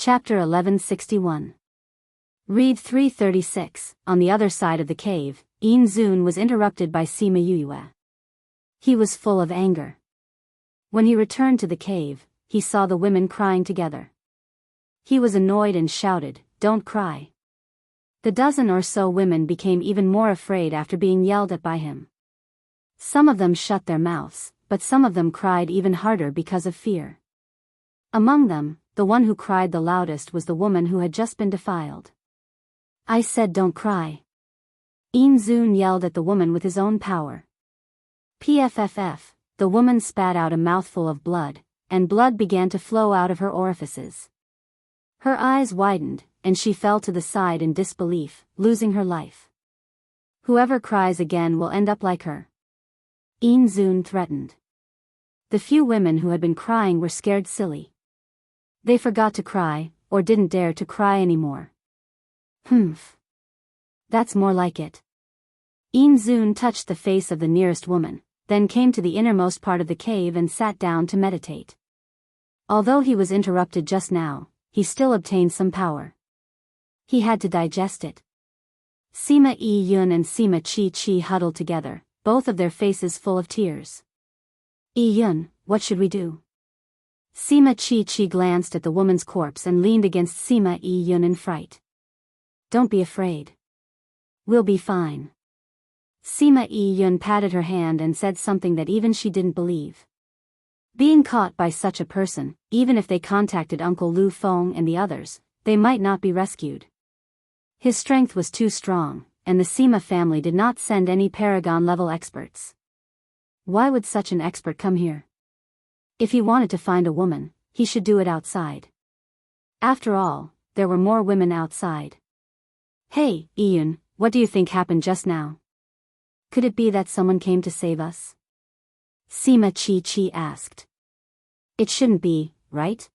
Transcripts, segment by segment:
Chapter 1161. Read 336. On the other side of the cave, In-zoon was interrupted by Sima Yue. He was full of anger. When he returned to the cave, he saw the women crying together. He was annoyed and shouted, "Don't cry." The dozen or so women became even more afraid after being yelled at by him. Some of them shut their mouths, but some of them cried even harder because of fear. Among them, the one who cried the loudest was the woman who had just been defiled. "I said don't cry." In-zoon yelled at the woman with his own power. Pfff, the woman spat out a mouthful of blood, and blood began to flow out of her orifices. Her eyes widened, and she fell to the side in disbelief, losing her life. "Whoever cries again will end up like her," In-zoon threatened. The few women who had been crying were scared silly. They forgot to cry, or didn't dare to cry anymore. "Humph. That's more like it." In-zoon touched the face of the nearest woman, then came to the innermost part of the cave and sat down to meditate. Although he was interrupted just now, he still obtained some power. He had to digest it. Sima Yi-yun and Sima Chi-chi huddled together, both of their faces full of tears. "Yi-yun, what should we do?" Sima Chi-chi glanced at the woman's corpse and leaned against Sima Yi-yun in fright. "Don't be afraid. We'll be fine." Sima Yi-yun patted her hand and said something that even she didn't believe. Being caught by such a person, even if they contacted Uncle Lu Feng and the others, they might not be rescued. His strength was too strong, and the Sima family did not send any Paragon-level experts. Why would such an expert come here? If he wanted to find a woman, he should do it outside. After all, there were more women outside. "Hey, Iyun, what do you think happened just now? Could it be that someone came to save us?" Sima Chi-chi asked. "It shouldn't be, right?"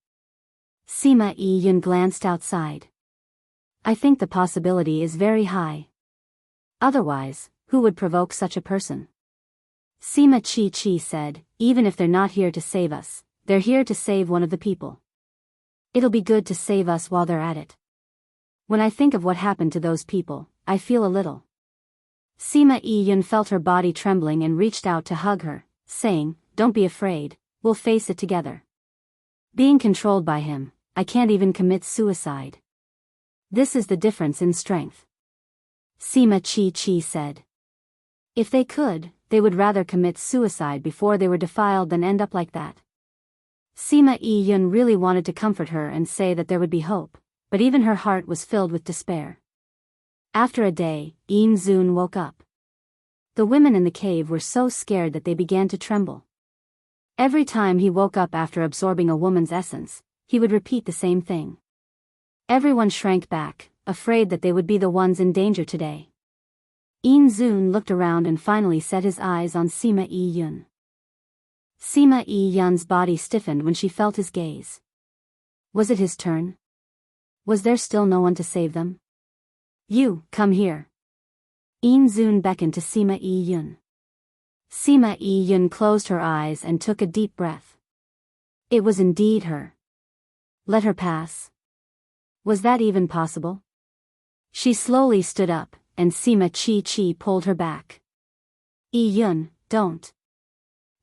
Sima Iyun glanced outside. "I think the possibility is very high. Otherwise, who would provoke such a person?" Sima Chi-chi said, "Even if they're not here to save us, they're here to save one of the people. It'll be good to save us while they're at it. When I think of what happened to those people, I feel a little." Sima Yi-yun felt her body trembling and reached out to hug her, saying, "Don't be afraid, we'll face it together. Being controlled by him, I can't even commit suicide. This is the difference in strength." Sima Chi-chi said. If they could, they would rather commit suicide before they were defiled than end up like that. Sima Yi-yun really wanted to comfort her and say that there would be hope, but even her heart was filled with despair. After a day, In-zoon woke up. The women in the cave were so scared that they began to tremble. Every time he woke up after absorbing a woman's essence, he would repeat the same thing. Everyone shrank back, afraid that they would be the ones in danger today. In-zoon looked around and finally set his eyes on Sima Yi-yun. Sima Yi-yun's body stiffened when she felt his gaze. Was it his turn? Was there still no one to save them? "You, come here." In-zoon beckoned to Sima Yi-yun. Sima Yi-yun closed her eyes and took a deep breath. It was indeed her. Let her pass. Was that even possible? She slowly stood up, and Sima Chi-chi pulled her back. "Yi-yun, don't."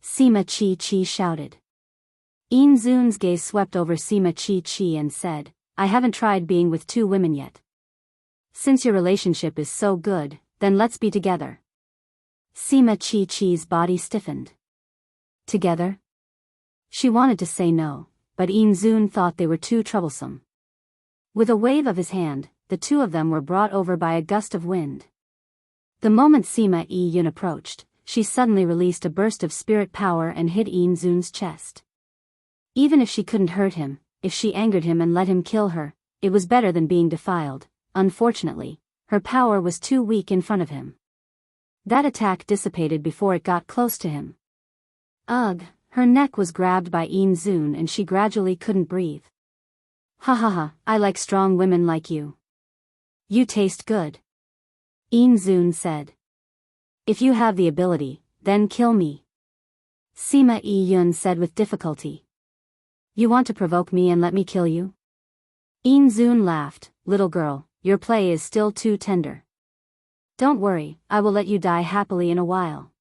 Sima Chi-chi shouted. In-zoon's gaze swept over Sima Chi-chi and said, "I haven't tried being with two women yet. Since your relationship is so good, then let's be together." Sima Chi-chi's body stiffened. Together? She wanted to say no, but In-zoon thought they were too troublesome. With a wave of his hand, the two of them were brought over by a gust of wind. The moment Sima Yi-yun approached, she suddenly released a burst of spirit power and hit In-zoon's chest. Even if she couldn't hurt him, if she angered him and let him kill her, it was better than being defiled. Unfortunately, her power was too weak in front of him. That attack dissipated before it got close to him. Ugh, her neck was grabbed by In-zoon and she gradually couldn't breathe. "Ha ha ha, I like strong women like you. You taste good," In-zoon said. "If you have the ability, then kill me," Sima Yi-yun said with difficulty. "You want to provoke me and let me kill you?" Zoon laughed. Little girl, your play is still too tender. Don't worry, I will let you die happily in a while.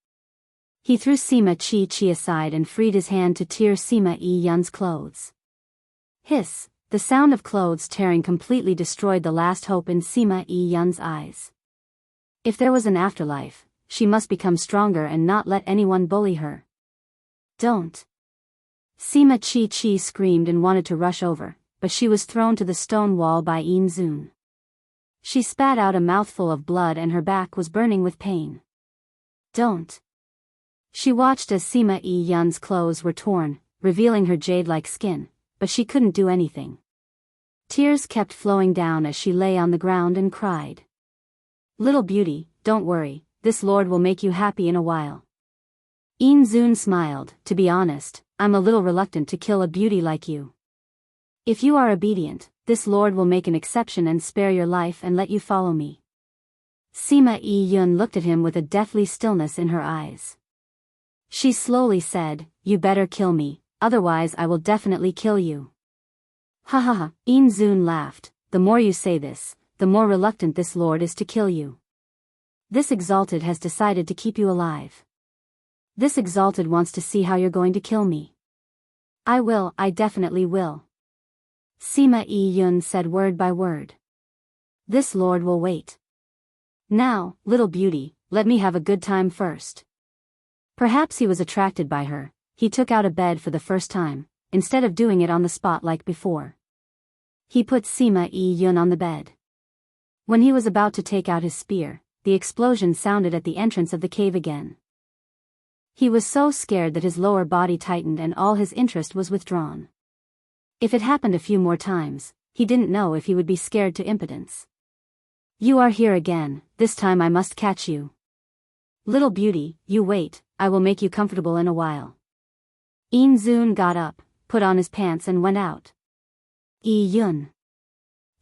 He threw Sima Chi aside and freed his hand to tear Sima Yun's clothes. Hiss, the sound of clothes tearing completely destroyed the last hope in Sima Yun's eyes. If there was an afterlife, she must become stronger and not let anyone bully her. Don't. Sima Chi screamed and wanted to rush over, but she was thrown to the stone wall by Zoon. She spat out a mouthful of blood and her back was burning with pain. Don't. She watched as Sima Yun's clothes were torn, revealing her jade-like skin, but she couldn't do anything. Tears kept flowing down as she lay on the ground and cried. Little beauty, don't worry, this lord will make you happy in a while. Zoon smiled. To be honest, I'm a little reluctant to kill a beauty like you. If you are obedient, this lord will make an exception and spare your life and let you follow me. Sima Yun looked at him with a deathly stillness in her eyes. She slowly said, you better kill me, otherwise I will definitely kill you. Ha ha ha, Zoon laughed. The more you say this, the more reluctant this lord is to kill you. This exalted has decided to keep you alive. This exalted wants to see how you're going to kill me. I definitely will. Sima Yun said word by word. This lord will wait. Now, little beauty, let me have a good time first. Perhaps he was attracted by her. He took out a bed for the first time, instead of doing it on the spot like before. He put Sima Yun on the bed. When he was about to take out his spear, the explosion sounded at the entrance of the cave again. He was so scared that his lower body tightened and all his interest was withdrawn. If it happened a few more times, he didn't know if he would be scared to impotence. You are here again, this time I must catch you. Little beauty, you wait, I will make you comfortable in a while. Zoon got up, put on his pants and went out. Yun.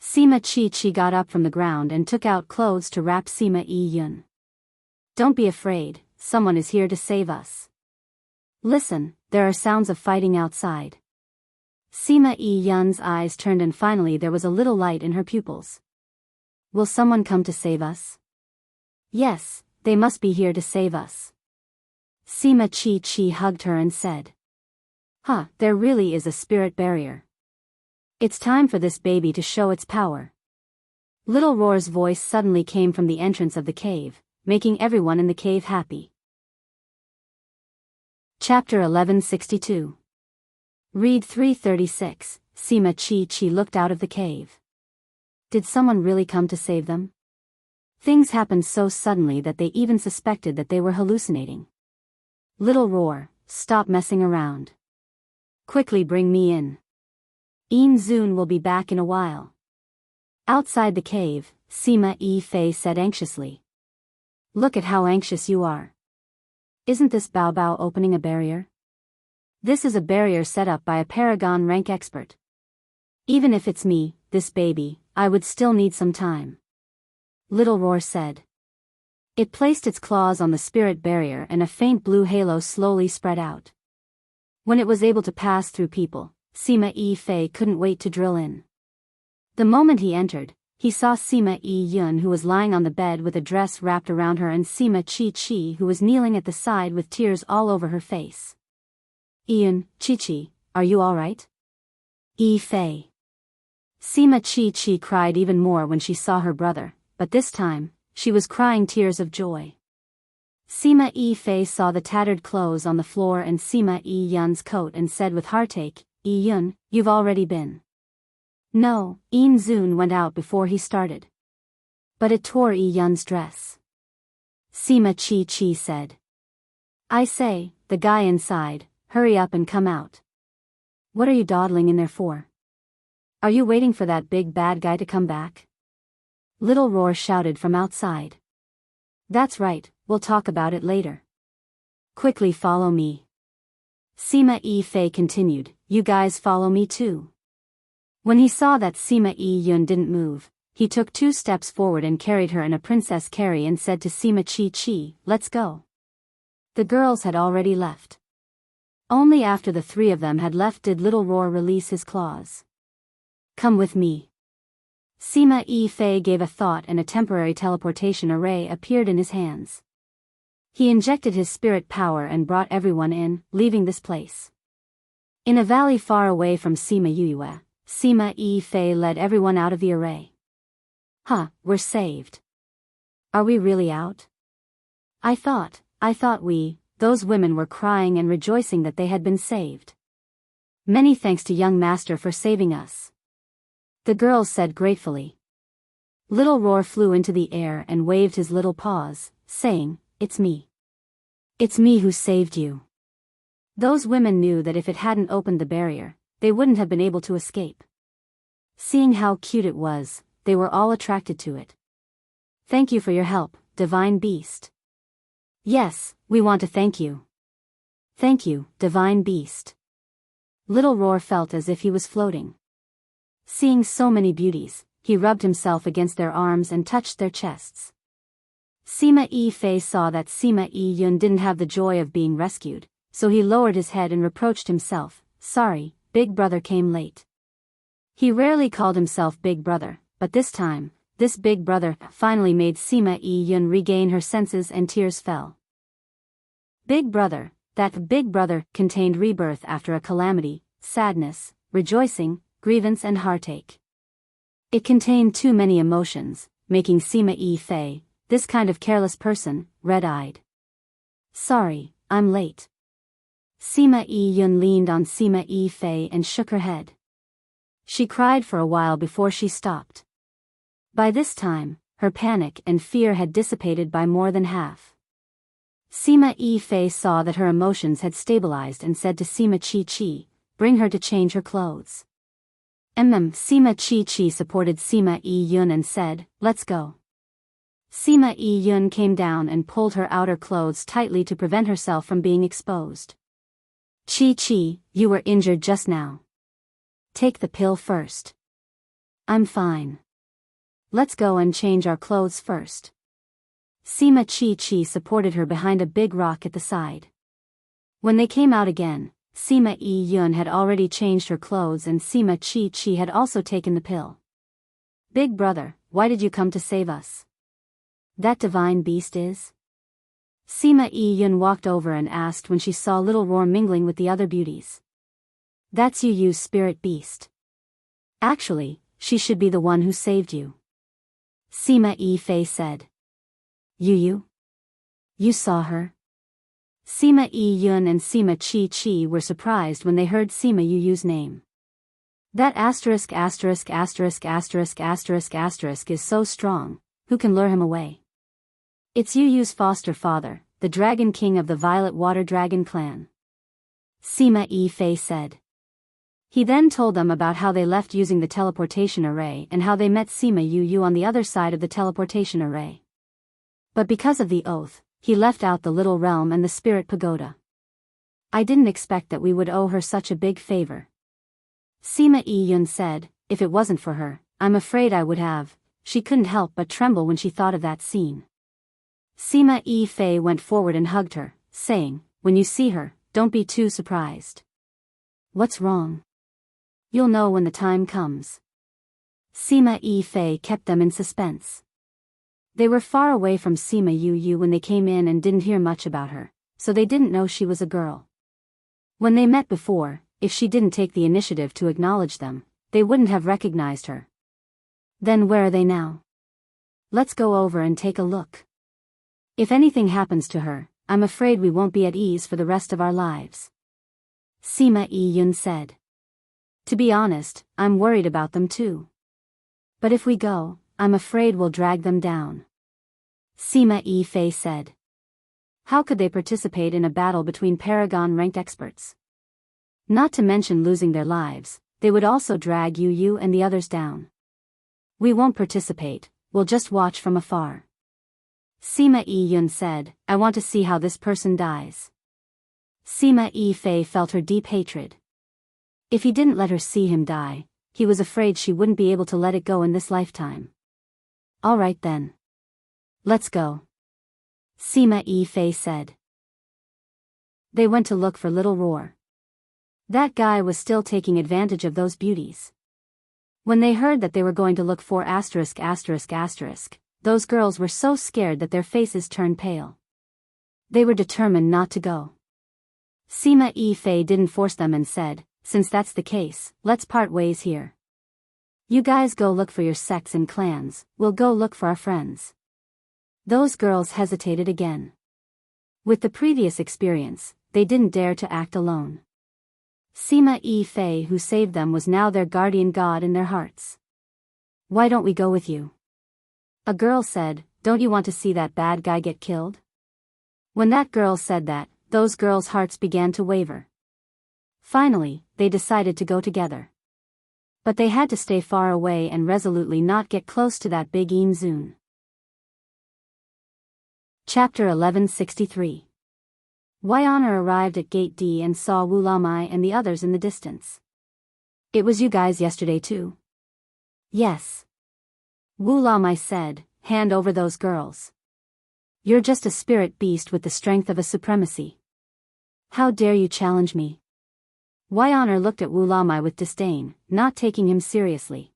Sima Chi got up from the ground and took out clothes to wrap Sima Yun. Don't be afraid, someone is here to save us. Listen, there are sounds of fighting outside. Sima Yun's eyes turned and finally there was a little light in her pupils. Will someone come to save us? Yes, they must be here to save us. Sima Chi hugged her and said. There really is a spirit barrier. It's time for this baby to show its power. Little Roar's voice suddenly came from the entrance of the cave, making everyone in the cave happy. Chapter 1162. Read 336. Sima Chi looked out of the cave. Did someone really come to save them? Things happened so suddenly that they even suspected that they were hallucinating. Little Roar, stop messing around. Quickly bring me in. Zoon will be back in a while. Outside the cave, Sima Fei said anxiously. Look at how anxious you are. Isn't this Bao Bao opening a barrier? This is a barrier set up by a Paragon rank expert. Even if it's me, this baby, I would still need some time. Little Roar said. It placed its claws on the spirit barrier and a faint blue halo slowly spread out. When it was able to pass through people, Sima Fei couldn't wait to drill in. The moment he entered, he saw Sima Yun who was lying on the bed with a dress wrapped around her and Sima Chi who was kneeling at the side with tears all over her face. Yun, Chi, are you alright? Fei. Sima Chi cried even more when she saw her brother, but this time, she was crying tears of joy. Sima Fei saw the tattered clothes on the floor and Sima Yun's coat and said with heartache, Yun, you've already been. No, Zoon went out before he started. But it tore Yun's dress. Sima Chi said. I say, the guy inside, hurry up and come out. What are you dawdling in there for? Are you waiting for that big bad guy to come back? Little Roar shouted from outside. That's right, we'll talk about it later. Quickly follow me. Sima Fei continued, you guys follow me too. When he saw that Sima Yun didn't move, he took 2 steps forward and carried her in a princess carry and said to Sima Chi, let's go. The girls had already left. Only after the 3 of them had left did Little Roar release his claws. Come with me. Sima Yi Fei gave a thought and a temporary teleportation array appeared in his hands. He injected his spirit power and brought everyone in, leaving this place. In a valley far away from Sima Yue, Sima Yi Fei led everyone out of the array. We're saved. Are we really out? I thought those women were crying and rejoicing that they had been saved. Many thanks to young master for saving us. The girls said gratefully. Little Roar flew into the air and waved his little paws, saying, "It's me. It's me who saved you." Those women knew that if it hadn't opened the barrier, they wouldn't have been able to escape. Seeing how cute it was, they were all attracted to it. "Thank you for your help, divine beast." "Yes, we want to thank you." "Thank you, divine beast." Little Roar felt as if he was floating. Seeing so many beauties, he rubbed himself against their arms and touched their chests. Sima Yi Fei saw that Sima Yi Yun didn't have the joy of being rescued, so he lowered his head and reproached himself, "Sorry, big brother came late." He rarely called himself big brother, but this time, this big brother finally made Sima Yi Yun regain her senses and tears fell. Big brother, that big brother contained rebirth after a calamity, sadness, rejoicing, grievance and heartache. It contained too many emotions, making Sima Yi Fei, this kind of careless person, red-eyed. "Sorry, I'm late." Sima Yi Yun leaned on Sima Yi Fei and shook her head. She cried for a while before she stopped. By this time, her panic and fear had dissipated by more than half. Sima Yi Fei saw that her emotions had stabilized and said to Sima Chi Chi, "Bring her to change her clothes." Sima Chi Chi supported Sima Yi Yun and said, "Let's go." Sima Yi Yun came down and pulled her outer clothes tightly to prevent herself from being exposed. "Chi Chi, you were injured just now. Take the pill first." "I'm fine. Let's go and change our clothes first." Sima Chi Chi supported her behind a big rock at the side. When they came out again, Sima Yi Yun had already changed her clothes and Sima Chi Chi had also taken the pill. "Big brother, why did you come to save us?" "That divine beast is?" Sima Yi Yun walked over and asked when she saw Little Roar mingling with the other beauties. "That's Yu's spirit beast. Actually, she should be the one who saved you." Sima Yi Fei said. "Yu? You saw her?" Sima Yi Yun and Sima Chi Chi were surprised when they heard Sima Yu's name. That ******* is so strong, who can lure him away? "It's Yu's foster father, the Dragon King of the Violet Water Dragon clan," Sima Yi Fei said. He then told them about how they left using the teleportation array and how they met Sima Yu on the other side of the teleportation array. But because of the oath, he left out the little realm and the spirit pagoda. "I didn't expect that we would owe her such a big favor." Sima Yi Yun said, "If it wasn't for her, I'm afraid I would have." She couldn't help but tremble when she thought of that scene. Sima Yi Fei went forward and hugged her, saying, "When you see her, don't be too surprised." "What's wrong?" "You'll know when the time comes." Sima Yi Fei kept them in suspense. They were far away from Sima Yu when they came in and didn't hear much about her, so they didn't know she was a girl. When they met before, if she didn't take the initiative to acknowledge them, they wouldn't have recognized her. Then where are they now? Let's go over and take a look. If anything happens to her, I'm afraid we won't be at ease for the rest of our lives. Sima Yi Yun said. To be honest, I'm worried about them too. But if we go, I'm afraid we'll drag them down. Sima Yi Fei said. How could they participate in a battle between Paragon-ranked experts? Not to mention losing their lives, they would also drag Yu and the others down. We won't participate, we'll just watch from afar. Sima Yi Yun said, I want to see how this person dies. Sima Yi Fei felt her deep hatred. If he didn't let her see him die, he was afraid she wouldn't be able to let it go in this lifetime. All right then. Let's go. Sima Yi Fei said. They went to look for Little Roar. That guy was still taking advantage of those beauties. When they heard that they were going to look for *****, those girls were so scared that their faces turned pale. They were determined not to go. Sima Yi-Fei didn't force them and said, "Since that's the case, let's part ways here. You guys go look for your sects and clans, we'll go look for our friends." Those girls hesitated again. With the previous experience, they didn't dare to act alone. Sima Yi-Fei, who saved them, was now their guardian god in their hearts. "Why don't we go with you?" a girl said. "Don't you want to see that bad guy get killed?" When that girl said that, those girls' hearts began to waver. Finally, they decided to go together. But they had to stay far away and resolutely not get close to that big Inzun. Chapter 1163. Honor arrived at Gate D and saw Wu Lamai and the others in the distance. "It was you guys yesterday too?" "Yes." Wu Lamai said, "Hand over those girls. You're just a spirit beast with the strength of a supremacy. How dare you challenge me?" Honor looked at Wu Lamai with disdain, not taking him seriously.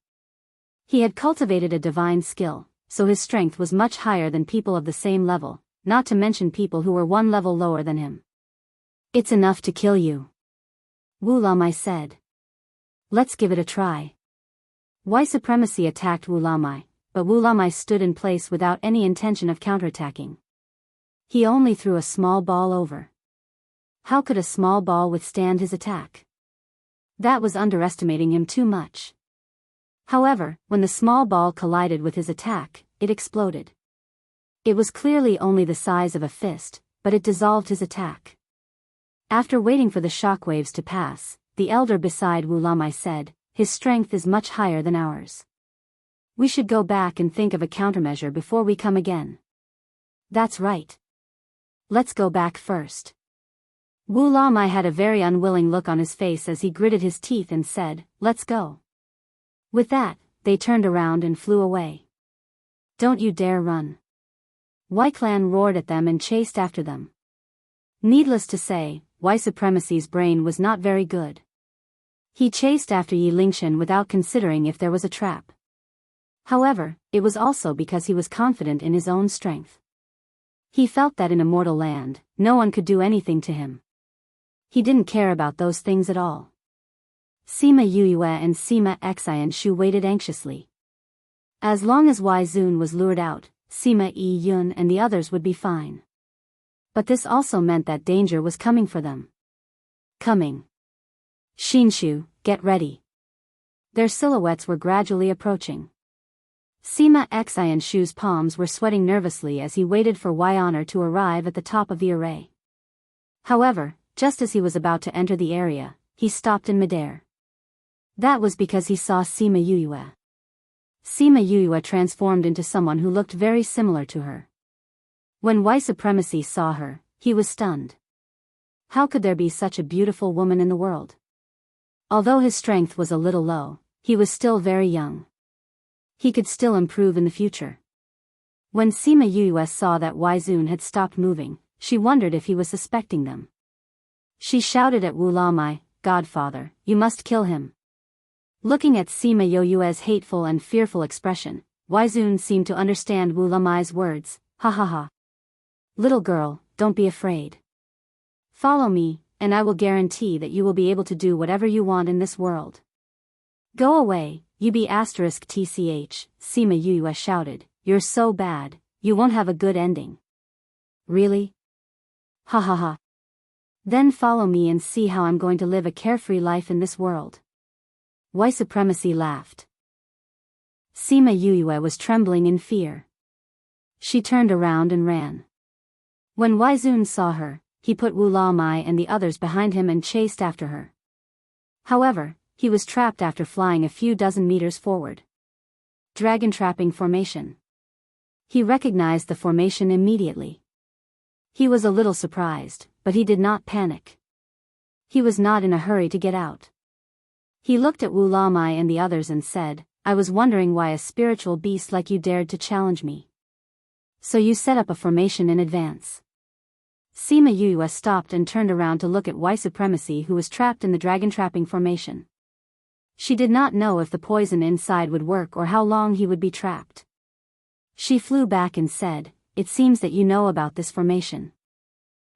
He had cultivated a divine skill, so his strength was much higher than people of the same level, not to mention people who were one level lower than him. "It's enough to kill you," Wu Lamai said. "Let's give it a try." White supremacy attacked Wu Lamai, but Wu Lamai stood in place without any intention of counterattacking. He only threw a small ball over. How could a small ball withstand his attack? That was underestimating him too much. However, when the small ball collided with his attack, it exploded. It was clearly only the size of a fist, but it dissolved his attack. After waiting for the shockwaves to pass, the elder beside Wu Lamai said, "His strength is much higher than ours. We should go back and think of a countermeasure before we come again." "That's right. Let's go back first." Wu Lamai had a very unwilling look on his face as he gritted his teeth and said, "Let's go." With that, they turned around and flew away. "Don't you dare run." Wai Clan roared at them and chased after them. Needless to say, Wai Supremacy's brain was not very good. He chased after Yi Lingshan without considering if there was a trap. However, it was also because he was confident in his own strength. He felt that in a mortal land, no one could do anything to him. He didn't care about those things at all. Sima Yuyue and Sima Xianshu waited anxiously. As long as Wai Zun was lured out, Sima Yi Yun and the others would be fine. But this also meant that danger was coming for them. Coming. Shinshu, get ready. Their silhouettes were gradually approaching. Sima Xianshu's palms were sweating nervously as he waited for Honor to arrive at the top of the array. However, just as he was about to enter the area, he stopped in midair. That was because he saw Sima Yuyue. Sima Yuyue transformed into someone who looked very similar to her. When Wai Supremacy saw her, he was stunned. How could there be such a beautiful woman in the world? Although his strength was a little low, he was still very young. He could still improve in the future. When Sima Yuyue saw that Wai Zun had stopped moving, she wondered if he was suspecting them. She shouted at Wu Lamai, "Godfather, you must kill him." Looking at Sima Yuyue's hateful and fearful expression, Wai Zun seemed to understand Wu Lamai's words. "Ha ha ha. Little girl, don't be afraid. Follow me, and I will guarantee that you will be able to do whatever you want in this world." "Go away, you be ***tch, Sima Yuyue shouted, "You're so bad, you won't have a good ending." "Really? Ha ha ha. Then follow me and see how I'm going to live a carefree life in this world." Wai Supremacy laughed. Sima Yuyue was trembling in fear. She turned around and ran. When Wai Zun saw her, he put Wu Lamai and the others behind him and chased after her. However, he was trapped after flying a few dozen meters forward. Dragon trapping formation. He recognized the formation immediately. He was a little surprised, but he did not panic. He was not in a hurry to get out. He looked at Wu Lamai and the others and said, "I was wondering why a spiritual beast like you dared to challenge me. So you set up a formation in advance." Sima Yuyue stopped and turned around to look at Wai Supremacy, who was trapped in the dragon trapping formation. She did not know if the poison inside would work or how long he would be trapped. She flew back and said, "It seems that you know about this formation.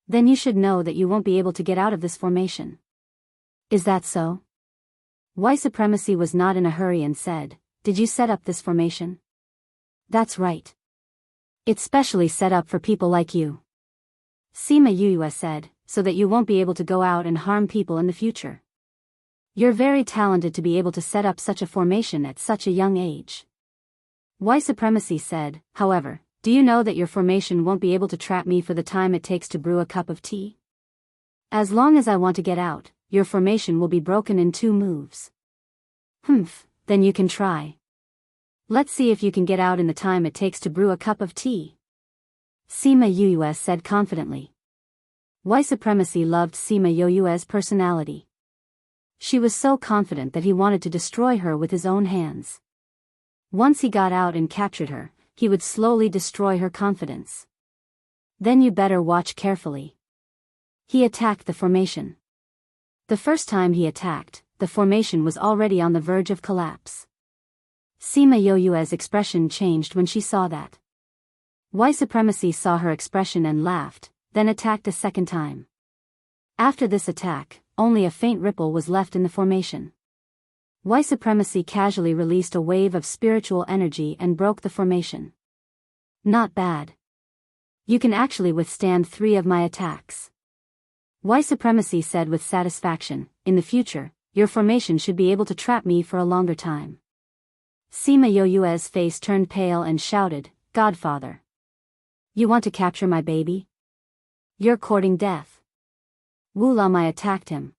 Then you should know that you won't be able to get out of this formation." "Is that so?" White Supremacy was not in a hurry and said, "Did you set up this formation?" "That's right. It's specially set up for people like you," Sima Yuyue said, "so that you won't be able to go out and harm people in the future. You're very talented to be able to set up such a formation at such a young age." White Supremacy said, "However, do you know that your formation won't be able to trap me for the time it takes to brew a cup of tea? As long as I want to get out, your formation will be broken in 2 moves." "Humph, then you can try. Let's see if you can get out in the time it takes to brew a cup of tea," Sima Yuyue said confidently. White Supremacy loved Sima Yuyue's personality. She was so confident that he wanted to destroy her with his own hands. Once he got out and captured her, he would slowly destroy her confidence. Then you better watch carefully. He attacked the formation. The first time he attacked, the formation was already on the verge of collapse. Sima Yuyue's expression changed when she saw that. White Supremacy saw her expression and laughed, then attacked a second time. After this attack, only a faint ripple was left in the formation. White Supremacy casually released a wave of spiritual energy and broke the formation. "Not bad. You can actually withstand 3 of my attacks," White Supremacy said with satisfaction. "In the future, your formation should be able to trap me for a longer time." Sima Yuyue's face turned pale and shouted, "Godfather! You want to capture my baby? You're courting death." Wu Lamai attacked him.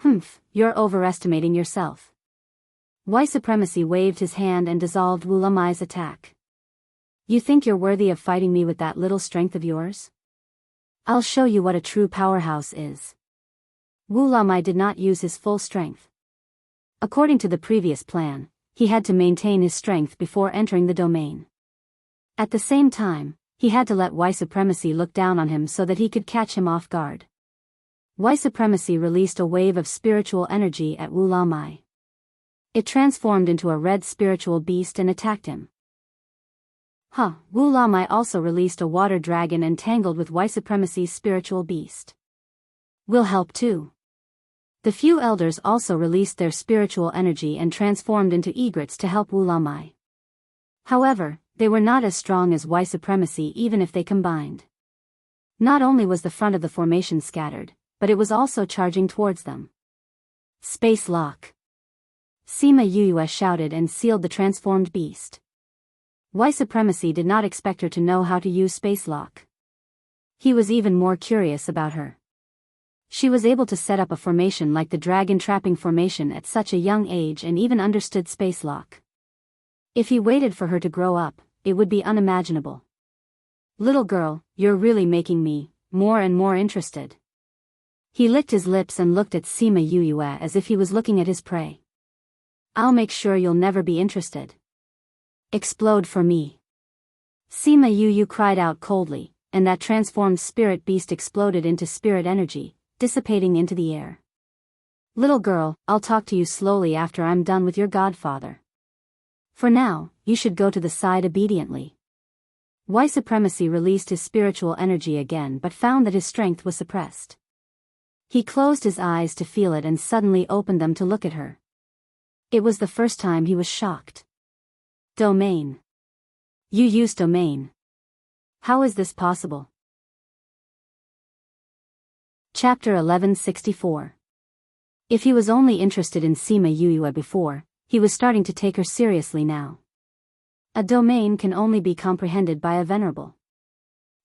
"Humph, you're overestimating yourself." White Supremacy waved his hand and dissolved Wu Lamai's attack. "You think you're worthy of fighting me with that little strength of yours? I'll show you what a true powerhouse is." Wu Lamai did not use his full strength. According to the previous plan, he had to maintain his strength before entering the domain. At the same time, he had to let White Supremacy look down on him so that he could catch him off guard. White Supremacy released a wave of spiritual energy at Wu Lamai. It transformed into a red spiritual beast and attacked him. Wu Lamai also released a water dragon and tangled with White Supremacy's spiritual beast. "We'll help too." The few elders also released their spiritual energy and transformed into egrets to help Wu Lamai. However, they were not as strong as White Supremacy even if they combined. Not only was the front of the formation scattered, but it was also charging towards them. "Space lock!" Sima Yuyue shouted and sealed the transformed beast. White Supremacy did not expect her to know how to use space lock. He was even more curious about her. She was able to set up a formation like the dragon trapping formation at such a young age and even understood space lock. If he waited for her to grow up, it would be unimaginable. "Little girl, you're really making me more and more interested." He licked his lips and looked at Sima Yuyue as if he was looking at his prey. "I'll make sure you'll never be interested. Explode for me." Sima Yuyue cried out coldly, and that transformed spirit beast exploded into spirit energy, dissipating into the air. "Little girl, I'll talk to you slowly after I'm done with your godfather. For now, you should go to the side obediently." White Supremacy released his spiritual energy again but found that his strength was suppressed. He closed his eyes to feel it and suddenly opened them to look at her. It was the first time he was shocked. "Domain. You use domain. How is this possible?" Chapter 1164. If he was only interested in Sima Yuyue before, he was starting to take her seriously now. A domain can only be comprehended by a venerable.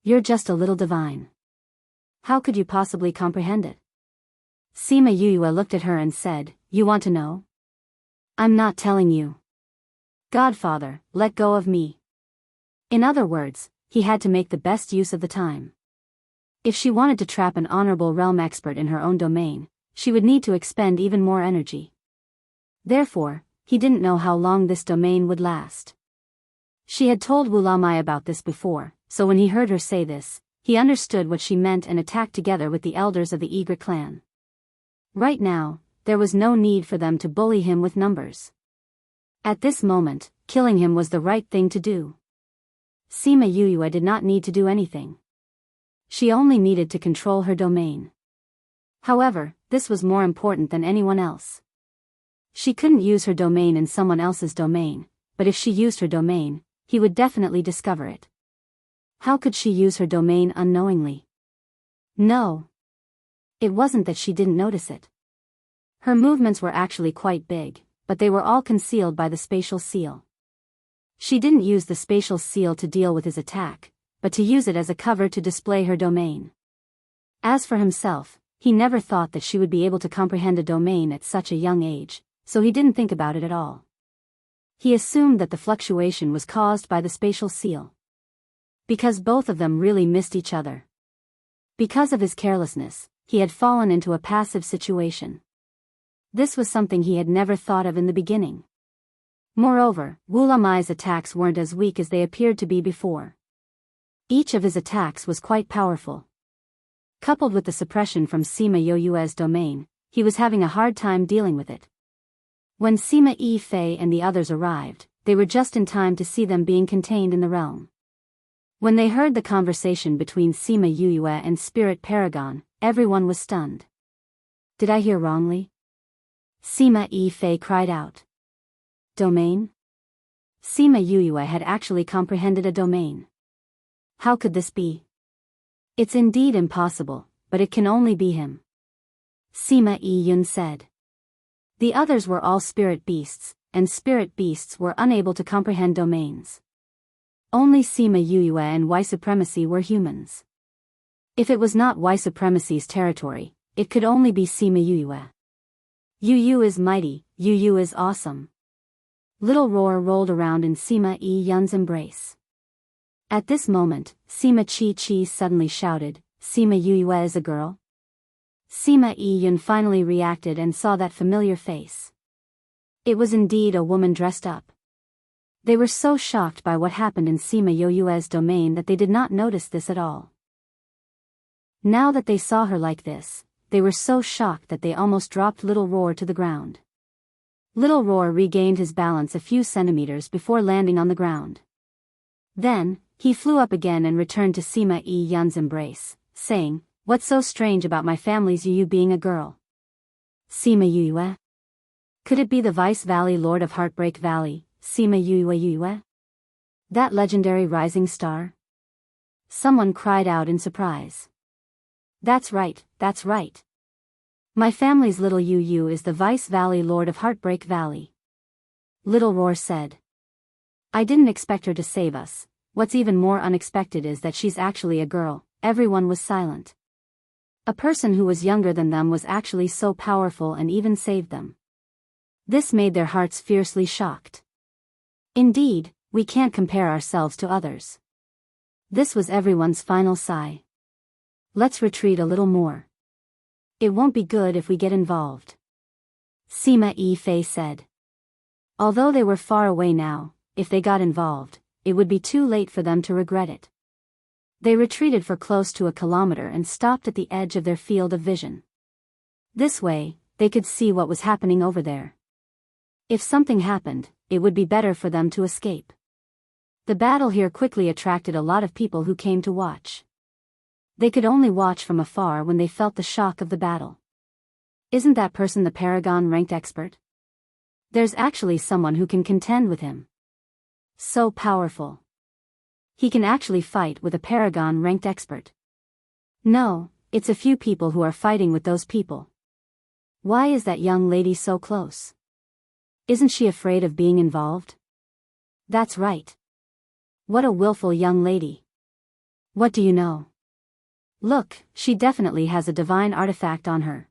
"You're just a little divine. How could you possibly comprehend it?" Sima Yuyue looked at her and said, "You want to know? I'm not telling you. Godfather, let go of me." In other words, he had to make the best use of the time. If she wanted to trap an honorable realm expert in her own domain, she would need to expend even more energy. Therefore, he didn't know how long this domain would last. She had told Wu Lamai about this before, so when he heard her say this, he understood what she meant and attacked together with the elders of the Egret clan. Right now, there was no need for them to bully him with numbers. At this moment, killing him was the right thing to do. Sima Yuyue did not need to do anything. She only needed to control her domain. However, this was more important than anyone else. She couldn't use her domain in someone else's domain, but if she used her domain, he would definitely discover it. How could she use her domain unknowingly? No. It wasn't that she didn't notice it. Her movements were actually quite big, but they were all concealed by the spatial seal. She didn't use the spatial seal to deal with his attack, but to use it as a cover to display her domain. As for himself, he never thought that she would be able to comprehend a domain at such a young age, so he didn't think about it at all. He assumed that the fluctuation was caused by the spatial seal. Because both of them really missed each other. Because of his carelessness, he had fallen into a passive situation. This was something he had never thought of in the beginning. Moreover, Wu Lamai's attacks weren't as weak as they appeared to be before. Each of his attacks was quite powerful. Coupled with the suppression from Sima Yoyue's domain, he was having a hard time dealing with it. When Sima Yi Fei and the others arrived, they were just in time to see them being contained in the realm. When they heard the conversation between Sima Yuyue and Spirit Paragon, everyone was stunned. Did I hear wrongly? Sima Yi Fei cried out. Domain? Sima Yuyue had actually comprehended a domain. How could this be? It's indeed impossible, but it can only be him. Sima Yi Yun said. The others were all spirit beasts, and spirit beasts were unable to comprehend domains. Only Sima Yuyue and Y Supremacy were humans. If it was not Y Supremacy's territory, it could only be Sima Yuyue. Yuyu is mighty, Yuyu is awesome. Little roar rolled around in Sima Yi Yun's embrace. At this moment, Sima Chi Chi suddenly shouted, Sima Yuyue is a girl? Sima Yi Yun finally reacted and saw that familiar face. It was indeed a woman dressed up. They were so shocked by what happened in Sima Yoyue's domain that they did not notice this at all. Now that they saw her like this, they were so shocked that they almost dropped Little Roar to the ground. Little Roar regained his balance a few centimeters before landing on the ground. Then, he flew up again and returned to Sima Yi Yun's embrace, saying, What's so strange about my family's Yuyu being a girl? Sima Yuyue? Could it be the Vice Valley Lord of Heartbreak Valley, Sima Yuyue? That legendary rising star? Someone cried out in surprise. That's right, that's right. My family's little Yuyu is the Vice Valley Lord of Heartbreak Valley. Little Roar said. I didn't expect her to save us. What's even more unexpected is that she's actually a girl. Everyone was silent. A person who was younger than them was actually so powerful and even saved them. This made their hearts fiercely shocked. Indeed, we can't compare ourselves to others. This was everyone's final sigh. Let's retreat a little more. It won't be good if we get involved. Sima Yi Fei said. Although they were far away now, if they got involved, it would be too late for them to regret it. They retreated for close to a kilometer and stopped at the edge of their field of vision. This way, they could see what was happening over there. If something happened, it would be better for them to escape. The battle here quickly attracted a lot of people who came to watch. They could only watch from afar when they felt the shock of the battle. Isn't that person the Paragon ranked expert? There's actually someone who can contend with him. So powerful. He can actually fight with a Paragon ranked expert. No, it's a few people who are fighting with those people. Why is that young lady so close? Isn't she afraid of being involved? That's right. What a willful young lady. What do you know? Look, she definitely has a divine artifact on her.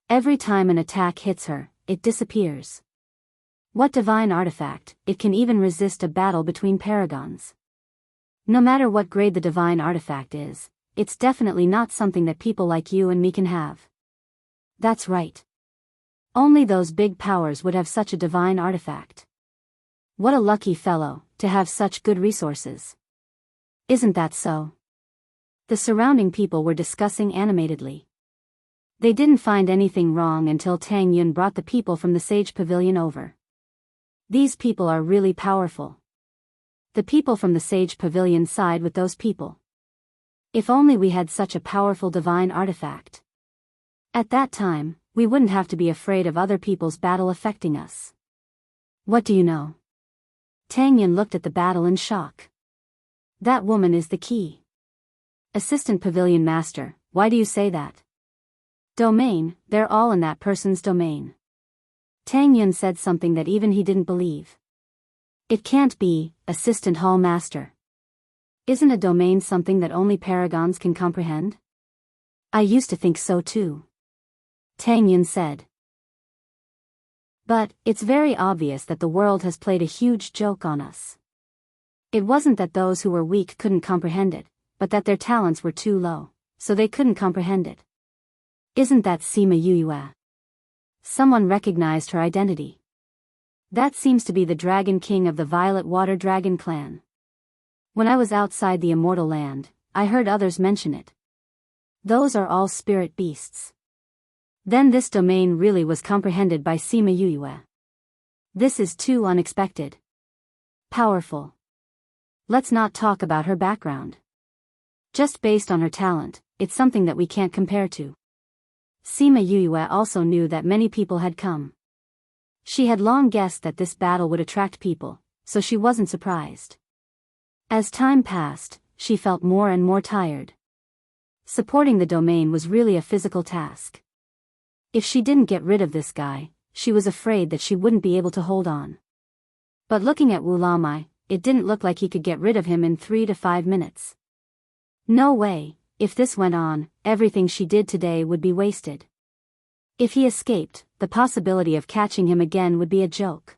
Every time an attack hits her, it disappears. What divine artifact? It can even resist a battle between paragons. No matter what grade the divine artifact is, it's definitely not something that people like you and me can have. That's right. Only those big powers would have such a divine artifact. What a lucky fellow, to have such good resources. Isn't that so? The surrounding people were discussing animatedly. They didn't find anything wrong until Tang Yun brought the people from the Sage Pavilion over. These people are really powerful. The people from the Sage Pavilion side with those people. If only we had such a powerful divine artifact. At that time, we wouldn't have to be afraid of other people's battle affecting us. What do you know? Tang Yun looked at the battle in shock. That woman is the key. Assistant Pavilion Master, why do you say that? Domain, they're all in that person's domain. Tang Yun said something that even he didn't believe. It can't be, Assistant Hall Master. Isn't a domain something that only paragons can comprehend? I used to think so too. Tang Yun said. But, it's very obvious that the world has played a huge joke on us. It wasn't that those who were weak couldn't comprehend it, but that their talents were too low, so they couldn't comprehend it. Isn't that Sima Yuyue? Someone recognized her identity. That seems to be the Dragon King of the Violet Water Dragon clan. When I was outside the Immortal Land, I heard others mention it. Those are all spirit beasts. Then this domain really was comprehended by Sima Yuyue. This is too unexpected. Powerful. Let's not talk about her background. Just based on her talent, it's something that we can't compare to. Sima Yuyue also knew that many people had come. She had long guessed that this battle would attract people, so she wasn't surprised. As time passed, she felt more and more tired. Supporting the domain was really a physical task. If she didn't get rid of this guy, she was afraid that she wouldn't be able to hold on. But looking at Wu Lamai, it didn't look like he could get rid of him in 3 to 5 minutes. No way, if this went on, everything she did today would be wasted. If he escaped, the possibility of catching him again would be a joke.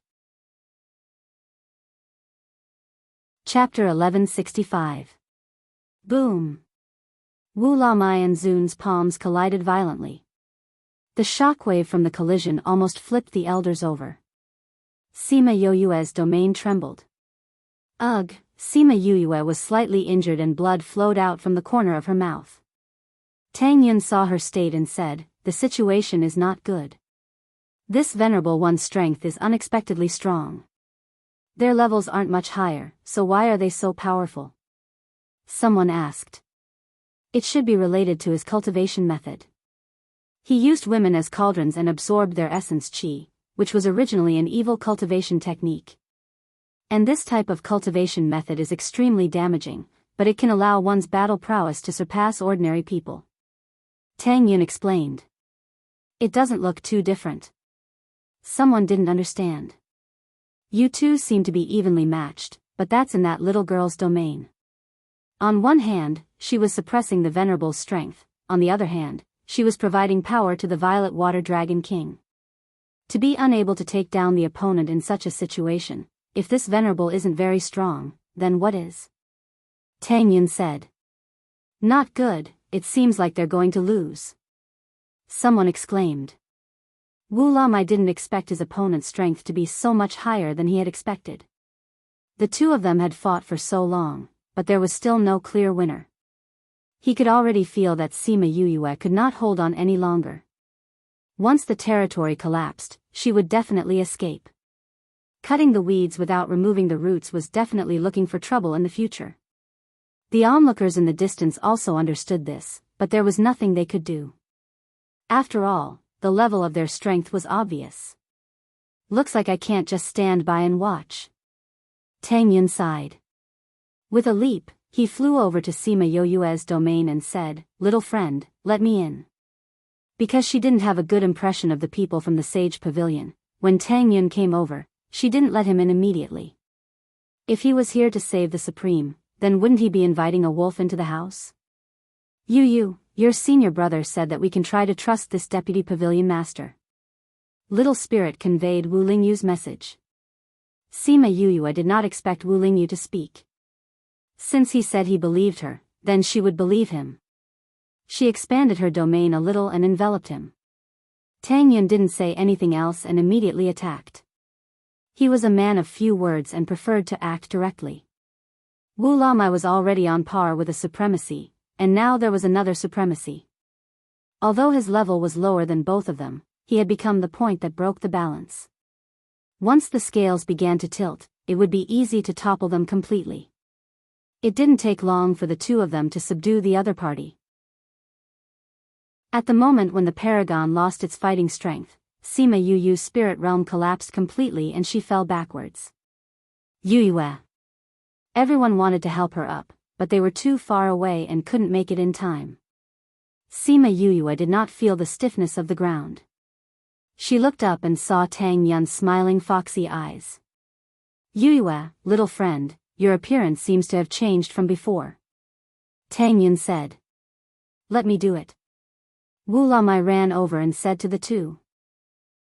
Chapter 1165. Boom. Wu Lamai and Zun's palms collided violently. The shockwave from the collision almost flipped the elders over. Sima Yuyue's domain trembled. Ugh, Sima Yuyue was slightly injured and blood flowed out from the corner of her mouth. Tang Yun saw her state and said, "The situation is not good. This venerable one's strength is unexpectedly strong. Their levels aren't much higher, so why are they so powerful?" Someone asked. It should be related to his cultivation method. He used women as cauldrons and absorbed their essence qi, which was originally an evil cultivation technique. And this type of cultivation method is extremely damaging, but it can allow one's battle prowess to surpass ordinary people. Tang Yun explained. It doesn't look too different. Someone didn't understand. You two seem to be evenly matched, but that's in that little girl's domain. On one hand, she was suppressing the venerable's strength, on the other hand, she was providing power to the Violet Water Dragon King. To be unable to take down the opponent in such a situation, if this venerable isn't very strong, then what is? Tang Yun said. Not good, it seems like they're going to lose. Someone exclaimed. Wu Lamai didn't expect his opponent's strength to be so much higher than he had expected. The two of them had fought for so long, but there was still no clear winner. He could already feel that Sima Yuyue could not hold on any longer. Once the territory collapsed, she would definitely escape. Cutting the weeds without removing the roots was definitely looking for trouble in the future. The onlookers in the distance also understood this, but there was nothing they could do. After all, the level of their strength was obvious. Looks like I can't just stand by and watch. Tang Yun sighed. With a leap, he flew over to Sima Yuyue's domain and said, "Little friend, let me in." Because she didn't have a good impression of the people from the Sage Pavilion, when Tang Yun came over, she didn't let him in immediately. If he was here to save the Supreme, then wouldn't he be inviting a wolf into the house? Your senior brother said that we can try to trust this Deputy Pavilion Master. Little Spirit conveyed Wu Lingyu's message. Sima Yuyue did not expect Wu Lingyu to speak. Since he said he believed her, then she would believe him. She expanded her domain a little and enveloped him. Tang Yun didn't say anything else and immediately attacked. He was a man of few words and preferred to act directly. Wu Lamai was already on par with a supremacy, and now there was another supremacy. Although his level was lower than both of them, he had become the point that broke the balance. Once the scales began to tilt, it would be easy to topple them completely. It didn't take long for the two of them to subdue the other party. At the moment when the paragon lost its fighting strength, Sima Yuyu's spirit realm collapsed completely and she fell backwards. Yuyue. Everyone wanted to help her up, but they were too far away and couldn't make it in time. Sima Yuyue did not feel the stiffness of the ground. She looked up and saw Tang Yun's smiling foxy eyes. Yuyue, little friend, your appearance seems to have changed from before. Tang Yun said. Let me do it. Wu Lamai ran over and said to the two.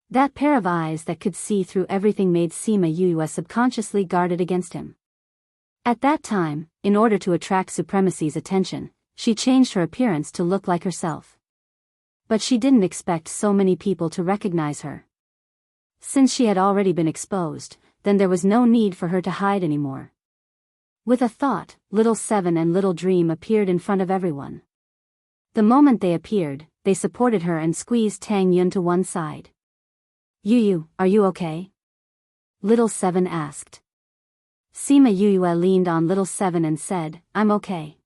That pair of eyes that could see through everything made Sima Yuyue subconsciously guarded against him. At that time, in order to attract Supremacy's attention, she changed her appearance to look like herself. But she didn't expect so many people to recognize her. Since she had already been exposed, then there was no need for her to hide anymore. With a thought, Little Seven and Little Dream appeared in front of everyone. The moment they appeared, they supported her and squeezed Tang Yun to one side. Yuyu, are you okay? Little Seven asked. Sima Yuyue leaned on Little Seven and said, I'm okay.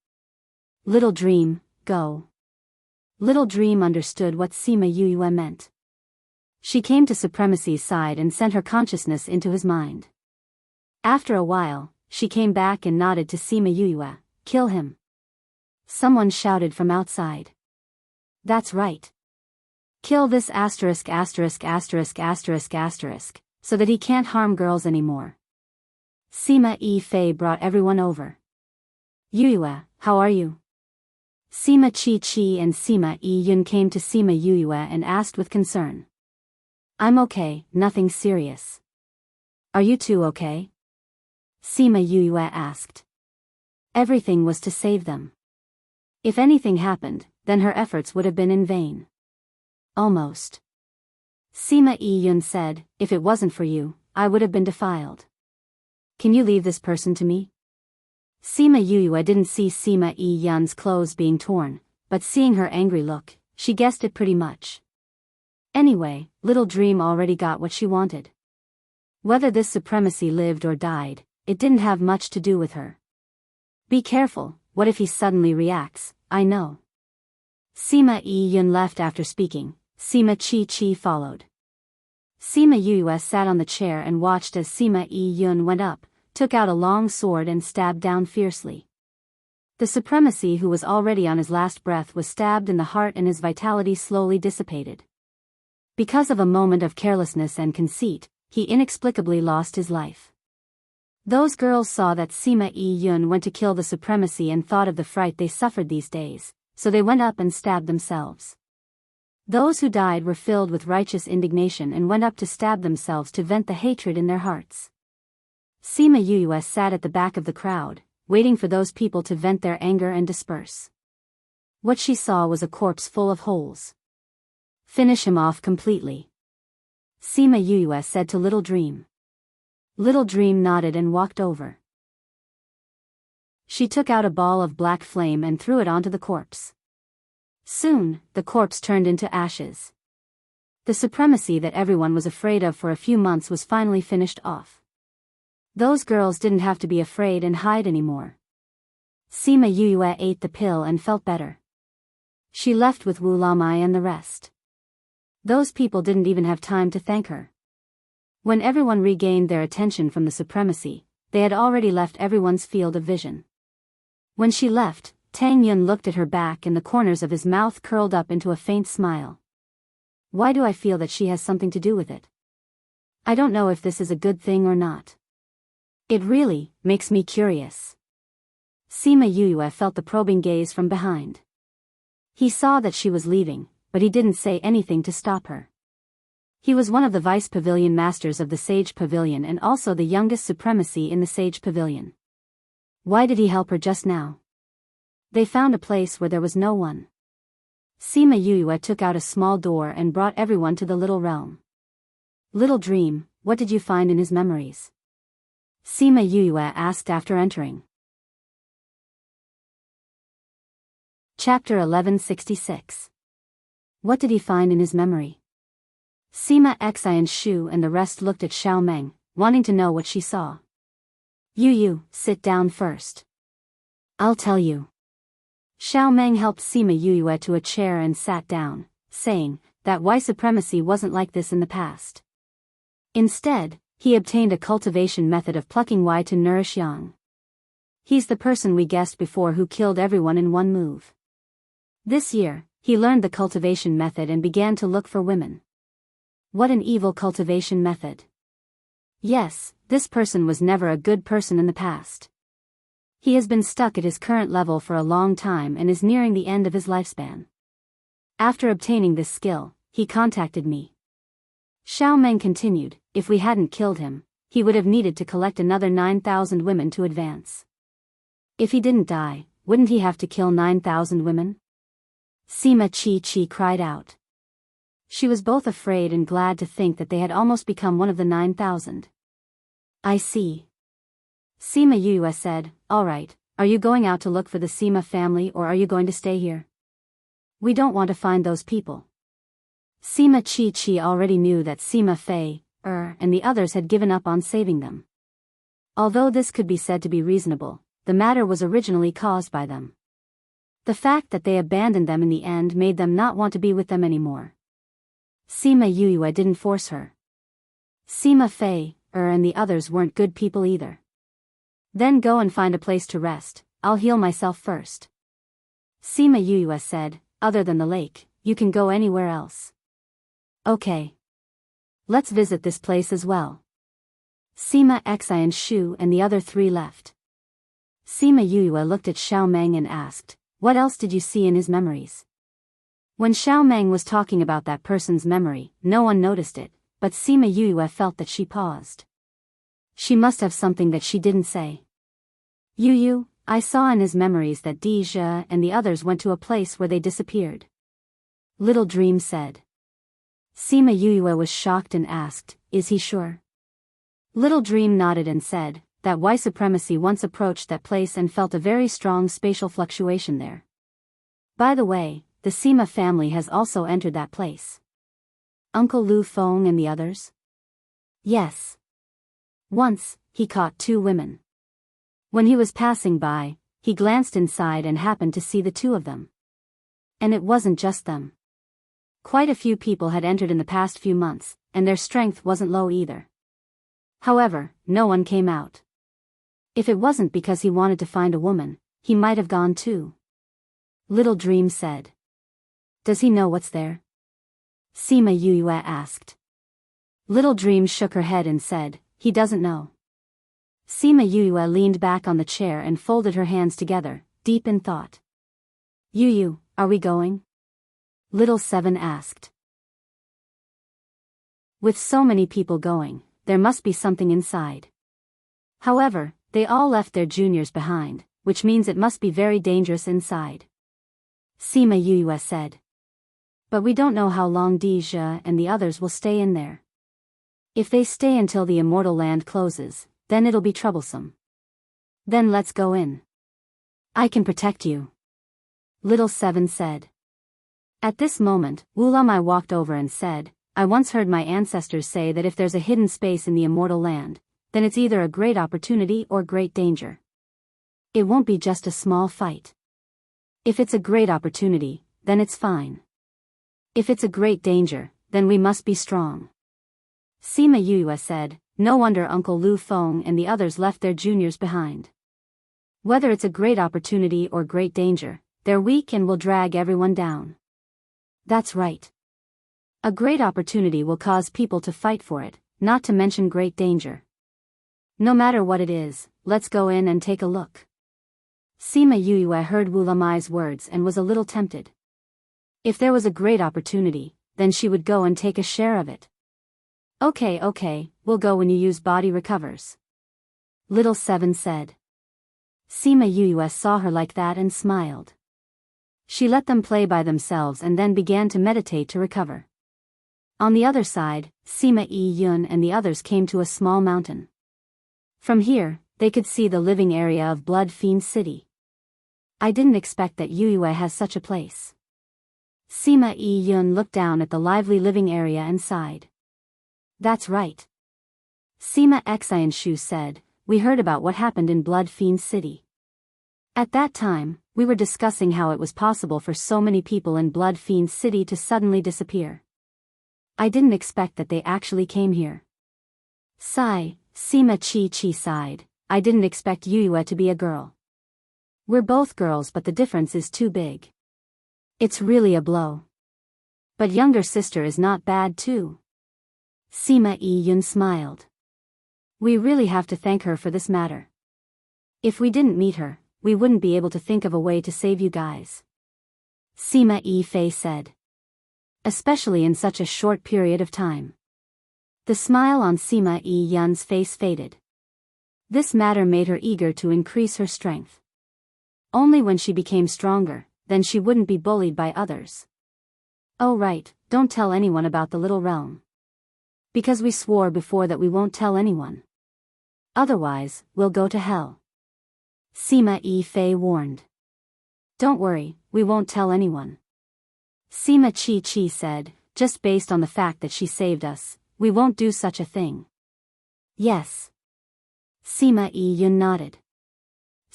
Little Dream, go. Little Dream understood what Sima Yuyue meant. She came to Supremacy's side and sent her consciousness into his mind. After a while, she came back and nodded to Sima Yuyue, kill him. Someone shouted from outside. That's right. Kill this asterisk asterisk asterisk asterisk asterisk, so that he can't harm girls anymore. Sima Yi Fei brought everyone over. Yuyue, how are you? Sima Chi Chi and Sima Yi Yun came to Sima Yuyue and asked with concern. I'm okay, nothing serious. Are you two okay? Sima Yuyue asked. Everything was to save them. If anything happened, then her efforts would have been in vain. Almost. Sima Yi Yun said, if it wasn't for you, I would have been defiled. Can you leave this person to me? Sima Yuyue didn't see Sima Yi Yun's clothes being torn, but seeing her angry look, she guessed it pretty much. Anyway, Little Dream already got what she wanted. Whether this Supremacy lived or died, it didn't have much to do with her. Be careful, what if he suddenly reacts, I know. Sima Yi Yun left after speaking, Sima Chi Chi followed. Sima Yuyue sat on the chair and watched as Sima Yi Yun went up, took out a long sword and stabbed down fiercely. The Supremacy who was already on his last breath was stabbed in the heart and his vitality slowly dissipated. Because of a moment of carelessness and conceit, he inexplicably lost his life. Those girls saw that Sima Yi Yun went to kill the Supremacy and thought of the fright they suffered these days, so they went up and stabbed themselves. Those who died were filled with righteous indignation and went up to stab themselves to vent the hatred in their hearts. Sima Yuyue sat at the back of the crowd, waiting for those people to vent their anger and disperse. What she saw was a corpse full of holes. Finish him off completely. Sima Yuyue said to Little Dream. Little Dream nodded and walked over. She took out a ball of black flame and threw it onto the corpse. Soon, the corpse turned into ashes. The Supremacy that everyone was afraid of for a few months was finally finished off. Those girls didn't have to be afraid and hide anymore. Sima Yuyue ate the pill and felt better. She left with Wu Lamai and the rest. Those people didn't even have time to thank her. When everyone regained their attention from the Supremacy, they had already left everyone's field of vision. When she left, Tang Yun looked at her back and the corners of his mouth curled up into a faint smile. Why do I feel that she has something to do with it? I don't know if this is a good thing or not. It really makes me curious. Sima Yuyue felt the probing gaze from behind. He saw that she was leaving, but he didn't say anything to stop her. He was one of the vice pavilion masters of the Sage Pavilion and also the youngest Supremacy in the Sage Pavilion. Why did he help her just now? They found a place where there was no one. Sima Yuyue took out a small door and brought everyone to the little realm. Little Dream, what did you find in his memories? Sima Yuyue asked after entering. Chapter 1166. What did he find in his memory? Sima, Xi and Shu and the rest looked at Xiao Meng, wanting to know what she saw. You, sit down first. I'll tell you. Xiao Meng helped Sima Yue to a chair and sat down, saying that white supremacy wasn't like this in the past. Instead, he obtained a cultivation method of plucking Y to nourish yang. He's the person we guessed before who killed everyone in one move. This year, he learned the cultivation method and began to look for women. What an evil cultivation method. Yes, this person was never a good person in the past. He has been stuck at his current level for a long time and is nearing the end of his lifespan. After obtaining this skill, he contacted me. Xiao Meng continued, if we hadn't killed him, he would have needed to collect another 9,000 women to advance. If he didn't die, wouldn't he have to kill 9,000 women? Sima Chi cried out. She was both afraid and glad to think that they had almost become one of the 9,000. I see. Sima Yue said, alright, are you going out to look for the Sima family or are you going to stay here? We don't want to find those people. Sima Chi already knew that Sima Fei, and the others had given up on saving them. Although this could be said to be reasonable, the matter was originally caused by them. The fact that they abandoned them in the end made them not want to be with them anymore. Sima Yue didn't force her. Sima Fei, and the others weren't good people either. Then go and find a place to rest, I'll heal myself first. Sima Yue said, other than the lake, you can go anywhere else. Okay. Let's visit this place as well. Sima Xi and Shu and the other three left. Sima Yue looked at Xiao Meng and asked, what else did you see in his memories? When Xiao Meng was talking about that person's memory, no one noticed it, but Sima Yue felt that she paused. She must have something that she didn't say. Yu, I saw in his memories that Deja and the others went to a place where they disappeared. Little Dream said. Sima Yue was shocked and asked, is he sure? Little Dream nodded and said, that white supremacy once approached that place and felt a very strong spatial fluctuation there. By the way, the Sima family has also entered that place. Uncle Lu Feng and the others? Yes. Once, he caught 2 women. When he was passing by, he glanced inside and happened to see the 2 of them. And it wasn't just them. Quite a few people had entered in the past few months, and their strength wasn't low either. However, no one came out. If it wasn't because he wanted to find a woman, he might have gone too. Little Dream said. Does he know what's there? Sima Yue asked. Little Dream shook her head and said, he doesn't know. Sima Yue leaned back on the chair and folded her hands together, deep in thought. Yu, are we going? Little Seven asked. With so many people going, there must be something inside. However, they all left their juniors behind, which means it must be very dangerous inside. Sima Yue said. But we don't know how long Deja and the others will stay in there. If they stay until the immortal land closes, then it'll be troublesome. Then let's go in. I can protect you. Little Seven said. At this moment, Wu Lamai walked over and said, I once heard my ancestors say that if there's a hidden space in the immortal land, then it's either a great opportunity or great danger. It won't be just a small fight. If it's a great opportunity, then it's fine. If it's a great danger, then we must be strong. Sima Yue said, no wonder Uncle Lu Feng and the others left their juniors behind. Whether it's a great opportunity or great danger, they're weak and will drag everyone down. That's right. A great opportunity will cause people to fight for it, not to mention great danger. No matter what it is, let's go in and take a look. Sima Yue heard Wu Lamai's words and was a little tempted. If there was a great opportunity, then she would go and take a share of it. Okay, we'll go when you use body recovers. Little Seven said. Sima Yue saw her like that and smiled. She let them play by themselves and then began to meditate to recover. On the other side, Sima Yun and the others came to a small mountain. From here, they could see the living area of Blood Fiend City. I didn't expect that Yue has such a place. Sima Yi-yun looked down at the lively living area and sighed. That's right. Sima Xianshu said, we heard about what happened in Blood Fiend City. At that time, we were discussing how it was possible for so many people in Blood Fiend City to suddenly disappear. I didn't expect that they actually came here. Sigh, Sima Chi sighed, I didn't expect Yuyue to be a girl. We're both girls but the difference is too big. It's really a blow. But younger sister is not bad too. Sima Yi-yun smiled. We really have to thank her for this matter. If we didn't meet her, we wouldn't be able to think of a way to save you guys. Sima Yi-fei said. Especially in such a short period of time. The smile on Sima Yi-yun's face faded. This matter made her eager to increase her strength. Only when she became stronger, then she wouldn't be bullied by others. Oh right, don't tell anyone about the little realm. Because we swore before that we won't tell anyone. Otherwise, we'll go to hell. Sima Yi-fei warned. Don't worry, we won't tell anyone. Sima Chi said, just based on the fact that she saved us, we won't do such a thing. Yes. Sima Yi-yun nodded.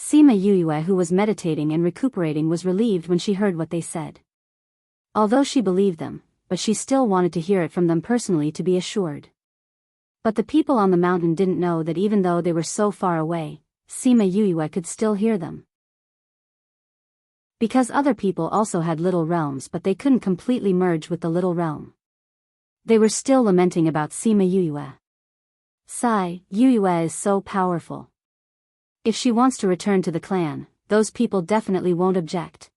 Sima Yuyue, who was meditating and recuperating, was relieved when she heard what they said. Although she believed them, but she still wanted to hear it from them personally to be assured. But the people on the mountain didn't know that even though they were so far away, Sima Yuyue could still hear them. Because other people also had little realms but they couldn't completely merge with the little realm. They were still lamenting about Sima Yuyue. Sigh, Yuyue is so powerful. If she wants to return to the clan, those people definitely won't object.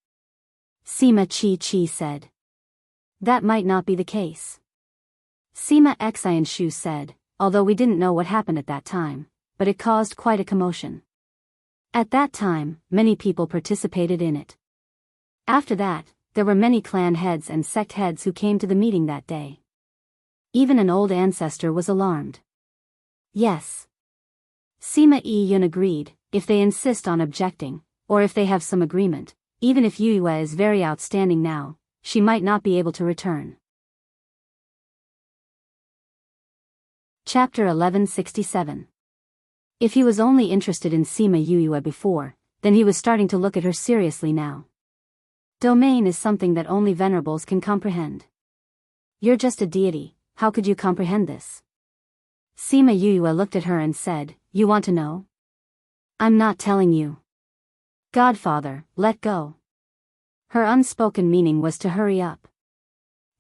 Sima Chi said. That might not be the case. Sima Xianshu said, although we didn't know what happened at that time, but it caused quite a commotion. At that time, many people participated in it. After that, there were many clan heads and sect heads who came to the meeting that day. Even an old ancestor was alarmed. Yes. Sima Yi-yun agreed, if they insist on objecting, or if they have some agreement, even if Yuyue is very outstanding now, she might not be able to return. Chapter 1167. If he was only interested in Sima Yuyue before, then he was starting to look at her seriously now. Domain is something that only venerables can comprehend. You're just a deity, how could you comprehend this? Sima Yuyue looked at her and said, you want to know? I'm not telling you. Godfather, let go. Her unspoken meaning was to hurry up.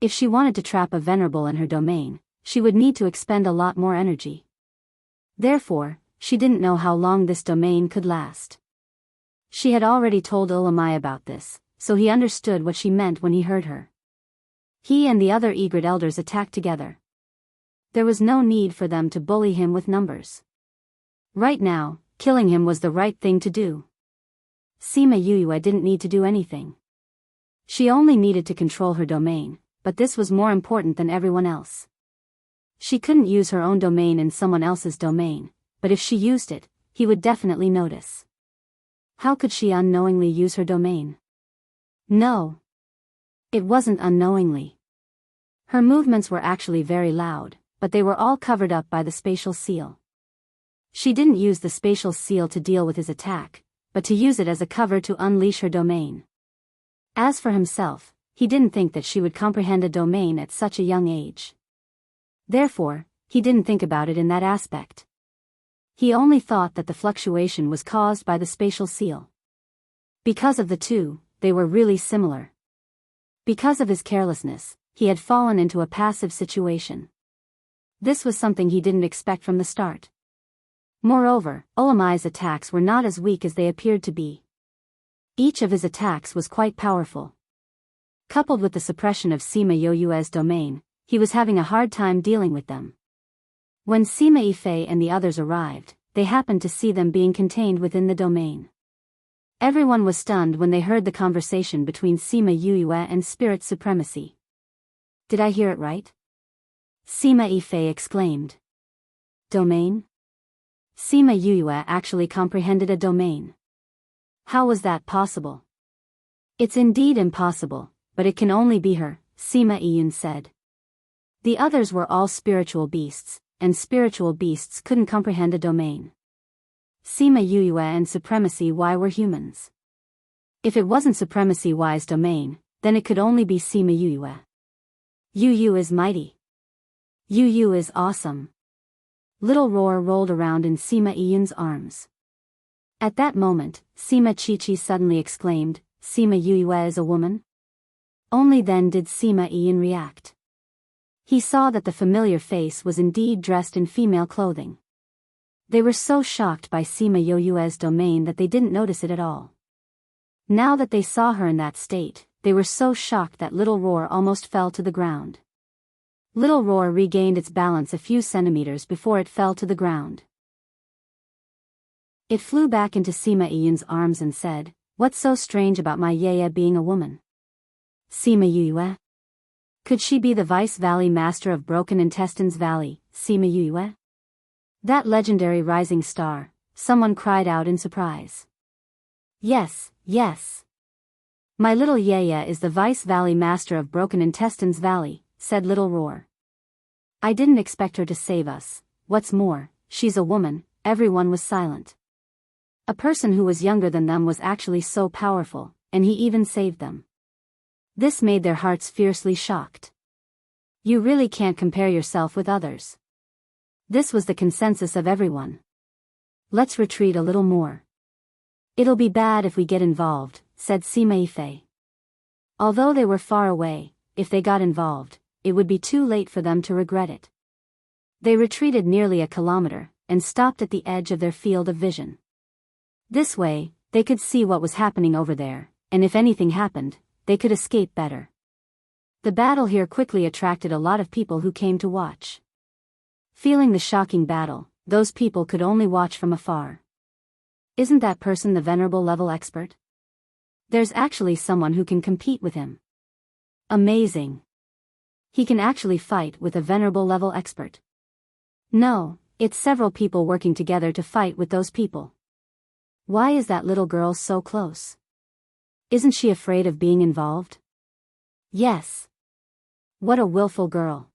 If she wanted to trap a venerable in her domain, she would need to expend a lot more energy. Therefore, she didn't know how long this domain could last. She had already told Ulamai about this, so he understood what she meant when he heard her. He and the other Egret elders attacked together. There was no need for them to bully him with numbers. Right now, killing him was the right thing to do. Sima Yuyue didn't need to do anything. She only needed to control her domain, but this was more important than everyone else. She couldn't use her own domain in someone else's domain, but if she used it, he would definitely notice. How could she unknowingly use her domain? No. It wasn't unknowingly. Her movements were actually very loud, but they were all covered up by the spatial seal. She didn't use the spatial seal to deal with his attack, but to use it as a cover to unleash her domain. As for himself, he didn't think that she would comprehend a domain at such a young age. Therefore, he didn't think about it in that aspect. He only thought that the fluctuation was caused by the spatial seal. Because of the two, they were really similar. Because of his carelessness, he had fallen into a passive situation. This was something he didn't expect from the start. Moreover, Ulamai's attacks were not as weak as they appeared to be. Each of his attacks was quite powerful. Coupled with the suppression of Sima Yuyue's domain, he was having a hard time dealing with them. When Sima Yifei and the others arrived, they happened to see them being contained within the domain. Everyone was stunned when they heard the conversation between Sima Yuyue and Spirit Supremacy. Did I hear it right? Sima Yifei exclaimed. Domain? Sima Yuyue actually comprehended a domain. How was that possible? It's indeed impossible, but it can only be her, Sima Iyun said. The others were all spiritual beasts, and spiritual beasts couldn't comprehend a domain. Sima Yuyue and Supremacy Y were humans. If it wasn't Supremacy Y's domain, then it could only be Sima Yuyue. Yu is mighty. Yu is awesome. Little Roar rolled around in Sima Iyun's arms. At that moment, Sima Qiqi suddenly exclaimed, Sima Yuyue is a woman? Only then did Sima Iyun react. He saw that the familiar face was indeed dressed in female clothing. They were so shocked by Sima Yuyue's domain that they didn't notice it at all. Now that they saw her in that state, they were so shocked that Little Roar almost fell to the ground. Little Roar regained its balance a few centimeters before it fell to the ground. It flew back into Sima Iyun's arms and said, "What's so strange about my Yaya being a woman? Sima Yuyue? Could she be the Vice Valley Master of Broken Intestines Valley, Sima Yuyue? That legendary rising star," someone cried out in surprise. Yes. My little Yaya is the Vice Valley Master of Broken Intestines Valley, said Little Roar. I didn't expect her to save us. What's more, she's a woman. Everyone was silent. A person who was younger than them was actually so powerful, and he even saved them. This made their hearts fiercely shocked. You really can't compare yourself with others. This was the consensus of everyone. Let's retreat a little more. It'll be bad if we get involved, said Sima Yifei. Although they were far away, if they got involved, it would be too late for them to regret it. They retreated nearly a kilometer, and stopped at the edge of their field of vision. This way, they could see what was happening over there, and if anything happened, they could escape better. The battle here quickly attracted a lot of people who came to watch. Feeling the shocking battle, those people could only watch from afar. Isn't that person the venerable level expert? There's actually someone who can compete with him. Amazing. He can actually fight with a venerable level expert. No, it's several people working together to fight with those people. Why is that little girl so close? Isn't she afraid of being involved? Yes. What a willful girl.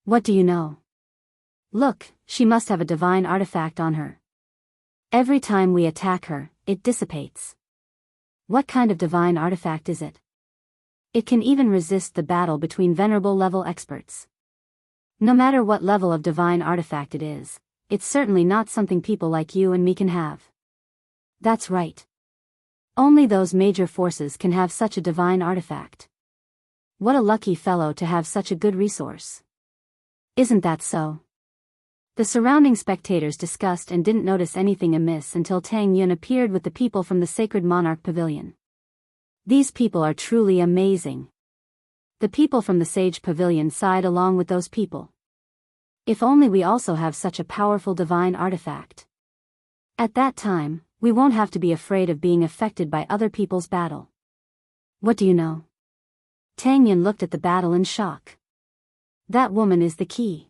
What do you know? Look, she must have a divine artifact on her. Every time we attack her, it dissipates. What kind of divine artifact is it? It can even resist the battle between venerable level experts. No matter what level of divine artifact it is, it's certainly not something people like you and me can have. That's right. Only those major forces can have such a divine artifact. What a lucky fellow to have such a good resource. Isn't that so? The surrounding spectators discussed and didn't notice anything amiss until Tang Yun appeared with the people from the Sacred Monarch Pavilion. These people are truly amazing. The people from the Sage Pavilion sighed along with those people. If only we also have such a powerful divine artifact. At that time, we won't have to be afraid of being affected by other people's battle. What do you know? Tang Yun looked at the battle in shock. That woman is the key.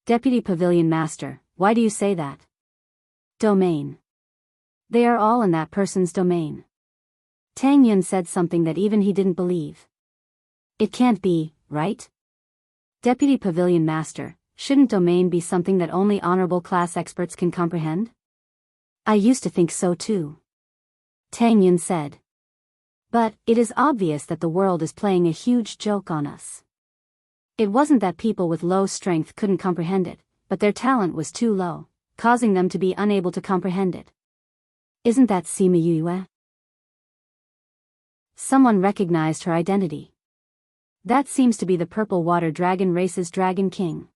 Deputy Pavilion Master, why do you say that? Domain. They are all in that person's domain. Tang Yun said something that even he didn't believe. It can't be, right? Deputy Pavilion Master, shouldn't domain be something that only honorable class experts can comprehend? I used to think so too. Tang Yun said. But, it is obvious that the world is playing a huge joke on us. It wasn't that people with low strength couldn't comprehend it, but their talent was too low, causing them to be unable to comprehend it. Isn't that Sima Yuyue? Someone recognized her identity. That seems to be the Purple Water Dragon race's Dragon King.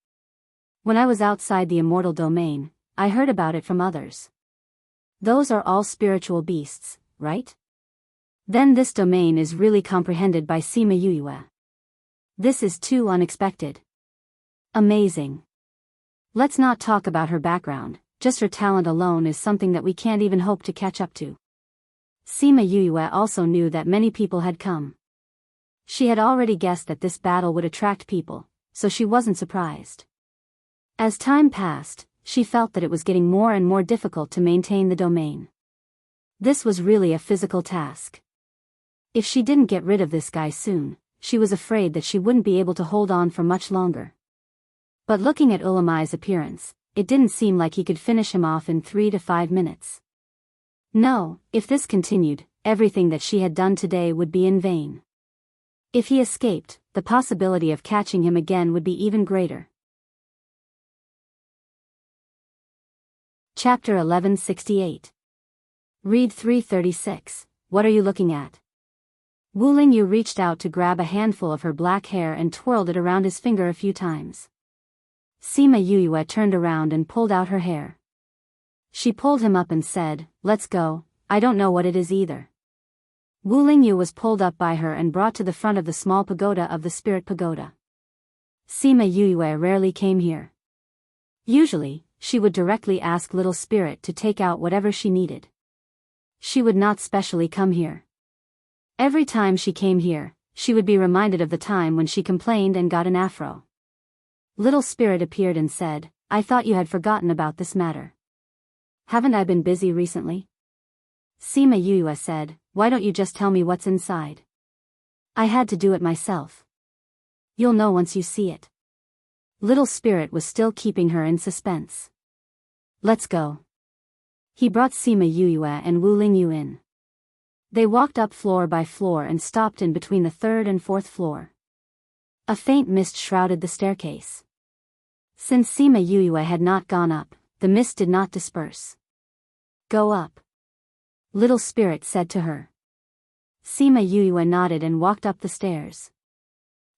When I was outside the immortal domain, I heard about it from others. Those are all spiritual beasts, right? Then this domain is really comprehended by Sima Yuyue. This is too unexpected. Amazing. Let's not talk about her background, just her talent alone is something that we can't even hope to catch up to. Sima Yuyue also knew that many people had come. She had already guessed that this battle would attract people, so she wasn't surprised. As time passed, she felt that it was getting more and more difficult to maintain the domain. This was really a physical task. If she didn't get rid of this guy soon, she was afraid that she wouldn't be able to hold on for much longer. But looking at Ulamai's appearance, it didn't seem like he could finish him off in 3 to 5 minutes. No, if this continued, everything that she had done today would be in vain. If he escaped, the possibility of catching him again would be even greater. Chapter 1168. Read 336. What are you looking at? Wu Lingyu reached out to grab a handful of her black hair and twirled it around his finger a few times. Sima Yuyue turned around and pulled out her hair. She pulled him up and said, "Let's go, I don't know what it is either." Wu Lingyu was pulled up by her and brought to the front of the small pagoda of the Spirit Pagoda. Sima Yuyue rarely came here. Usually, she would directly ask Little Spirit to take out whatever she needed. She would not specially come here. Every time she came here, she would be reminded of the time when she complained and got an afro. Little Spirit appeared and said, "I thought you had forgotten about this matter." "Haven't I been busy recently?" Sima Yuyue said, "Why don't you just tell me what's inside?" "I had to do it myself." "You'll know once you see it." Little Spirit was still keeping her in suspense. "Let's go." He brought Sima Yuyue and Wu Lingyu in. They walked up floor by floor and stopped in between the 3rd and 4th floor. A faint mist shrouded the staircase. Since Sima Yuyue had not gone up, the mist did not disperse. "Go up," Little Spirit said to her. Sima Yuyue nodded and walked up the stairs.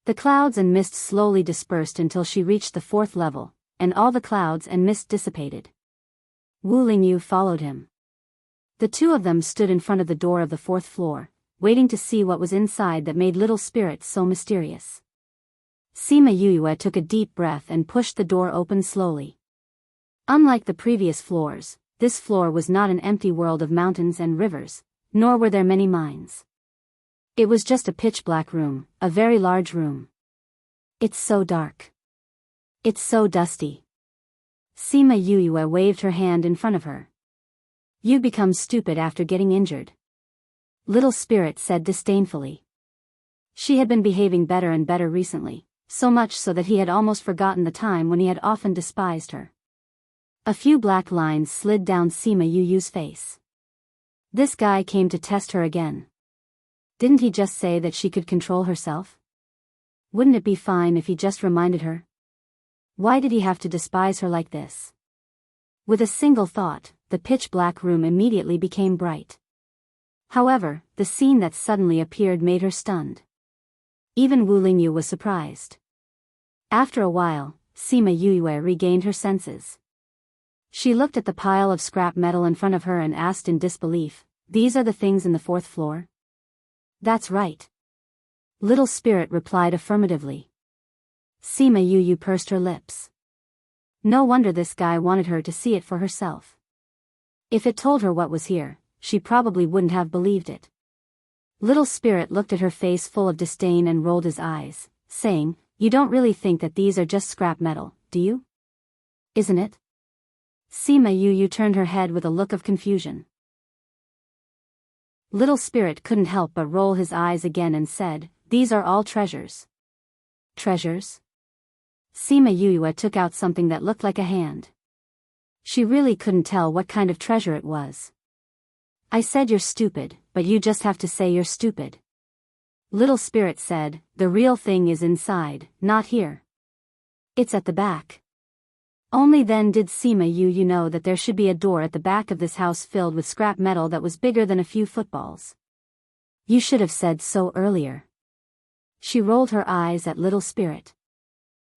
The clouds and mist slowly dispersed until she reached the 4th level, and all the clouds and mist dissipated. Wu Lingyu followed him. The two of them stood in front of the door of the 4th floor, waiting to see what was inside that made Little Spirit so mysterious. Sima Yuyue took a deep breath and pushed the door open slowly. Unlike the previous floors, this floor was not an empty world of mountains and rivers, nor were there many mines. It was just a pitch-black room, a very large room. "It's so dark. It's so dusty." Sima Yuyue waved her hand in front of her. "You become stupid after getting injured," Little Spirit said disdainfully. She had been behaving better and better recently, so much so that he had almost forgotten the time when he had often despised her. A few black lines slid down Sima Yuyue's face. This guy came to test her again. Didn't he just say that she could control herself? Wouldn't it be fine if he just reminded her? Why did he have to despise her like this? With a single thought, the pitch-black room immediately became bright. However, the scene that suddenly appeared made her stunned. Even Wu Lingyu was surprised. After a while, Sima Yuyue regained her senses. She looked at the pile of scrap metal in front of her and asked in disbelief, "These are the things in the 4th floor?" "That's right." Little Spirit replied affirmatively. Sima Yuyue pursed her lips. No wonder this guy wanted her to see it for herself. If it told her what was here, she probably wouldn't have believed it. Little Spirit looked at her face full of disdain and rolled his eyes, saying, "You don't really think that these are just scrap metal, do you? Isn't it?" Sima Yuyue turned her head with a look of confusion. Little Spirit couldn't help but roll his eyes again and said, "These are all treasures." "Treasures?" Sima Yuyue took out something that looked like a hand. She really couldn't tell what kind of treasure it was. "I said you're stupid, but you just have to say you're stupid." Little Spirit said, "The real thing is inside, not here. It's at the back." Only then did Sima Yuyue know that there should be a door at the back of this house filled with scrap metal that was bigger than a few footballs. "You should have said so earlier." She rolled her eyes at Little Spirit.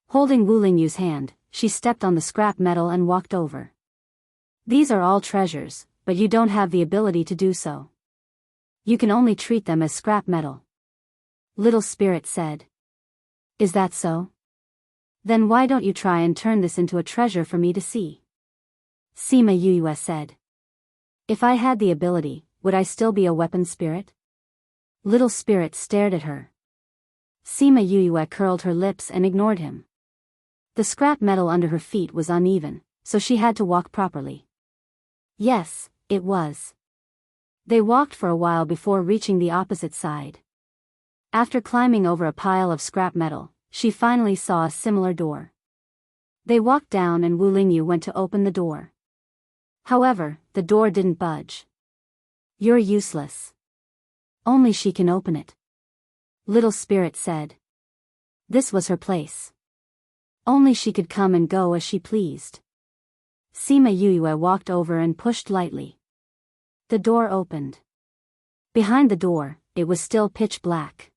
Holding Wu Lingyu's hand, she stepped on the scrap metal and walked over. "These are all treasures, but you don't have the ability to do so. You can only treat them as scrap metal," Little Spirit said. "Is that so? Then why don't you try and turn this into a treasure for me to see?" Sima Yuyue said. "If I had the ability, would I still be a weapon spirit?" Little Spirit stared at her. Sima Yuyue curled her lips and ignored him. The scrap metal under her feet was uneven, so she had to walk properly. Yes, it was. They walked for a while before reaching the opposite side. After climbing over a pile of scrap metal, she finally saw a similar door. They walked down and Wu Lingyu went to open the door. However, the door didn't budge. "You're useless. Only she can open it," Little Spirit said. This was her place. Only she could come and go as she pleased. Sima Yue walked over and pushed lightly. The door opened. Behind the door, it was still pitch black.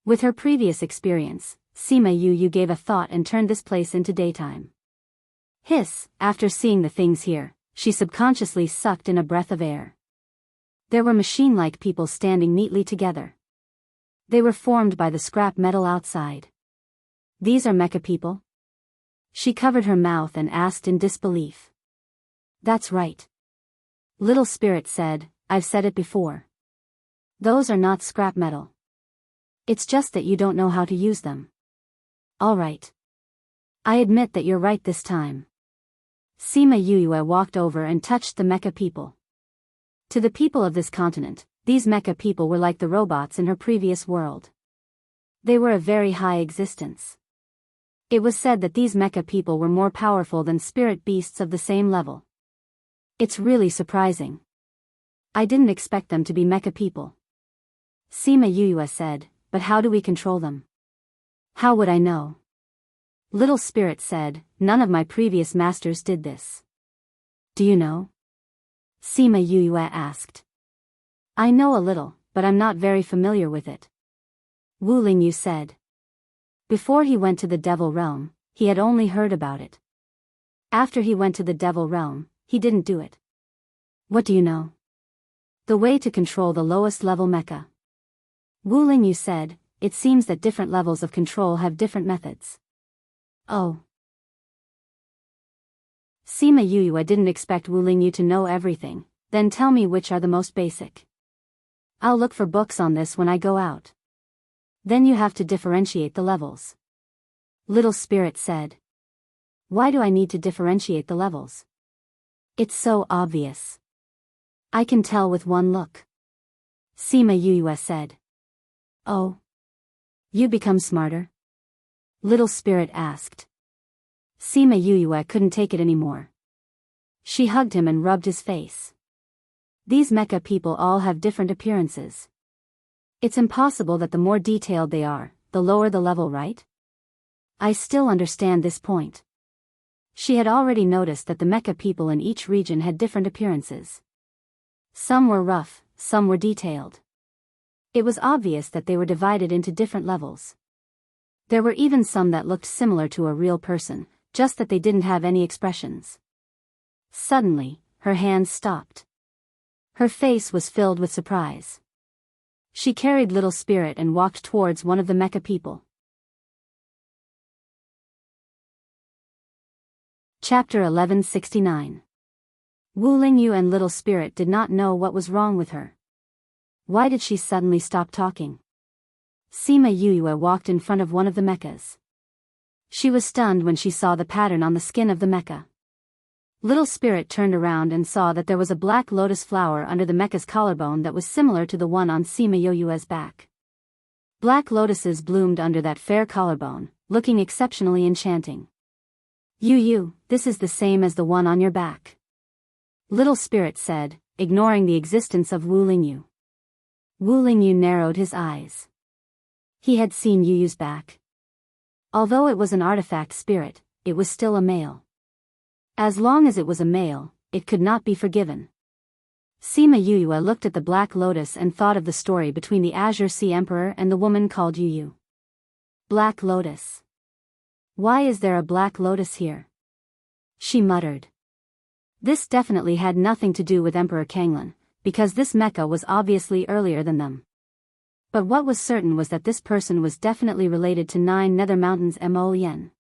With her previous experience, Sima Yue gave a thought and turned this place into daytime. Hiss, after seeing the things here, she subconsciously sucked in a breath of air. There were machine-like people standing neatly together. They were formed by the scrap metal outside. These are mecha people? She covered her mouth and asked in disbelief. That's right. Little Spirit said, I've said it before. Those are not scrap metal. It's just that you don't know how to use them. All right. I admit that you're right this time. Sima Yue walked over and touched the mecha people. To the people of this continent, these mecha people were like the robots in her previous world. They were a very high existence. It was said that these mecha people were more powerful than spirit beasts of the same level. It's really surprising. I didn't expect them to be mecha people. Sima Yue said, but how do we control them? How would I know? Little Spirit said, none of my previous masters did this. Do you know? Sima Yue asked. I know a little, but I'm not very familiar with it. Wu Lingyu said. Before he went to the Devil Realm, he had only heard about it. After he went to the Devil Realm, he didn't do it. What do you know? The way to control the lowest level mecha. Wu Lingyu said, it seems that different levels of control have different methods. Oh. Sima Yue didn't expect Wu Lingyu to know everything, then tell me which are the most basic. I'll look for books on this when I go out. Then you have to differentiate the levels. Little Spirit said. Why do I need to differentiate the levels? It's so obvious. I can tell with one look. Sima Yue said. Oh. You become smarter? Little Spirit asked. Sima Yue couldn't take it anymore. She hugged him and rubbed his face. These mecha people all have different appearances. It's impossible that the more detailed they are, the lower the level, right? I still understand this point. She had already noticed that the mecha people in each region had different appearances. Some were rough, some were detailed. It was obvious that they were divided into different levels. There were even some that looked similar to a real person, just that they didn't have any expressions. Suddenly, her hands stopped. Her face was filled with surprise. She carried Little Spirit and walked towards one of the mecha people. Chapter 1169. Wu Lingyu and Little Spirit did not know what was wrong with her. Why did she suddenly stop talking? Sima Yue walked in front of one of the mechas. She was stunned when she saw the pattern on the skin of the mecha. Little Spirit turned around and saw that there was a black lotus flower under the mecha's collarbone that was similar to the one on Sima Yue's back. Black lotuses bloomed under that fair collarbone, looking exceptionally enchanting. Yu, this is the same as the one on your back. Little Spirit said, ignoring the existence of Wu Lingyu. Wu Lingyu narrowed his eyes. He had seen Yu's back. Although it was an artifact spirit, it was still a male. As long as it was a male, it could not be forgiven. Sima Yue looked at the Black Lotus and thought of the story between the Azure Sea Emperor and the woman called Yu. Black Lotus. Why is there a Black Lotus here? She muttered. This definitely had nothing to do with Emperor Kanglan, because this mecha was obviously earlier than them. But what was certain was that this person was definitely related to 9 Nether Mountains Mo Lien.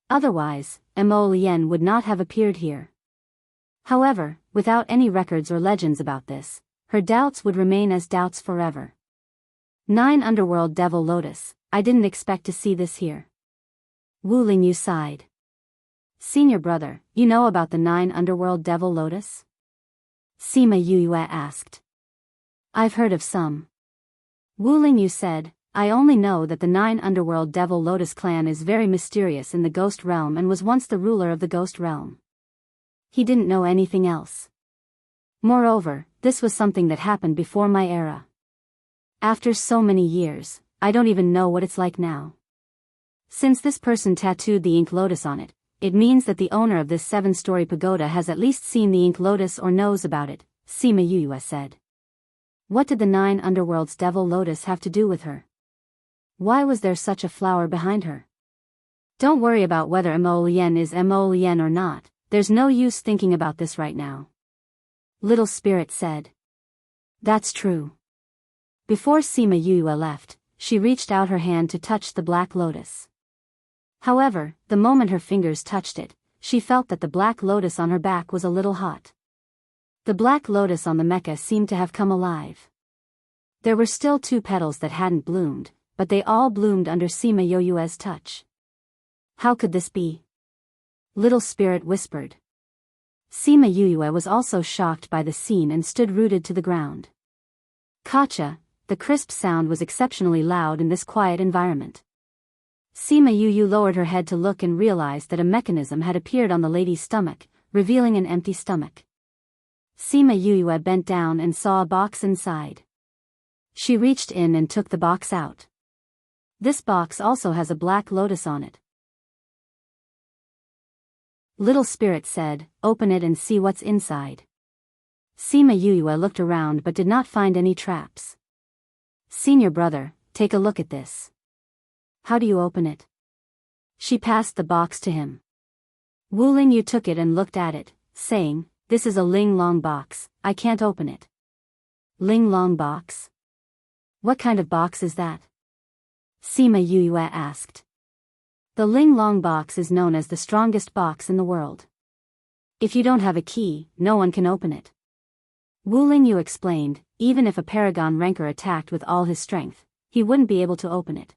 Otherwise, Mo Lien would not have appeared here. However, without any records or legends about this, her doubts would remain as doubts forever. 9 Underworld Devil Lotus, I didn't expect to see this here. Wu Lingyu sighed. Senior brother, you know about the 9 Underworld Devil Lotus? Sima Yue asked. I've heard of some. Wu Lingyu said, I only know that the 9 underworld devil lotus clan is very mysterious in the ghost realm and was once the ruler of the ghost realm. He didn't know anything else. Moreover, this was something that happened before my era. After so many years, I don't even know what it's like now. Since this person tattooed the ink lotus on it, it means that the owner of this 7-story pagoda has at least seen the ink lotus or knows about it, Sima Yuyue said. What did the 9 underworld's devil lotus have to do with her? Why was there such a flower behind her? Don't worry about whether Emolian is Emolian or not, there's no use thinking about this right now. Little Spirit said. That's true. Before Sima Yuyue left, she reached out her hand to touch the black lotus. However, the moment her fingers touched it, she felt that the black lotus on her back was a little hot. The black lotus on the mecha seemed to have come alive. There were still 2 petals that hadn't bloomed, but they all bloomed under Sima Yuyue's touch. How could this be? Little Spirit whispered. Sima Yuyue was also shocked by the scene and stood rooted to the ground. Kacha, the crisp sound was exceptionally loud in this quiet environment. Sima Yuyue lowered her head to look and realized that a mechanism had appeared on the lady's stomach, revealing an empty stomach. Sima Yuyue bent down and saw a box inside. She reached in and took the box out. This box also has a black lotus on it. Little Spirit said, open it and see what's inside. Sima Yuyue looked around but did not find any traps. Senior brother, take a look at this. How do you open it? She passed the box to him. Wu Lingyu took it and looked at it, saying, this is a Ling Long box, I can't open it. Ling Long box? What kind of box is that? Sima Yuyue asked. The Ling Long box is known as the strongest box in the world. If you don't have a key, no one can open it. Wu Lingyu explained, even if a paragon ranker attacked with all his strength, he wouldn't be able to open it.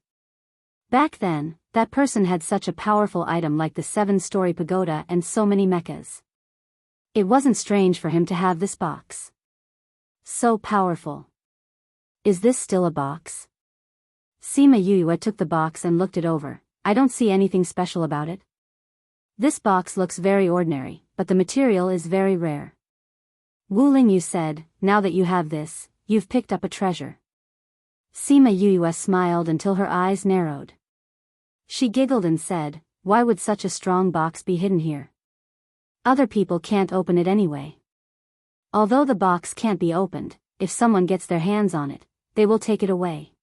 Back then, that person had such a powerful item like the 7-story pagoda and so many mechas. It wasn't strange for him to have this box. So powerful. Is this still a box? Sima Yuyue took the box and looked it over. I don't see anything special about it. This box looks very ordinary, but the material is very rare. Wu Lingyu said, now that you have this, you've picked up a treasure. Sima Yuyue smiled until her eyes narrowed. She giggled and said, why would such a strong box be hidden here? Other people can't open it anyway. Although the box can't be opened, if someone gets their hands on it, they will take it away.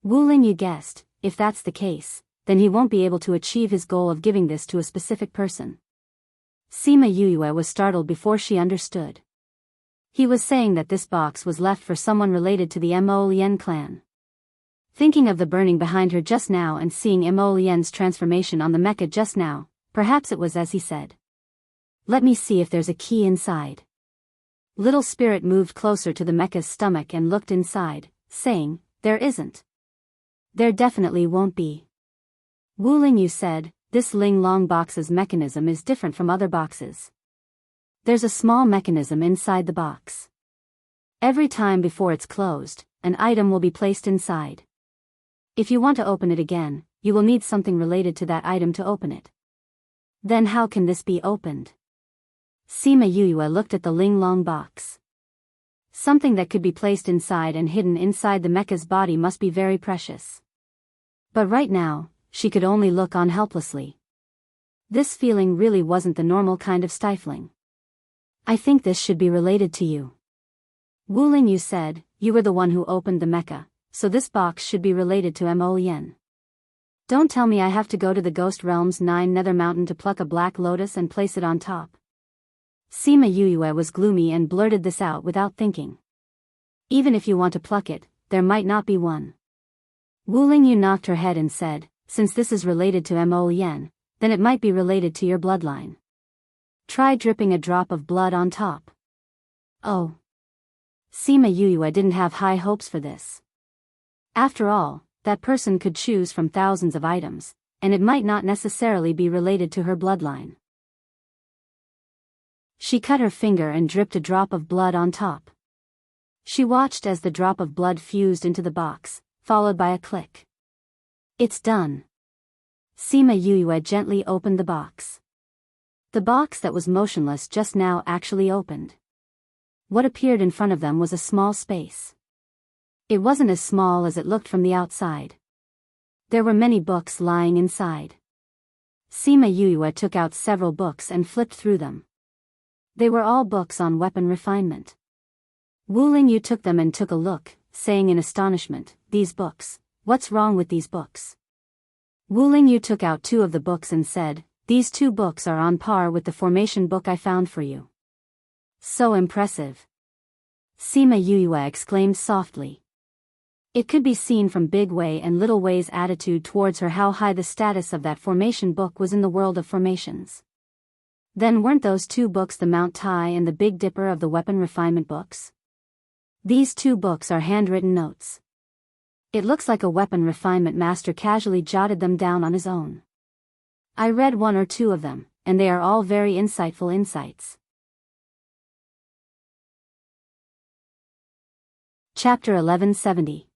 Wu Lingyu guessed, if that's the case, then he won't be able to achieve his goal of giving this to a specific person. Sima Yuyue was startled before she understood. He was saying that this box was left for someone related to the Mo Lien clan. Thinking of the burning behind her just now and seeing Mo Lien's transformation on the mecha just now, perhaps it was as he said. Let me see if there's a key inside. Little Spirit moved closer to the mecha's stomach and looked inside, saying, there isn't. There definitely won't be. Wu Lingyu said, this Ling Long box's mechanism is different from other boxes. There's a small mechanism inside the box. Every time before it's closed, an item will be placed inside. If you want to open it again, you will need something related to that item to open it. Then how can this be opened? Sima Yuyue looked at the Ling Long box. Something that could be placed inside and hidden inside the mecha's body must be very precious. But right now, she could only look on helplessly. This feeling really wasn't the normal kind of stifling. I think this should be related to you. Wu Lingyu said, you were the one who opened the mecha, so this box should be related to Mo Lien. Don't tell me I have to go to the Ghost Realm's 9 Nether Mountain to pluck a black lotus and place it on top. Sima Yuyue was gloomy and blurted this out without thinking. Even if you want to pluck it, there might not be one. Wu Lingyu knocked her head and said, since this is related to Mo Lien, then it might be related to your bloodline. Try dripping a drop of blood on top. Oh. Sima Yuyue didn't have high hopes for this. After all, that person could choose from thousands of items, and it might not necessarily be related to her bloodline. She cut her finger and dripped a drop of blood on top. She watched as the drop of blood fused into the box, followed by a click. It's done. Sima Yue gently opened the box. The box that was motionless just now actually opened. What appeared in front of them was a small space. It wasn't as small as it looked from the outside. There were many books lying inside. Sima Yue took out several books and flipped through them. They were all books on weapon refinement. Wu Lingyu took them and took a look, saying in astonishment, "These books, what's wrong with these books?" Wu Lingyu took out 2 of the books and said, "These 2 books are on par with the formation book I found for you." So impressive. Sima Yue exclaimed softly. It could be seen from Big Wei and Little Wei's attitude towards her how high the status of that formation book was in the world of formations. Then weren't those 2 books the Mount Tai and the Big Dipper of the weapon refinement books? These 2 books are handwritten notes. It looks like a weapon refinement master casually jotted them down on his own. I read 1 or 2 of them, and they are all very insightful insights. Chapter 1170.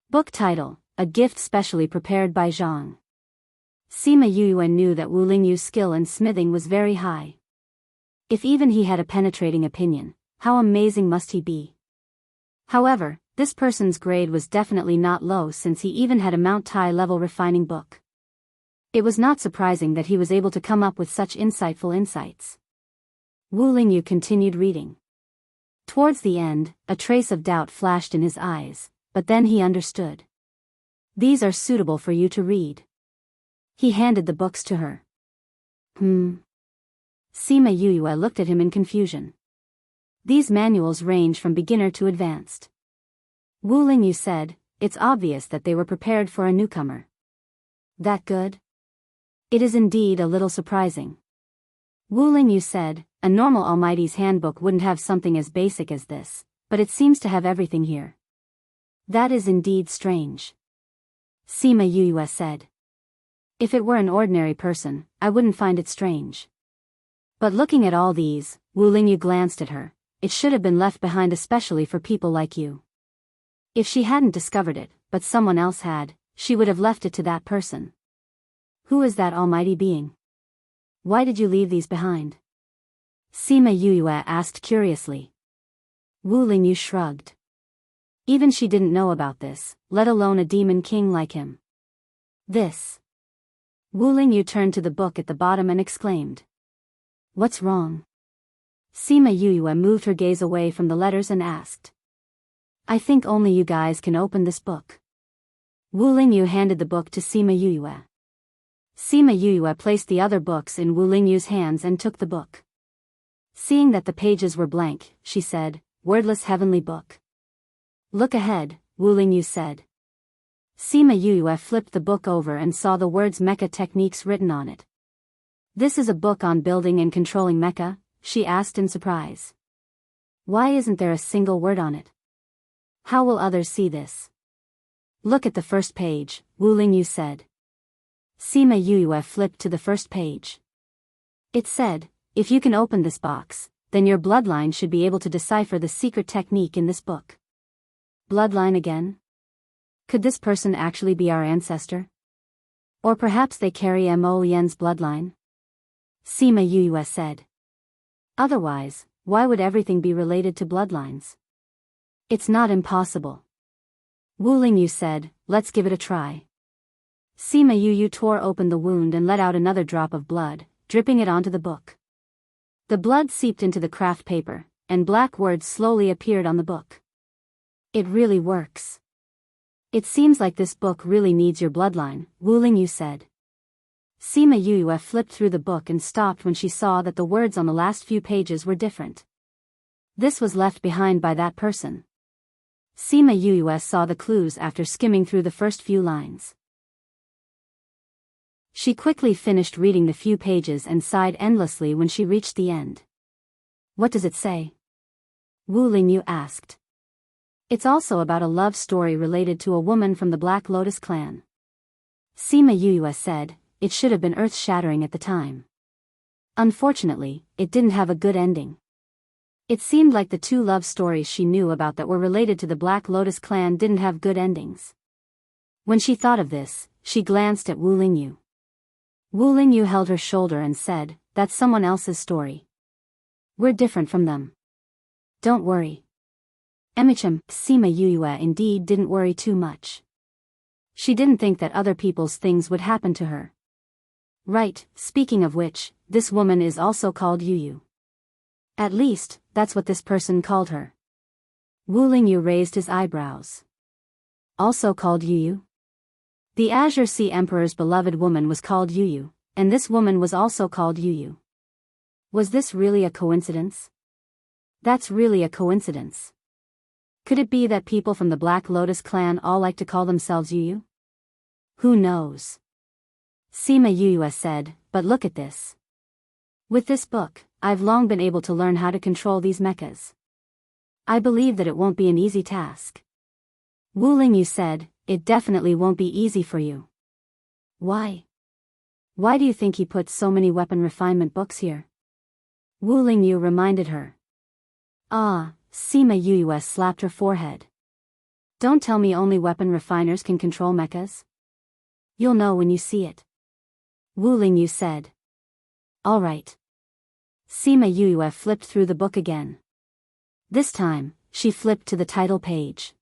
Book title, A Gift Specially Prepared by Zhang. Sima Yue knew that Wu Lingyu's skill in smithing was very high. If even he had a penetrating opinion, how amazing must he be? However, this person's grade was definitely not low since he even had a Mount Tai level refining book. It was not surprising that he was able to come up with such insightful insights. Wu Lingyu continued reading. Towards the end, a trace of doubt flashed in his eyes, but then he understood. These are suitable for you to read. He handed the books to her. Sima Yue looked at him in confusion. These manuals range from beginner to advanced. Wu Lingyu said, "It's obvious that they were prepared for a newcomer." That good? It is indeed a little surprising. Wu Lingyu said, "A normal Almighty's handbook wouldn't have something as basic as this, but it seems to have everything here." That is indeed strange. Sima Yue said. If it were an ordinary person, I wouldn't find it strange. But looking at all these, Wu Lingyu glanced at her, it should have been left behind especially for people like you. If she hadn't discovered it, but someone else had, she would have left it to that person. Who is that almighty being? Why did you leave these behind? Sima Yue asked curiously. Wu Lingyu shrugged. Even she didn't know about this, let alone a demon king like him. This. Wu Lingyu turned to the book at the bottom and exclaimed. What's wrong? Sima Yue moved her gaze away from the letters and asked. I think only you guys can open this book. Wu Lingyu handed the book to Sima Yue. Sima Yue placed the other books in Wu Lingyu's hands and took the book. Seeing that the pages were blank, she said, Wordless heavenly book. Look ahead, Wu Lingyu said. Sima Yue flipped the book over and saw the words mecha techniques written on it. This is a book on building and controlling mecha, she asked in surprise. Why isn't there a single word on it? How will others see this? Look at the first page, Wu Lingyu said. Sima Yue flipped to the first page. It said, if you can open this box, then your bloodline should be able to decipher the secret technique in this book. Bloodline again? Could this person actually be our ancestor? Or perhaps they carry Mo Lian's bloodline? Sima Yue said. Otherwise, why would everything be related to bloodlines? It's not impossible. Wu Lingyu said, let's give it a try. Sima Yue tore open the wound and let out another drop of blood, dripping it onto the book. The blood seeped into the craft paper, and black words slowly appeared on the book. It really works. It seems like this book really needs your bloodline, Wu Lingyu said. Sima Yue flipped through the book and stopped when she saw that the words on the last few pages were different. This was left behind by that person. Sima Yue saw the clues after skimming through the first few lines. She quickly finished reading the few pages and sighed endlessly when she reached the end. What does it say? Wu Lingyu asked. It's also about a love story related to a woman from the Black Lotus clan. Sima Yue said, it should have been earth-shattering at the time. Unfortunately, it didn't have a good ending. It seemed like the two love stories she knew about that were related to the Black Lotus clan didn't have good endings. When she thought of this, she glanced at Wu Lingyu. Wu Lingyu held her shoulder and said, "That's someone else's story. We're different from them. Don't worry." Emichim, Sima Yuyue indeed didn't worry too much. She didn't think that other people's things would happen to her. Right, speaking of which, this woman is also called Yuyu. At least, that's what this person called her. Wu Lingyu raised his eyebrows. Also called Yuyu? The Azure Sea Emperor's beloved woman was called Yuyu, and this woman was also called Yuyu. Was this really a coincidence? That's really a coincidence. Could it be that people from the Black Lotus clan all like to call themselves Yuyu? Who knows? Sima Yuyue said, "But look at this. With this book, I've long been able to learn how to control these mechas. I believe that it won't be an easy task." Wu Lingyu said, "It definitely won't be easy for you." Why? Why do you think he put so many weapon refinement books here? Wu Lingyu reminded her. Sima Yuyue slapped her forehead. Don't tell me only weapon refiners can control mechas. You'll know when you see it. Wu Lingyu said. Alright. Sima Yuyue flipped through the book again. This time, she flipped to the title page.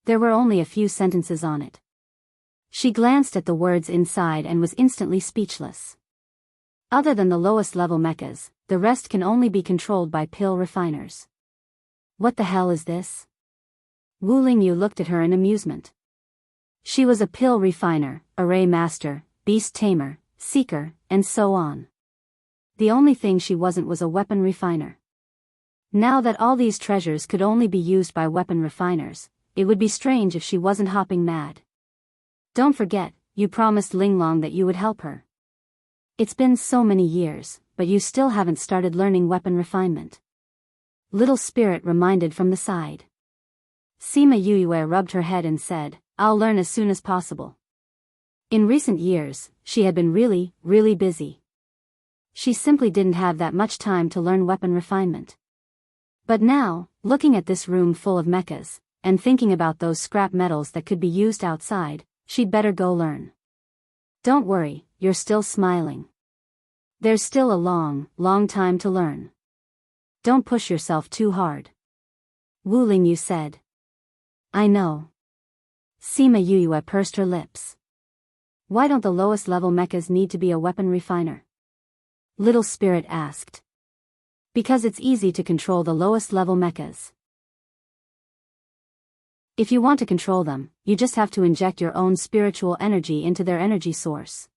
There were only a few sentences on it. She glanced at the words inside and was instantly speechless. Other than the lowest level mechas, the rest can only be controlled by pill refiners. What the hell is this? Wu Lingyu looked at her in amusement. She was a pill refiner, array master, beast tamer, seeker, and so on. The only thing she wasn't was a weapon refiner. Now that all these treasures could only be used by weapon refiners, it would be strange if she wasn't hopping mad. Don't forget, you promised Linglong that you would help her. It's been so many years, but you still haven't started learning weapon refinement. Little Spirit reminded from the side. Sima Yuyue rubbed her head and said, "I'll learn as soon as possible." In recent years, she had been really, really busy. She simply didn't have that much time to learn weapon refinement. But now, looking at this room full of mechas, and thinking about those scrap metals that could be used outside, she'd better go learn. Don't worry, you're still smiling. There's still a long, long time to learn. Don't push yourself too hard. Wu Lingyu said. I know. Sima Yuyue pursed her lips. Why don't the lowest level mechas need to be a weapon refiner? Little Spirit asked. Because it's easy to control the lowest level mechas. If you want to control them, you just have to inject your own spiritual energy into their energy source.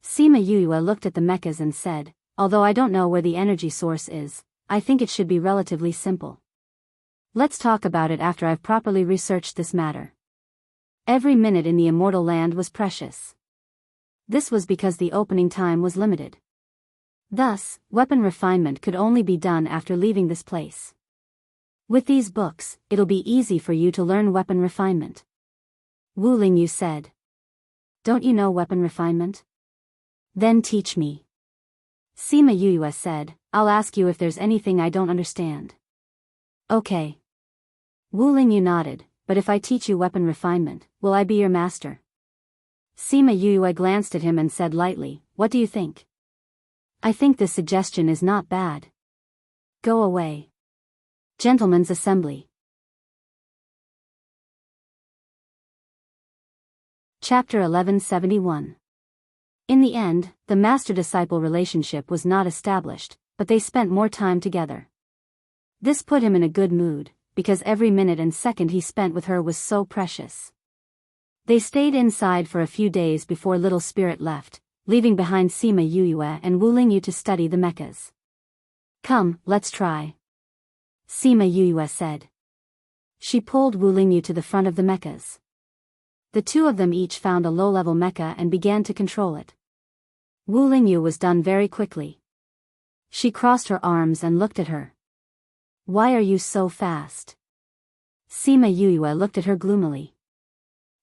Sima Yuyue looked at the mechas and said, although I don't know where the energy source is, I think it should be relatively simple. Let's talk about it after I've properly researched this matter. Every minute in the immortal land was precious. This was because the opening time was limited. Thus, weapon refinement could only be done after leaving this place. With these books, it'll be easy for you to learn weapon refinement. Wu Lingyu said. Don't you know weapon refinement? Then teach me. Sima Yuyue said, I'll ask you if there's anything I don't understand. Okay. Wu Lingyu nodded, but if I teach you weapon refinement, will I be your master? Sima Yuyue glanced at him and said lightly, what do you think? I think this suggestion is not bad. Go away. Gentlemen's Assembly. Chapter 1171. In the end, the master-disciple relationship was not established, but they spent more time together. This put him in a good mood, because every minute and second he spent with her was so precious. They stayed inside for a few days before Little Spirit left, leaving behind Sima Yuyue and Wu Lingyu to study the mechas. Come, let's try. Sima Yuyue said. She pulled Wu Lingyu to the front of the mechas. The two of them each found a low-level mecha and began to control it. Wu Lingyu was done very quickly. She crossed her arms and looked at her. Why are you so fast? Sima Yuyue looked at her gloomily.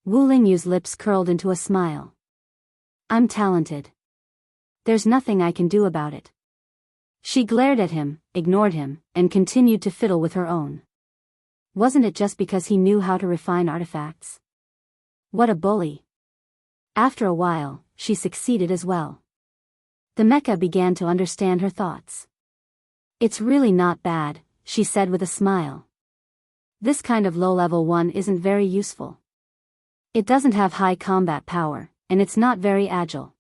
Wu Lingyu's lips curled into a smile. I'm talented. There's nothing I can do about it. She glared at him, ignored him, and continued to fiddle with her own. Wasn't it just because he knew how to refine artifacts? What a bully. After a while, she succeeded as well. The mecha began to understand her thoughts. It's really not bad, she said with a smile. This kind of low-level one isn't very useful. It doesn't have high combat power, and it's not very agile.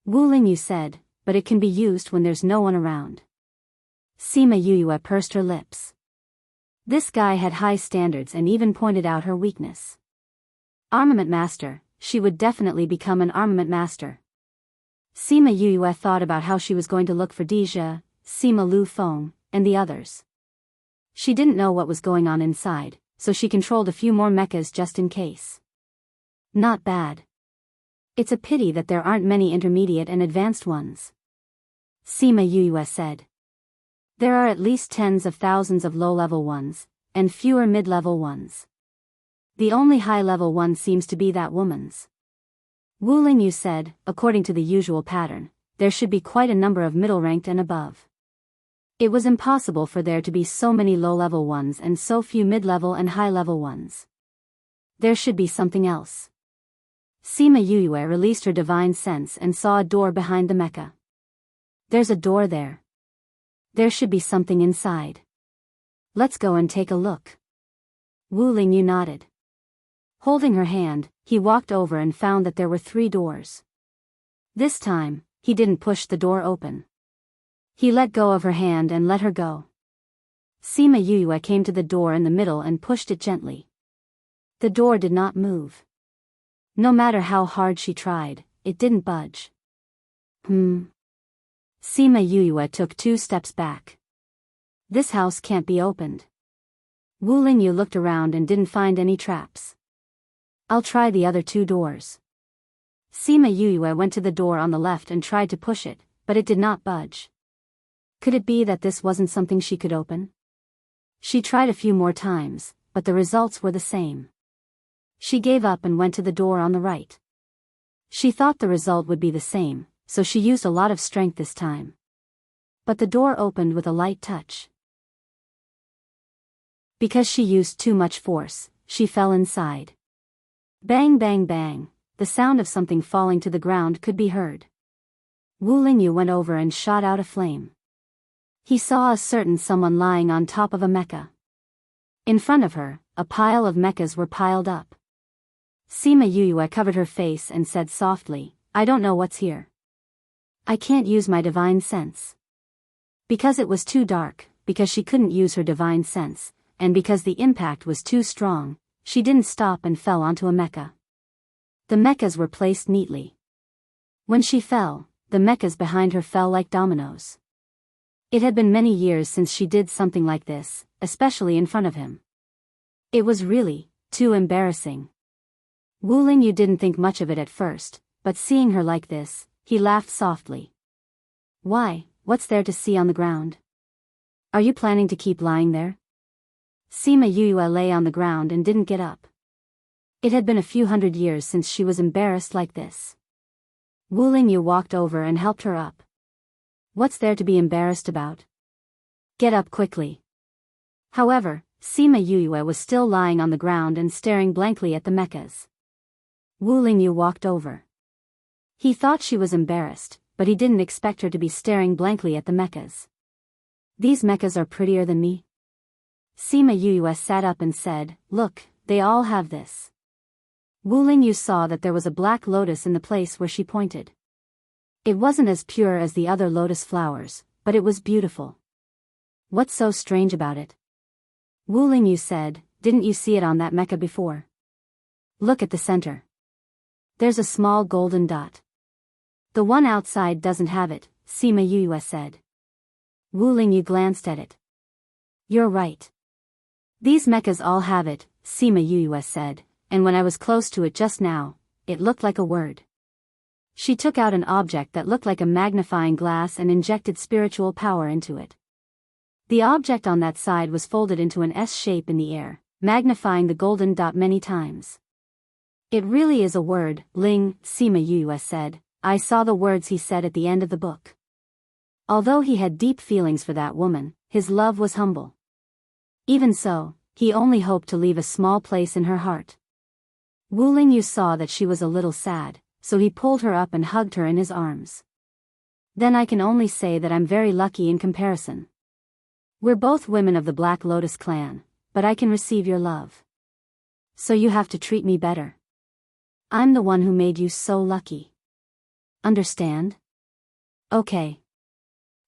Wu Lingyu said, but it can be used when there's no one around. Sima Yuyue pursed her lips. This guy had high standards and even pointed out her weakness. Armament master, she would definitely become an armament master. Sima Yuyue thought about how she was going to look for Deja, Sima Lu Feng, and the others. She didn't know what was going on inside, so she controlled a few more mechas just in case. Not bad. It's a pity that there aren't many intermediate and advanced ones. Sima Yuyue said. There are at least tens of thousands of low-level ones, and fewer mid-level ones. The only high-level one seems to be that woman's. Wu Lingyu said, according to the usual pattern, there should be quite a number of middle-ranked and above. It was impossible for there to be so many low-level ones and so few mid-level and high-level ones. There should be something else. Sima Yuyue released her divine sense and saw a door behind the mecha. There's a door there. There should be something inside. Let's go and take a look. Wu Lingyu nodded. Holding her hand, he walked over and found that there were 3 doors. This time, he didn't push the door open. He let go of her hand and let her go. Sima Yuyue came to the door in the middle and pushed it gently. The door did not move. No matter how hard she tried, it didn't budge. Sima Yuyue took 2 steps back. This house can't be opened. Wu Lingyu looked around and didn't find any traps. I'll try the other 2 doors. Sima Yuyue went to the door on the left and tried to push it, but it did not budge. Could it be that this wasn't something she could open? She tried a few more times, but the results were the same. She gave up and went to the door on the right. She thought the result would be the same, so she used a lot of strength this time. But the door opened with a light touch. Because she used too much force, she fell inside. Bang bang bang, the sound of something falling to the ground could be heard. Wu Lingyu went over and shot out a flame. He saw a certain someone lying on top of a mecha. In front of her, a pile of mechas were piled up. Sima Yuyue covered her face and said softly, I don't know what's here. I can't use my divine sense. Because it was too dark, because she couldn't use her divine sense, and because the impact was too strong, she didn't stop and fell onto a mecha. The mechas were placed neatly. When she fell, the mechas behind her fell like dominoes. It had been many years since she did something like this, especially in front of him. It was really too embarrassing. Wu Lingyu didn't think much of it at first, but seeing her like this, he laughed softly. Why, what's there to see on the ground? Are you planning to keep lying there? Sima Yuyue lay on the ground and didn't get up. It had been a few hundred years since she was embarrassed like this. Wu Lingyu walked over and helped her up. What's there to be embarrassed about? Get up quickly. However, Sima Yuyue was still lying on the ground and staring blankly at the mechas. Wu Lingyu walked over. He thought she was embarrassed, but he didn't expect her to be staring blankly at the mechas. These mechas are prettier than me. Sima Yuyue sat up and said, Look, they all have this. Wu Lingyu saw that there was a black lotus in the place where she pointed. It wasn't as pure as the other lotus flowers, but it was beautiful. What's so strange about it? Wu Lingyu said, Didn't you see it on that mecha before? Look at the center. There's a small golden dot. The one outside doesn't have it, Sima Yuyue said. Wu Lingyu glanced at it. You're right. These mechas all have it, Sima Yuyue said, and when I was close to it just now, it looked like a word. She took out an object that looked like a magnifying glass and injected spiritual power into it. The object on that side was folded into an S shape in the air, magnifying the golden dot many times. It really is a word, Ling, Sima Yuyue said. I saw the words he said at the end of the book. Although he had deep feelings for that woman, his love was humble. Even so, he only hoped to leave a small place in her heart. Wu Lingyu saw that she was a little sad, so he pulled her up and hugged her in his arms. Then I can only say that I'm very lucky in comparison. We're both women of the Black Lotus clan, but I can receive your love. So you have to treat me better. I'm the one who made you so lucky. Understand? Okay.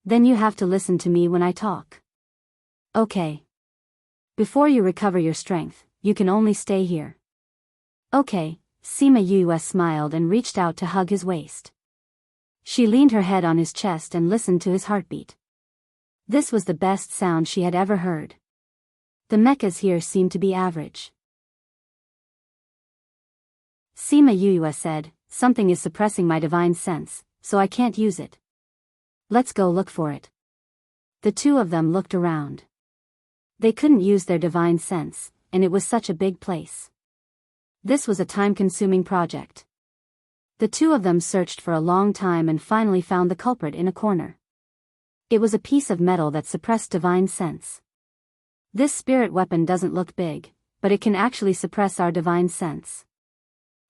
Then you have to listen to me when I talk. Okay. Before you recover your strength, you can only stay here. Okay, Sima Yue smiled and reached out to hug his waist. She leaned her head on his chest and listened to his heartbeat. This was the best sound she had ever heard. The mechas here seemed to be average. Sima Yue said, something is suppressing my divine sense, so I can't use it. Let's go look for it. The two of them looked around. They couldn't use their divine sense, and it was such a big place. This was a time-consuming project. The two of them searched for a long time and finally found the culprit in a corner. It was a piece of metal that suppressed divine sense. This spirit weapon doesn't look big, but it can actually suppress our divine sense.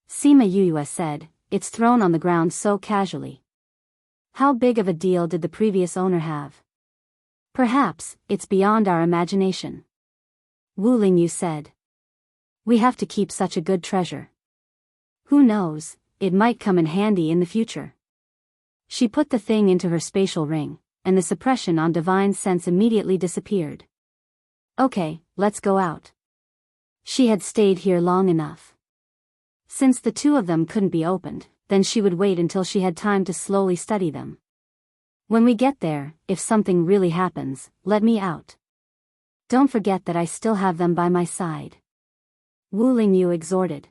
Sima Yue said, it's thrown on the ground so casually. How big of a deal did the previous owner have? Perhaps, it's beyond our imagination. Wu Lingyu said. We have to keep such a good treasure. Who knows, it might come in handy in the future. She put the thing into her spatial ring, and the suppression on divine sense immediately disappeared. Okay, let's go out. She had stayed here long enough. Since the two of them couldn't be opened, then she would wait until she had time to slowly study them. When we get there, if something really happens, let me out. Don't forget that I still have them by my side. Wu Lingyu exhorted.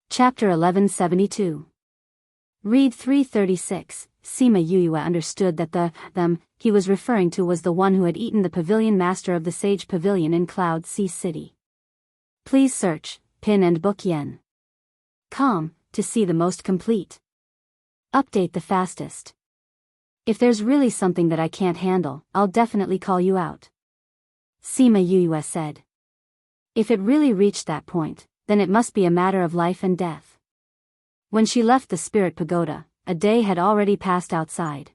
Chapter 1172. Read 336. Sima Yue understood that the them he was referring to was the one who had eaten the pavilion master of the Sage Pavilion in Cloud Sea City. Please search, pin and book yen. Com, to see the most complete. Update the fastest. If there's really something that I can't handle, I'll definitely call you out. Sima Yue said. If it really reached that point, then it must be a matter of life and death. When she left the spirit pagoda, a day had already passed outside.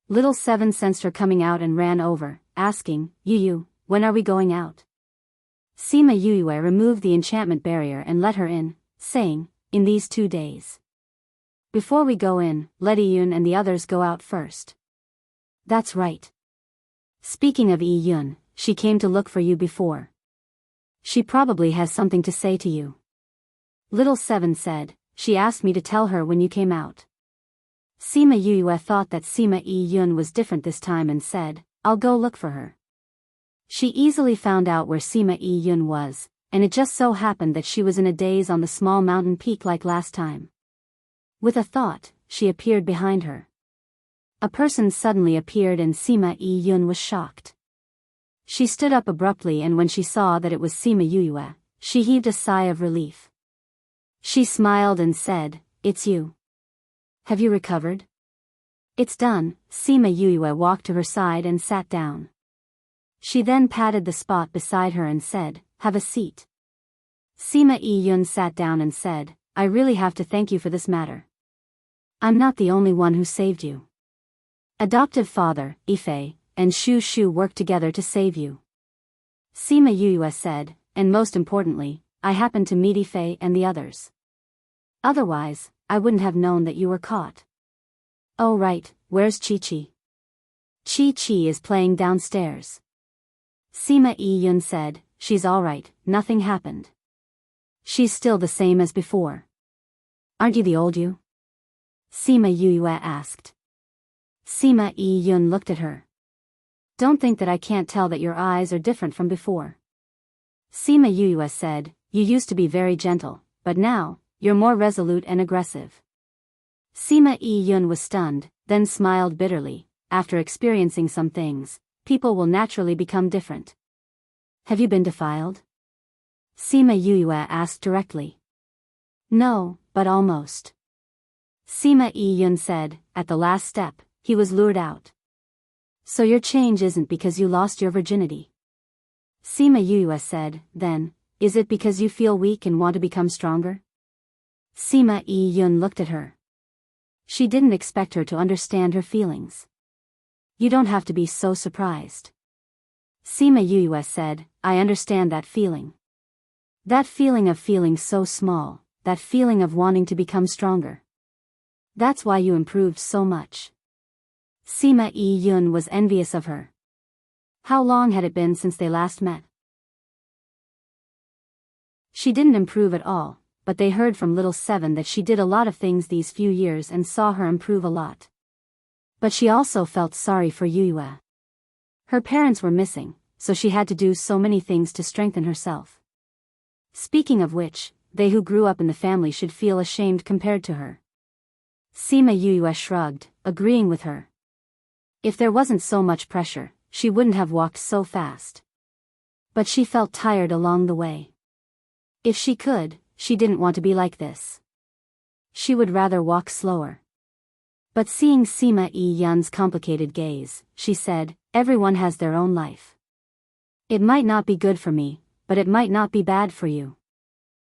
Little Seven sensed her coming out and ran over, asking, Yu, when are we going out? Sima Yue removed the enchantment barrier and let her in, saying, in these 2 days. Before we go in, let Yun and the others go out first. That's right. Speaking of Yun, she came to look for you before. She probably has something to say to you. Little Seven said, she asked me to tell her when you came out. Sima Yue thought that Sima Yun was different this time and said, I'll go look for her. She easily found out where Sima Yun was, and it just so happened that she was in a daze on the small mountain peak like last time. With a thought, she appeared behind her. A person suddenly appeared and Sima Yun was shocked. She stood up abruptly and when she saw that it was Sima Yue, she heaved a sigh of relief. She smiled and said, it's you. Have you recovered? It's done. Sima Yue walked to her side and sat down. She then patted the spot beside her and said, have a seat. Sima Yun sat down and said, I really have to thank you for this matter. I'm not the only one who saved you. Adoptive father, Ife, and Shu Shu worked together to save you. Sima Yue said, and most importantly, I happened to meet Ife and the others. Otherwise, I wouldn't have known that you were caught. Oh right, where's Chi-Chi? Chi-Chi is playing downstairs. Sima Yun said, she's alright, nothing happened. She's still the same as before. Aren't you the old you? Sima Yue asked. Sima Yun looked at her. Don't think that I can't tell that your eyes are different from before. Sima Yue said, you used to be very gentle, but now, you're more resolute and aggressive. Sima Yun was stunned, then smiled bitterly. After experiencing some things, people will naturally become different. Have you been defiled? Sima Yue asked directly. No, but almost. Sima Yi-yun said. At the last step, he was lured out. So your change isn't because you lost your virginity. Sima Yuyue said. Then, is it because you feel weak and want to become stronger? Sima Yi-yun looked at her. She didn't expect her to understand her feelings. You don't have to be so surprised. Sima Yuyue said. I understand that feeling. That feeling of feeling so small, that feeling of wanting to become stronger. That's why you improved so much. Sima Yi-yun was envious of her. How long had it been since they last met? She didn't improve at all, but they heard from little Seven that she did a lot of things these few years and saw her improve a lot. But she also felt sorry for Yuyue. Her parents were missing, so she had to do so many things to strengthen herself. Speaking of which, they who grew up in the family should feel ashamed compared to her. Sima Yuyue shrugged, agreeing with her. If there wasn't so much pressure, she wouldn't have walked so fast. But she felt tired along the way. If she could, she didn't want to be like this. She would rather walk slower. But seeing Sima Yi-yun's complicated gaze, she said, everyone has their own life. It might not be good for me, but it might not be bad for you.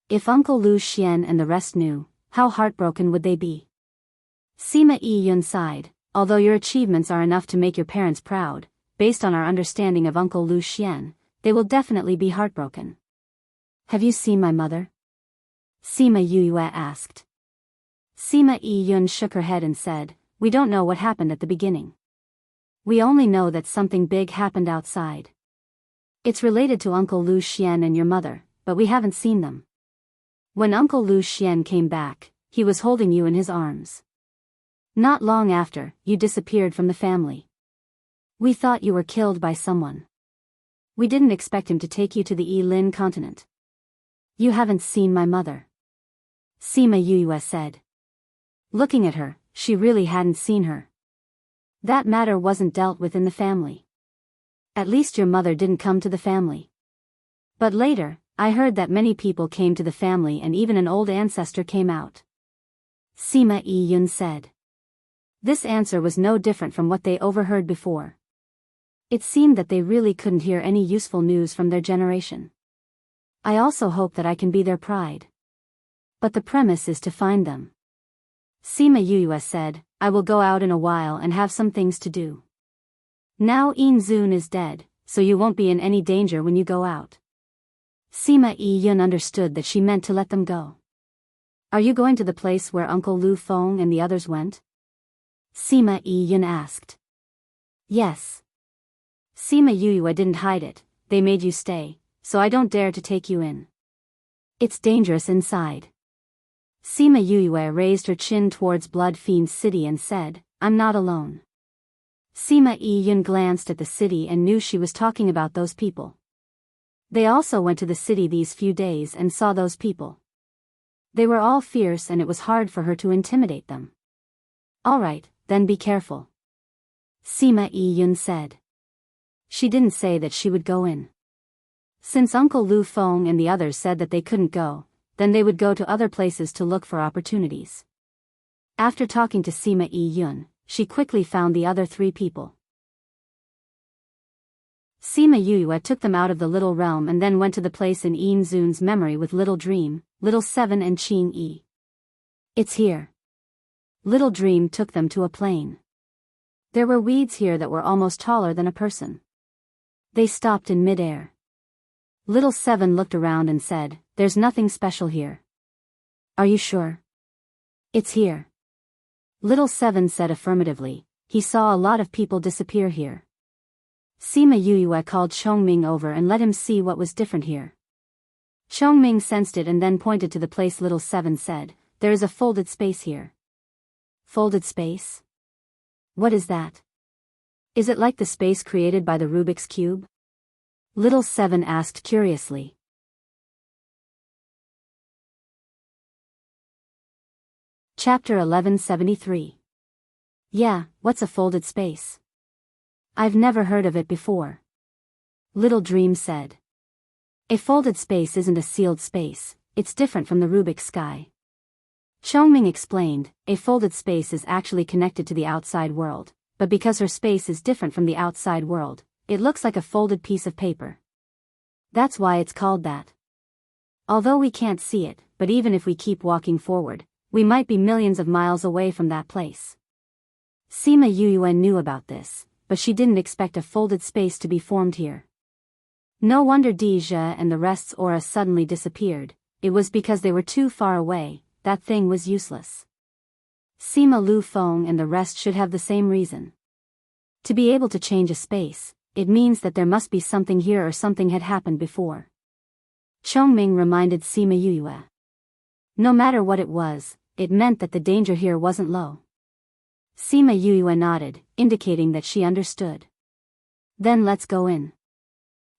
If Uncle Lu Xian and the rest knew, how heartbroken would they be? Sima Yi-yun sighed. Although your achievements are enough to make your parents proud, based on our understanding of Uncle Lu Xian, they will definitely be heartbroken. Have you seen my mother? Sima Yuyue asked. Sima Yi-yun shook her head and said, we don't know what happened at the beginning. We only know that something big happened outside. It's related to Uncle Lu Xian and your mother, but we haven't seen them. When Uncle Lu Xian came back, he was holding you in his arms. Not long after, you disappeared from the family. We thought you were killed by someone. We didn't expect him to take you to the Yi-Lin continent. You haven't seen my mother. Sima Yuyue said. Looking at her, she really hadn't seen her. That matter wasn't dealt with in the family. At least your mother didn't come to the family. But later, I heard that many people came to the family and even an old ancestor came out. Sima Yi-yun said. This answer was no different from what they overheard before. It seemed that they really couldn't hear any useful news from their generation. I also hope that I can be their pride. But the premise is to find them. Sima Yuyue said, I will go out in a while and have some things to do. Now Zun is dead, so you won't be in any danger when you go out. Sima Yi-yun understood that she meant to let them go. Are you going to the place where Uncle Lu Feng and the others went? Sima Yi-yun asked. Yes. Sima Yuyue didn't hide it, they made you stay, so I don't dare to take you in. It's dangerous inside. Sima Yuyue raised her chin towards Blood Fiend's city and said, I'm not alone. Sima Yi-yun glanced at the city and knew she was talking about those people. They also went to the city these few days and saw those people. They were all fierce and it was hard for her to intimidate them. All right, then be careful. Sima Yi-yun said. She didn't say that she would go in. Since Uncle Lu Feng and the others said that they couldn't go, then they would go to other places to look for opportunities. After talking to Sima Yi-yun, she quickly found the other three people. Sima Yuyue took them out of the little realm and then went to the place in Zun's memory with Little Dream, Little Seven and Qing Yi. It's here. Little Dream took them to a plain. There were weeds here that were almost taller than a person. They stopped in midair. Little Seven looked around and said, there's nothing special here. Are you sure? It's here. Little Seven said affirmatively, he saw a lot of people disappear here. Sima Yuyue called Chongming over and let him see what was different here. Chongming sensed it and then pointed to the place Little Seven said, there is a folded space here. Folded space? What is that? Is it like the space created by the Rubik's Cube? Little Seven asked curiously. Chapter 1173. Yeah, what's a folded space? I've never heard of it before. Little Dream said. A folded space isn't a sealed space, it's different from the Rubik's sky. Chongming explained, a folded space is actually connected to the outside world, but because her space is different from the outside world, it looks like a folded piece of paper. That's why it's called that. Although we can't see it, but even if we keep walking forward, we might be millions of miles away from that place. Sima Yuyuan knew about this, but she didn't expect a folded space to be formed here. No wonder Deja and the rest's aura suddenly disappeared. It was because they were too far away. That thing was useless. Sima Lu Feng and the rest should have the same reason. To be able to change a space, it means that there must be something here or something had happened before. Chongming reminded Sima Yuyue. No matter what it was, it meant that the danger here wasn't low. Sima Yuyue nodded, indicating that she understood. Then let's go in.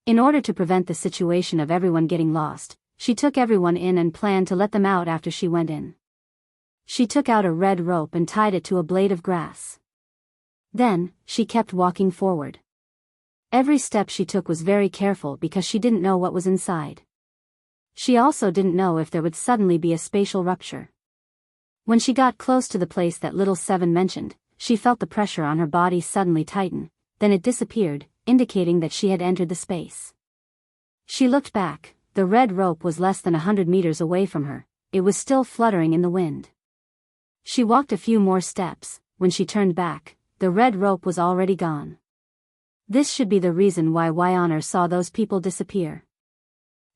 In order to prevent the situation of everyone getting lost, she took everyone in and planned to let them out after she went in. She took out a red rope and tied it to a blade of grass. Then, she kept walking forward. Every step she took was very careful because she didn't know what was inside. She also didn't know if there would suddenly be a spatial rupture. When she got close to the place that Little Seven mentioned, she felt the pressure on her body suddenly tighten, then it disappeared, indicating that she had entered the space. She looked back. The red rope was less than 100 meters away from her. It was still fluttering in the wind. She walked a few more steps. When she turned back, the red rope was already gone. This should be the reason why Honor saw those people disappear.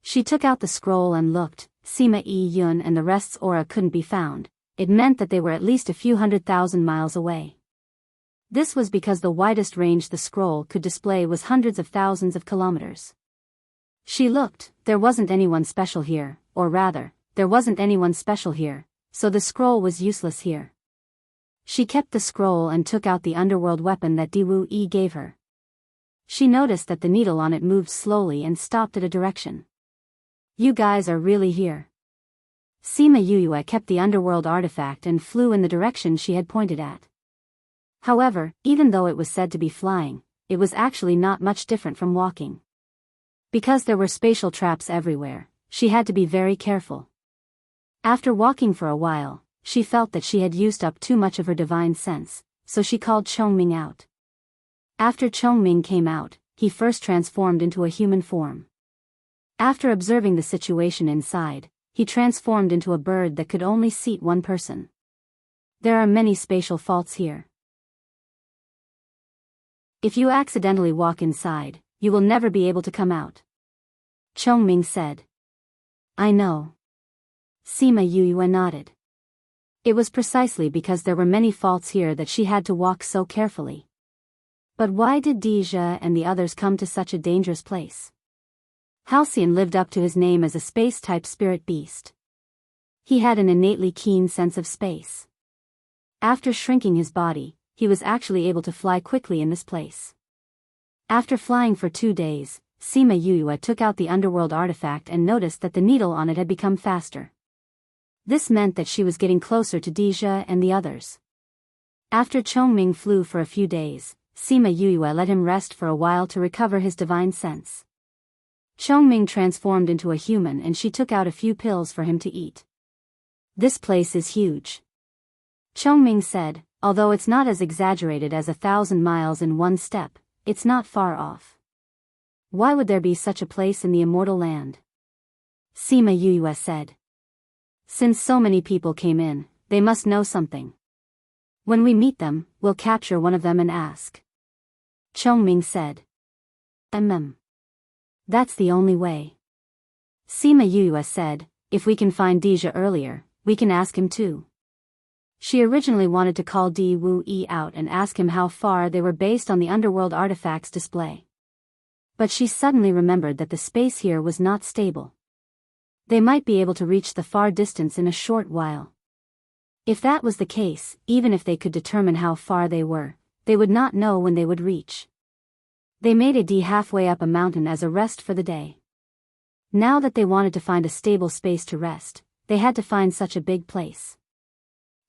She took out the scroll and looked. Sima Yun and the rest's aura couldn't be found. It meant that they were at least a few 100,000 miles away. This was because the widest range the scroll could display was hundreds of thousands of kilometers. She looked. There wasn't anyone special here, or rather, there wasn't anyone special here, so the scroll was useless here. She kept the scroll and took out the underworld weapon that Diwu Yi gave her. She noticed that the needle on it moved slowly and stopped at a direction. You guys are really here. Sima Yuyue kept the underworld artifact and flew in the direction she had pointed at. However, even though it was said to be flying, it was actually not much different from walking. Because there were spatial traps everywhere, she had to be very careful. After walking for a while, she felt that she had used up too much of her divine sense, so she called Chongming out. After Chongming came out, he first transformed into a human form. After observing the situation inside, he transformed into a bird that could only seat one person. There are many spatial faults here. If you accidentally walk inside, you will never be able to come out. Chongming said. I know. Sima Yuyue nodded. It was precisely because there were many faults here that she had to walk so carefully. But why did Deja and the others come to such a dangerous place? Halcyon lived up to his name as a space-type spirit beast. He had an innately keen sense of space. After shrinking his body, he was actually able to fly quickly in this place. After flying for 2 days, Sima Yuyue took out the underworld artifact and noticed that the needle on it had become faster. This meant that she was getting closer to Deja and the others. After Chongming flew for a few days, Sima Yuyue let him rest for a while to recover his divine sense. Chongming transformed into a human and she took out a few pills for him to eat. This place is huge. Chongming said, although it's not as exaggerated as 1,000 miles in one step, it's not far off. Why would there be such a place in the immortal land? Sima Yuyue said. Since so many people came in, they must know something. When we meet them, we'll capture one of them and ask. Chongming said. That's the only way. Sima Yuyue said, if we can find Deja earlier, we can ask him too. She originally wanted to call Diwu Yi out and ask him how far they were based on the underworld artifacts display. But she suddenly remembered that the space here was not stable. They might be able to reach the far distance in a short while. If that was the case, even if they could determine how far they were, they would not know when they would reach. They made a D halfway up a mountain as a rest for the day. Now that they wanted to find a stable space to rest, they had to find such a big place.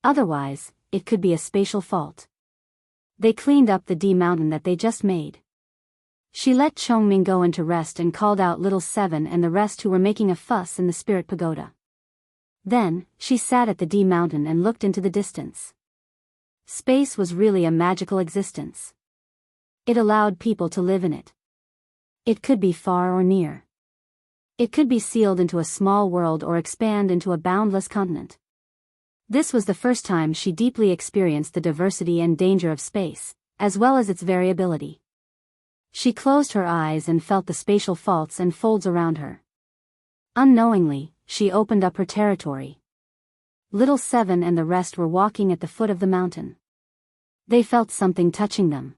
Otherwise, it could be a spatial fault. They cleaned up the D mountain that they just made. She let Chongming go into rest and called out Little Seven and the rest who were making a fuss in the spirit pagoda. Then, she sat at the D mountain and looked into the distance. Space was really a magical existence. It allowed people to live in it. It could be far or near. It could be sealed into a small world or expand into a boundless continent. This was the first time she deeply experienced the diversity and danger of space, as well as its variability. She closed her eyes and felt the spatial faults and folds around her. Unknowingly, she opened up her territory. Little Seven and the rest were walking at the foot of the mountain. They felt something touching them.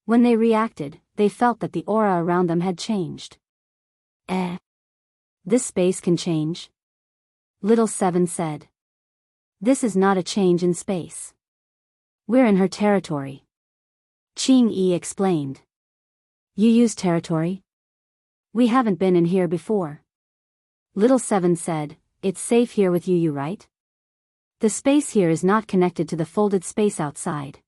When they reacted, they felt that the aura around them had changed. This space can change? Little Seven said. This is not a change in space. We're in her territory. Ching-yi explained. You use territory? We haven't been in here before. Little Seven said, it's safe here with you, right? The space here is not connected to the folded space outside.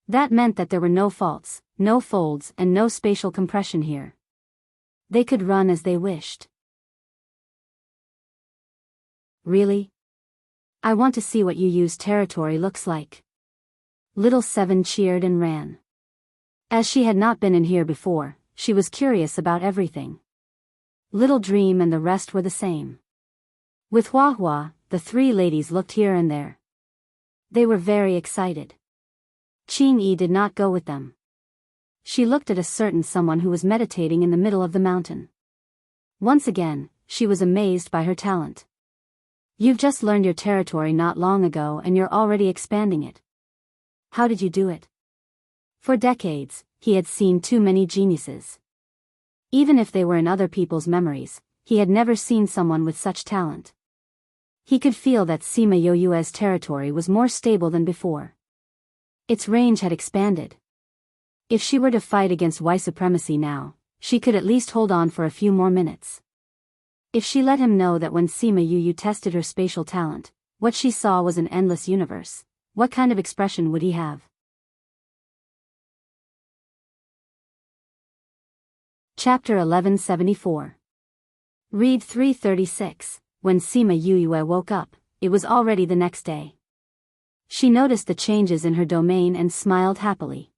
That meant that there were no faults, no folds, and no spatial compression here. They could run as they wished. Really? I want to see what you use territory looks like. Little Seven cheered and ran. As she had not been in here before, she was curious about everything. Little Dream and the rest were the same. With Hua Hua, the three ladies looked here and there. They were very excited. Ching-yi did not go with them. She looked at a certain someone who was meditating in the middle of the mountain. Once again, she was amazed by her talent. You've just learned your territory not long ago and you're already expanding it. How did you do it? For decades, he had seen too many geniuses. Even if they were in other people's memories, he had never seen someone with such talent. He could feel that Sima Yoyue's territory was more stable than before. Its range had expanded. If she were to fight against white supremacy now, she could at least hold on for a few more minutes. If she let him know that when Sima Yuyu tested her spatial talent, what she saw was an endless universe, what kind of expression would he have? Chapter 1174. Read 336. When Sima Yuyue woke up, it was already the next day. She noticed the changes in her domain and smiled happily.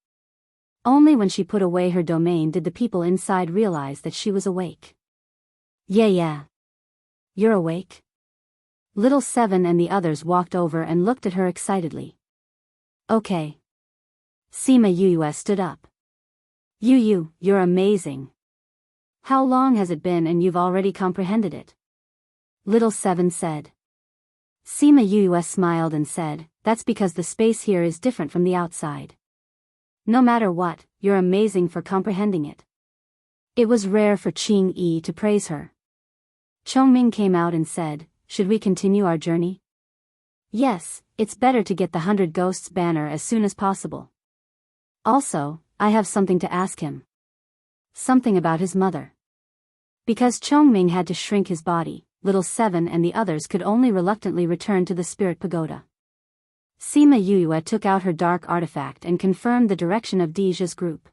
Only when she put away her domain did the people inside realize that she was awake. Yeah. You're awake? Little Seven and the others walked over and looked at her excitedly. Okay. Sima Yuyue stood up. Yuyu, you're amazing. How long has it been and you've already comprehended it? Little Seven said. Sima Yuyue smiled and said, that's because the space here is different from the outside. No matter what, you're amazing for comprehending it. It was rare for Ching-yi to praise her. Chongming came out and said, should we continue our journey? Yes, it's better to get the 100 Ghosts banner as soon as possible. Also, I have something to ask him. Something about his mother. Because Chongming had to shrink his body, Little Seven and the others could only reluctantly return to the Spirit Pagoda. Sima Yuyue took out her dark artifact and confirmed the direction of Dija's group.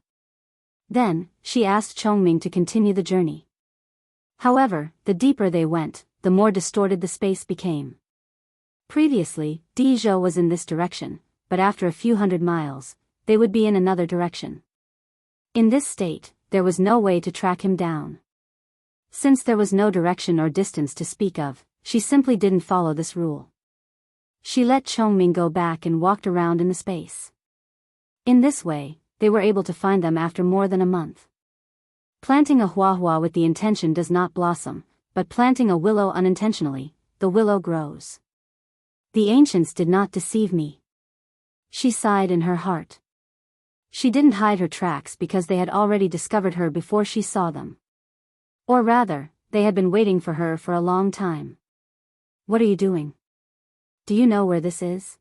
Then, she asked Chongming to continue the journey. However, the deeper they went, the more distorted the space became. Previously, Dija was in this direction, but after a few hundred miles, they would be in another direction. In this state, there was no way to track him down. Since there was no direction or distance to speak of, she simply didn't follow this rule. She let Chongming go back and walked around in the space. In this way, they were able to find them after more than a month. Planting a huahua with the intention does not blossom, but planting a willow unintentionally, the willow grows. The ancients did not deceive me. She sighed in her heart. She didn't hide her tracks because they had already discovered her before she saw them. Or rather, they had been waiting for her for a long time. What are you doing? Do you know where this is?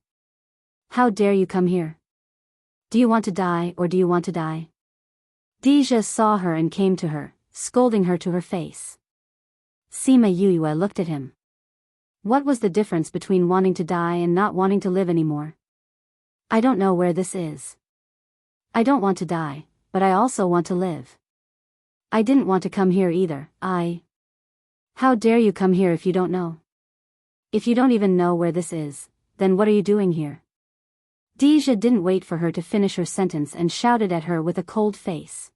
How dare you come here? Do you want to die or do you want to die? Dija saw her and came to her, scolding her to her face. Sima Yuyue looked at him. What was the difference between wanting to die and not wanting to live anymore? I don't know where this is. I don't want to die, but I also want to live. I didn't want to come here either, How dare you come here if you don't know? If you don't even know where this is, then what are you doing here? Deja didn't wait for her to finish her sentence and shouted at her with a cold face.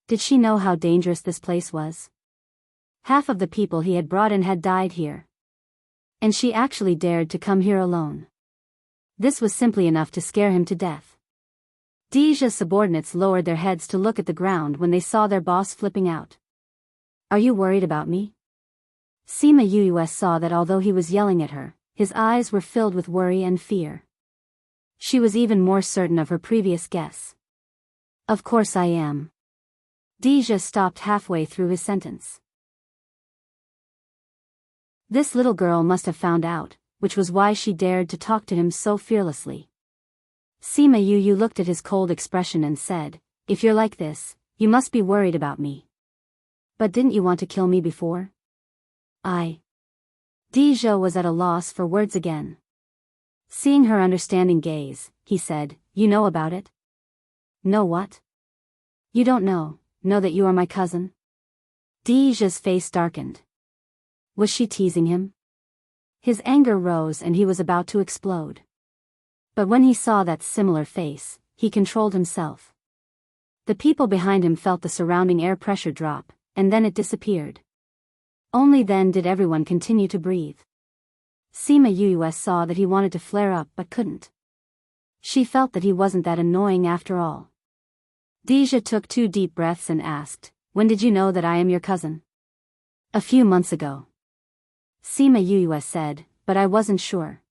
Did she know how dangerous this place was? Half of the people he had brought in had died here. And she actually dared to come here alone. This was simply enough to scare him to death. Deja's subordinates lowered their heads to look at the ground when they saw their boss flipping out. Are you worried about me? Sima Yuus saw that although he was yelling at her, his eyes were filled with worry and fear. She was even more certain of her previous guess. Of course I am. Deja stopped halfway through his sentence. This little girl must have found out, which was why she dared to talk to him so fearlessly. Sima Yu looked at his cold expression and said, if you're like this, you must be worried about me. But didn't you want to kill me before? Deja was at a loss for words again. Seeing her understanding gaze, he said, you know about it? Know what? You don't know that you are my cousin? Deja's face darkened. Was she teasing him? His anger rose and he was about to explode. But when he saw that similar face, he controlled himself. The people behind him felt the surrounding air pressure drop, and then it disappeared. Only then did everyone continue to breathe. Sima Yuus saw that he wanted to flare up but couldn't. She felt that he wasn't that annoying after all. Deja took 2 deep breaths and asked, when did you know that I am your cousin? A few months ago. Sima Yuus said, but I wasn't sure.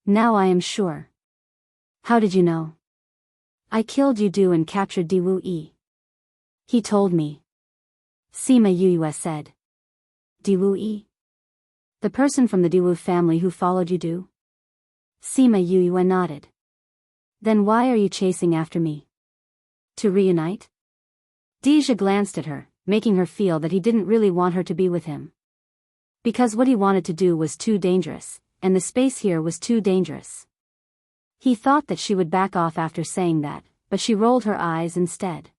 Now I am sure. How did you know? I killed Yudu and captured Diwu Yi. He told me. Sima Yuus said. Diwu Yi? The person from the Diwu family who followed Yudu? Sima Yuus nodded. Then why are you chasing after me? To reunite? Deja glanced at her, making her feel that he didn't really want her to be with him. Because what he wanted to do was too dangerous, and the space here was too dangerous. He thought that she would back off after saying that, but she rolled her eyes instead.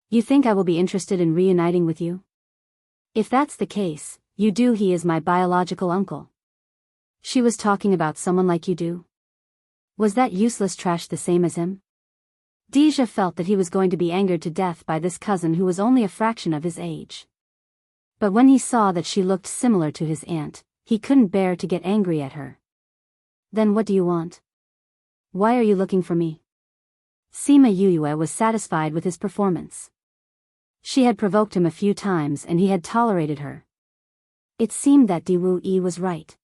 You think I will be interested in reuniting with you? If that's the case, Yudu he is my biological uncle. She was talking about someone like Yudu? Was that useless trash the same as him? Deja felt that he was going to be angered to death by this cousin who was only a fraction of his age. But when he saw that she looked similar to his aunt, he couldn't bear to get angry at her. Then what do you want? Why are you looking for me? Sima Yuus was satisfied with his performance. She had provoked him a few times and he had tolerated her. It seemed that Diwu Yi was right.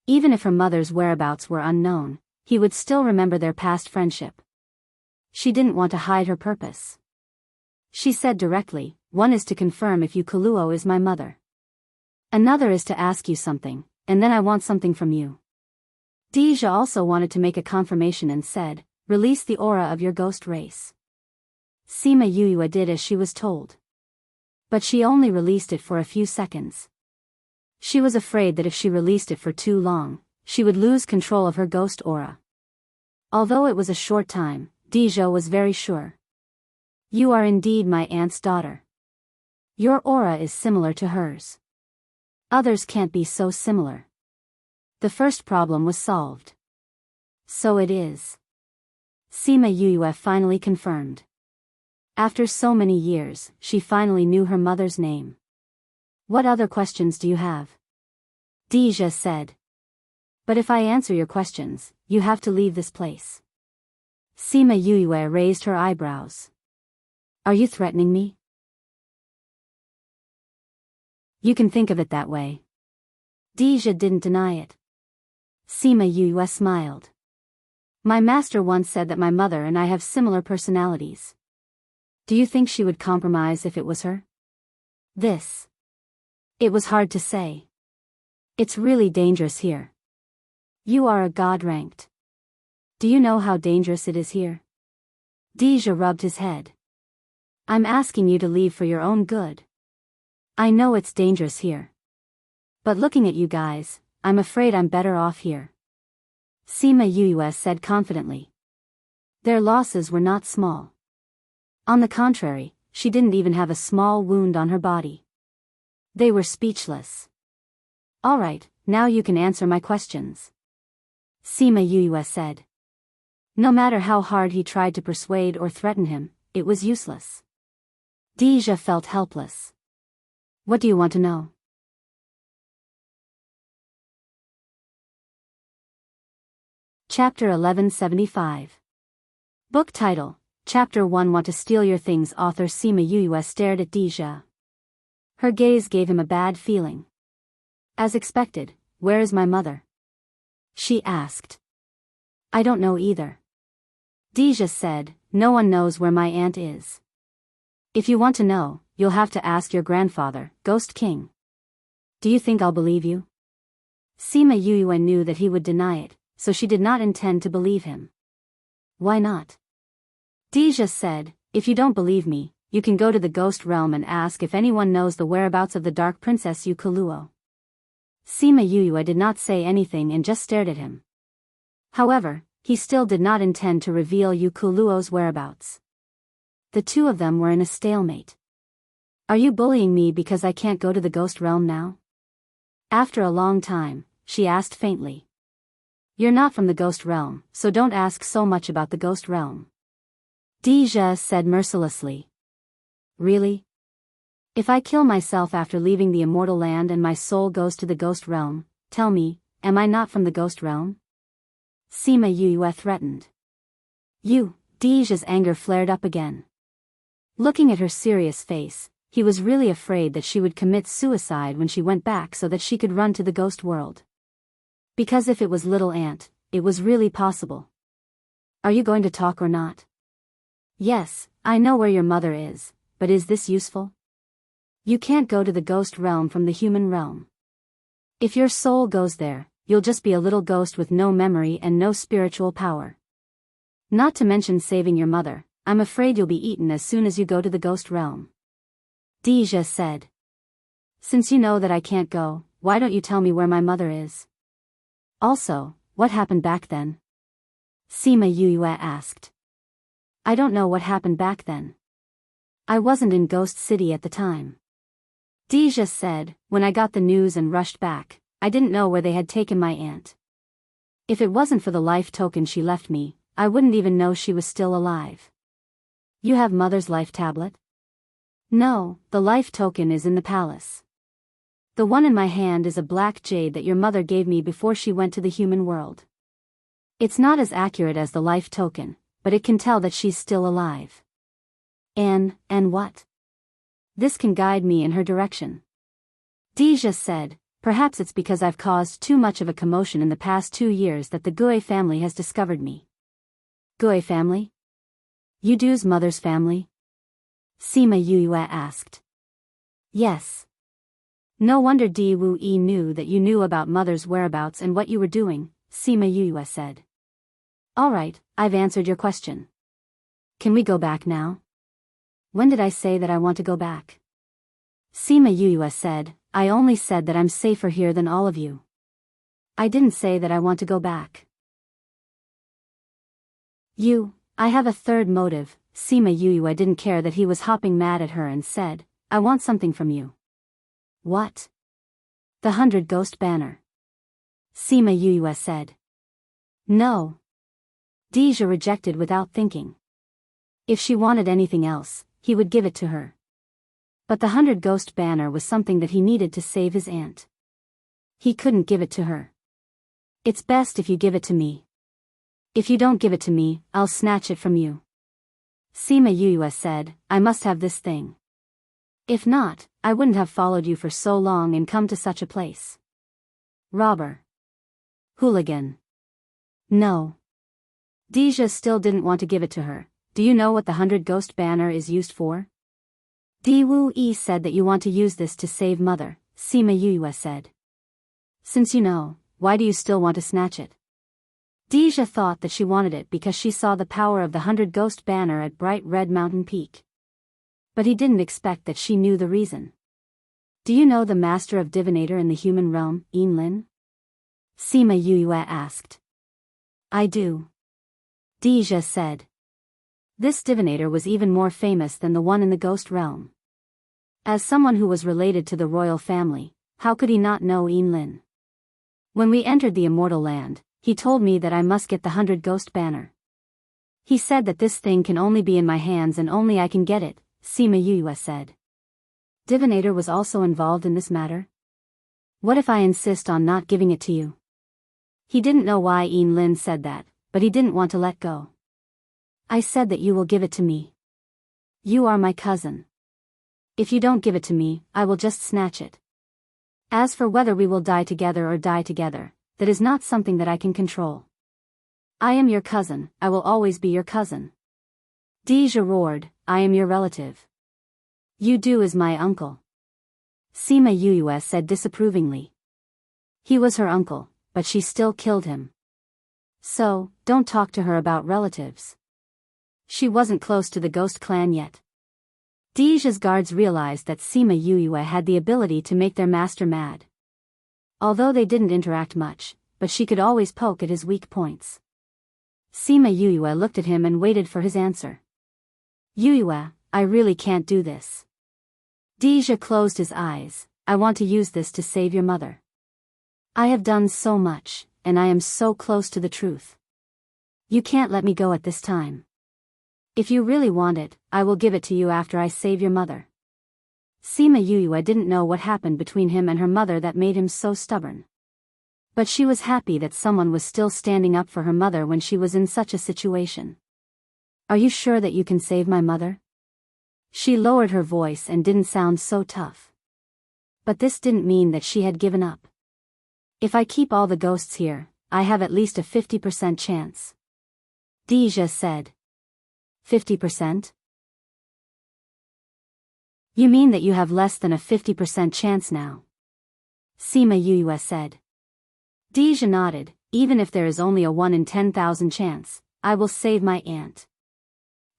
Even if her mother's whereabouts were unknown, he would still remember their past friendship. She didn't want to hide her purpose. She said directly, one is to confirm if Kuluo is my mother. Another is to ask you something, and then I want something from you. Deja also wanted to make a confirmation and said, release the aura of your ghost race. Sima Yuus did as she was told. But she only released it for a few seconds. She was afraid that if she released it for too long, she would lose control of her ghost aura. Although it was a short time, Deja was very sure. You are indeed my aunt's daughter. Your aura is similar to hers. Others can't be so similar. The first problem was solved. So it is. Sima Yuus finally confirmed. After so many years, she finally knew her mother's name. What other questions do you have? Deja said. But if I answer your questions, you have to leave this place. Sima Yuus raised her eyebrows. Are you threatening me? You can think of it that way. Deja didn't deny it. Sima Yuus smiled. My master once said that my mother and I have similar personalities. Do you think she would compromise if it was her? It was hard to say. It's really dangerous here. You are a god ranked. Do you know how dangerous it is here? Deja rubbed his head. I'm asking you to leave for your own good. I know it's dangerous here. But looking at you guys, I'm afraid I'm better off here. Sima Yuus said confidently. Their losses were not small. On the contrary, she didn't even have a small wound on her body. They were speechless. Alright, now you can answer my questions. Sima Yue said. No matter how hard he tried to persuade or threaten him, it was useless. Deja felt helpless. What do you want to know? Chapter 1175. Book title, Chapter 1 Want to Steal Your Things. Author Sima Yue stared at Deja. Her gaze gave him a bad feeling. As expected, where is my mother? She asked. I don't know either. Deja said, no one knows where my aunt is. If you want to know, you'll have to ask your grandfather, Ghost King. Do you think I'll believe you? Sima Yue knew that he would deny it, so she did not intend to believe him. Why not? Deja said, if you don't believe me, you can go to the ghost realm and ask if anyone knows the whereabouts of the Dark Princess Yukuluo. Sima Yue did not say anything and just stared at him. However, he still did not intend to reveal Yukuluo's whereabouts. The two of them were in a stalemate. Are you bullying me because I can't go to the ghost realm now? After a long time, she asked faintly. You're not from the ghost realm, so don't ask so much about the ghost realm. Deja said mercilessly. Really? If I kill myself after leaving the immortal land and my soul goes to the ghost realm, tell me, am I not from the ghost realm? Sima Yue threatened. You, Deja's anger flared up again. Looking at her serious face, he was really afraid that she would commit suicide when she went back so that she could run to the ghost world. Because if it was little aunt, it was really possible. Are you going to talk or not? Yes, I know where your mother is, but is this useful? You can't go to the ghost realm from the human realm. If your soul goes there, you'll just be a little ghost with no memory and no spiritual power. Not to mention saving your mother, I'm afraid you'll be eaten as soon as you go to the ghost realm. Deja said. Since you know that I can't go, why don't you tell me where my mother is? Also, what happened back then? Sima Yue asked. I don't know what happened back then. I wasn't in Ghost City at the time. Deja said, when I got the news and rushed back, I didn't know where they had taken my aunt. If it wasn't for the life token she left me, I wouldn't even know she was still alive. You have mother's life tablet? No, the life token is in the palace. The one in my hand is a black jade that your mother gave me before she went to the human world. It's not as accurate as the life token, but it can tell that she's still alive. And what? This can guide me in her direction. Deja said, perhaps it's because I've caused too much of a commotion in the past 2 years that the Gue family has discovered me. Gue family? Yudu's mother's family? Sima Yue asked. Yes. No wonder Di Wu Yi knew that you knew about mother's whereabouts and what you were doing, Sima Yue said. Alright, I've answered your question. Can we go back now? When did I say that I want to go back? Sima Yue said, I only said that I'm safer here than all of you. I didn't say that I want to go back. I have a third motive. Sima Yue didn't care that he was hopping mad at her and said, I want something from you. What? The 100 Ghost Banner. Sima Yue said. No. Deja rejected without thinking. If she wanted anything else, he would give it to her. But the 100 Ghost Banner was something that he needed to save his aunt. He couldn't give it to her. It's best if you give it to me. If you don't give it to me, I'll snatch it from you. Sima Yue said, I must have this thing. If not, I wouldn't have followed you for so long and come to such a place. Robber. Hooligan. No. Deja still didn't want to give it to her. Do you know what the 100 Ghost Banner is used for? Di Wu Yi said that you want to use this to save mother, Sima Yue said. Since you know, why do you still want to snatch it? Deja thought that she wanted it because she saw the power of the 100 Ghost Banner at Bright Red Mountain Peak. But he didn't expect that she knew the reason. Do you know the master of divinator in the human realm, Lin? Sima Yue asked. I do. Deja said. This divinator was even more famous than the one in the ghost realm. As someone who was related to the royal family, How could he not know Lin? When we entered the immortal land, he told me that I must get the 100 ghost banner. He said that this thing can only be in my hands and only I can get it, Sima Yue said. Divinator was also involved in this matter? What if I insist on not giving it to you? He didn't know why Lin said that, but he didn't want to let go. I said that you will give it to me. You are my cousin. If you don't give it to me, I will just snatch it. As for whether we will die together or die together, that is not something that I can control. I am your cousin, I will always be your cousin. Deja roared, I am your relative. You do as my uncle. Sima Yue said disapprovingly. He was her uncle, but she still killed him. So, don't talk to her about relatives. She wasn't close to the ghost clan yet. Deja's guards realized that Sima Yue had the ability to make their master mad. Although they didn't interact much, but she could always poke at his weak points. Sima Yue looked at him and waited for his answer. Yue, I really can't do this. Deja closed his eyes. I want to use this to save your mother. I have done so much, and I am so close to the truth. You can't let me go at this time. If you really want it, I will give it to you after I save your mother. Sima Yue didn't know what happened between him and her mother that made him so stubborn. But she was happy that someone was still standing up for her mother when she was in such a situation. Are you sure that you can save my mother? She lowered her voice and didn't sound so tough. But this didn't mean that she had given up. If I keep all the ghosts here, I have at least a 50% chance. Deja said. 50%? You mean that you have less than a 50% chance now? Sima Yue said. Deja nodded, even if there is only a 1 in 10,000 chance, I will save my aunt.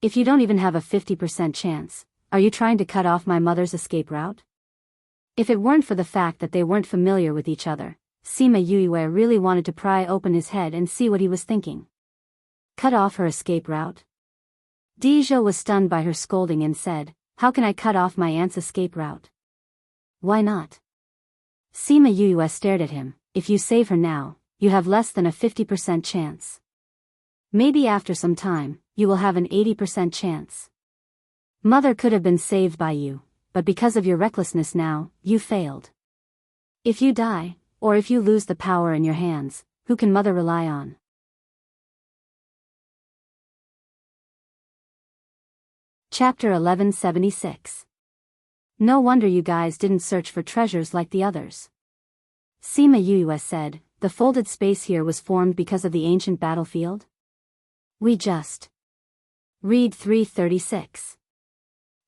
If you don't even have a 50% chance, are you trying to cut off my mother's escape route? If it weren't for the fact that they weren't familiar with each other, Sima Yue really wanted to pry open his head and see what he was thinking. Cut off her escape route? Deja was stunned by her scolding and said, how can I cut off my aunt's escape route? Why not? Sima Yue stared at him, if you save her now, you have less than a 50% chance. Maybe after some time, you will have an 80% chance. Mother could have been saved by you, but because of your recklessness now, you failed. If you die, or if you lose the power in your hands, who can mother rely on? Chapter 1176. No wonder you guys didn't search for treasures like the others. Sima Yue said, the folded space here was formed because of the ancient battlefield? We just. Read 336.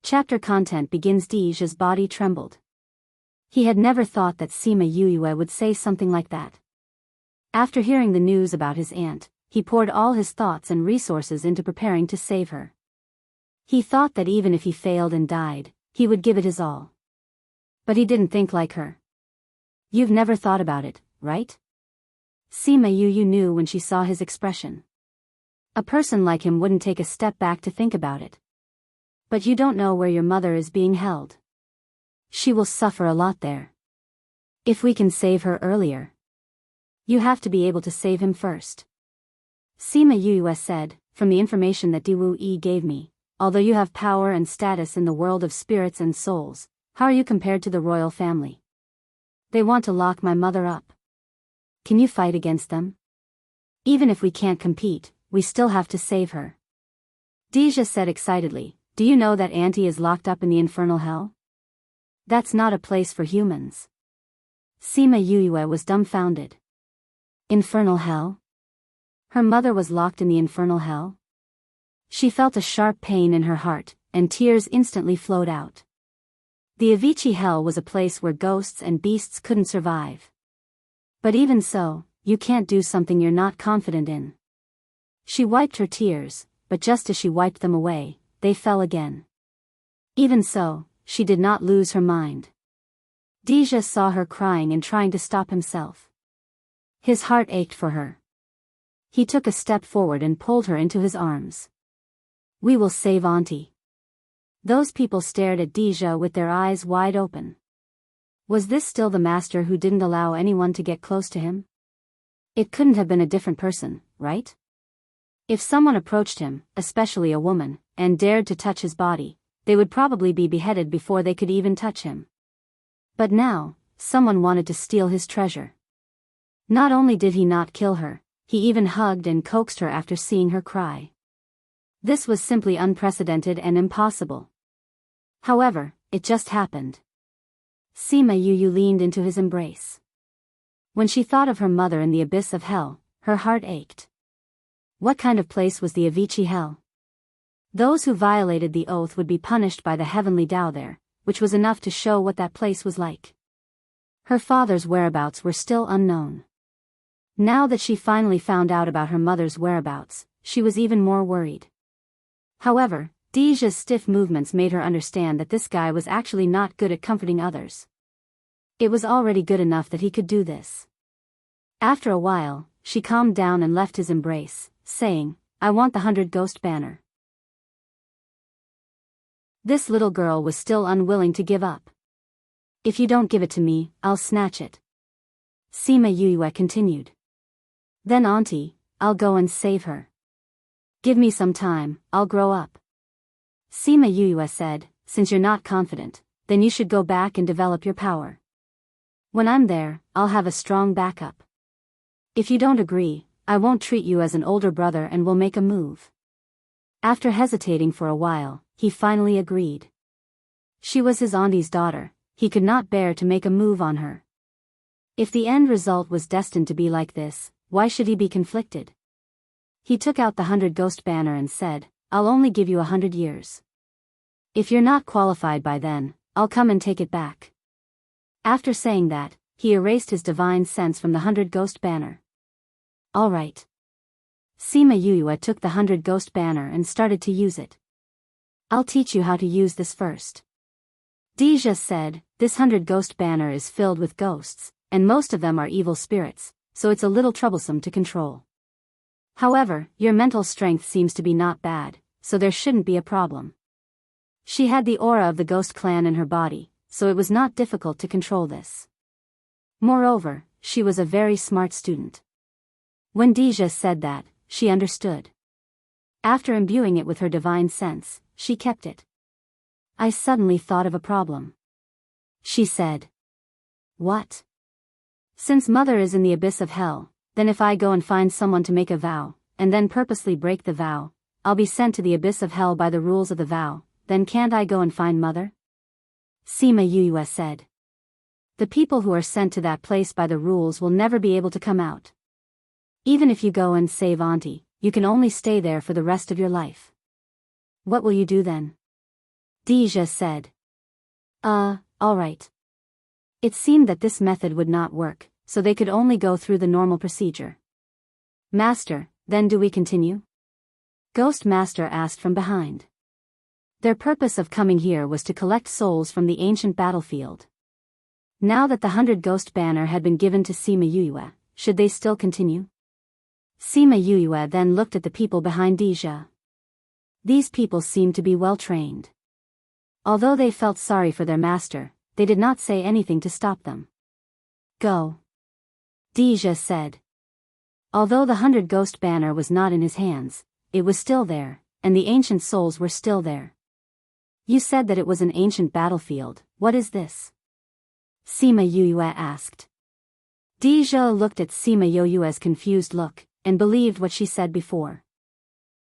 Chapter content begins. Deja's body trembled. He had never thought that Sima Yue would say something like that. After hearing the news about his aunt, he poured all his thoughts and resources into preparing to save her. He thought that even if he failed and died, he would give it his all. But he didn't think like her. You've never thought about it, right? Sima Yue knew when she saw his expression. A person like him wouldn't take a step back to think about it. But you don't know where your mother is being held. She will suffer a lot there. If we can save her earlier. You have to be able to save him first. Sima Yue said, from the information that Diwu gave me, although you have power and status in the world of spirits and souls, how are you compared to the royal family? They want to lock my mother up. Can you fight against them? Even if we can't compete, we still have to save her. Deja said excitedly, do you know that Auntie is locked up in the infernal hell? That's not a place for humans. Sima Yue was dumbfounded. Infernal hell? Her mother was locked in the infernal hell? She felt a sharp pain in her heart, and tears instantly flowed out. The Avicii hell was a place where ghosts and beasts couldn't survive. But even so, you can't do something you're not confident in. She wiped her tears, but just as she wiped them away, they fell again. Even so, she did not lose her mind. Deja saw her crying and trying to stop himself. His heart ached for her. He took a step forward and pulled her into his arms. We will save Auntie. Those people stared at Deja with their eyes wide open. Was this still the master who didn't allow anyone to get close to him? It couldn't have been a different person, right? If someone approached him, especially a woman, and dared to touch his body, they would probably be beheaded before they could even touch him. But now, someone wanted to steal his treasure. Not only did he not kill her, he even hugged and coaxed her after seeing her cry. This was simply unprecedented and impossible. However, it just happened. Sima Yu leaned into his embrace. When she thought of her mother in the abyss of hell, her heart ached. What kind of place was the Avicii hell? Those who violated the oath would be punished by the heavenly Tao there, which was enough to show what that place was like. Her father's whereabouts were still unknown. Now that she finally found out about her mother's whereabouts, she was even more worried. However, Deja's stiff movements made her understand that this guy was actually not good at comforting others. It was already good enough that he could do this. After a while, she calmed down and left his embrace, saying, "I want the 100 ghost banner." This little girl was still unwilling to give up. "If you don't give it to me, I'll snatch it," Sima Yue continued. "Then auntie, I'll go and save her. Give me some time, I'll grow up." Sima Yue said, "Since you're not confident, then you should go back and develop your power. When I'm there, I'll have a strong backup. If you don't agree, I won't treat you as an older brother and we'll make a move." After hesitating for a while, he finally agreed. She was his auntie's daughter, he could not bear to make a move on her. If the end result was destined to be like this, why should he be conflicted? He took out the 100 ghost banner and said, "I'll only give you 100 years. If you're not qualified by then, I'll come and take it back." After saying that, he erased his divine sense from the 100 ghost banner. "All right." Sima Yue took the 100 ghost banner and started to use it. "I'll teach you how to use this first." Deja said, "This 100 ghost banner is filled with ghosts, and most of them are evil spirits, so it's a little troublesome to control. However, your mental strength seems to be not bad, so there shouldn't be a problem." She had the aura of the ghost clan in her body, so it was not difficult to control this. Moreover, she was a very smart student. When Deja said that, she understood. After imbuing it with her divine sense, she kept it. "I suddenly thought of a problem," she said. "What?" "Since Mother is in the abyss of hell, then if I go and find someone to make a vow, and then purposely break the vow, I'll be sent to the abyss of hell by the rules of the vow, then can't I go and find Mother?" Sima Yue said. "The people who are sent to that place by the rules will never be able to come out. Even if you go and save Auntie, you can only stay there for the rest of your life." "What will you do then?" Deja said. All right." It seemed that this method would not work, so they could only go through the normal procedure. "Master, then do we continue?" Ghost Master asked from behind. Their purpose of coming here was to collect souls from the ancient battlefield. Now that the 100 ghost banner had been given to Sima Yue, should they still continue? Sima Yue then looked at the people behind Deja. These people seemed to be well trained. Although they felt sorry for their master, they did not say anything to stop them. "Go," Deja said. Although the 100 ghost banner was not in his hands, it was still there, and the ancient souls were still there. "You said that it was an ancient battlefield, what is this?" Sima Yue asked. Deja looked at Sima Yue's confused look, and believed what she said before.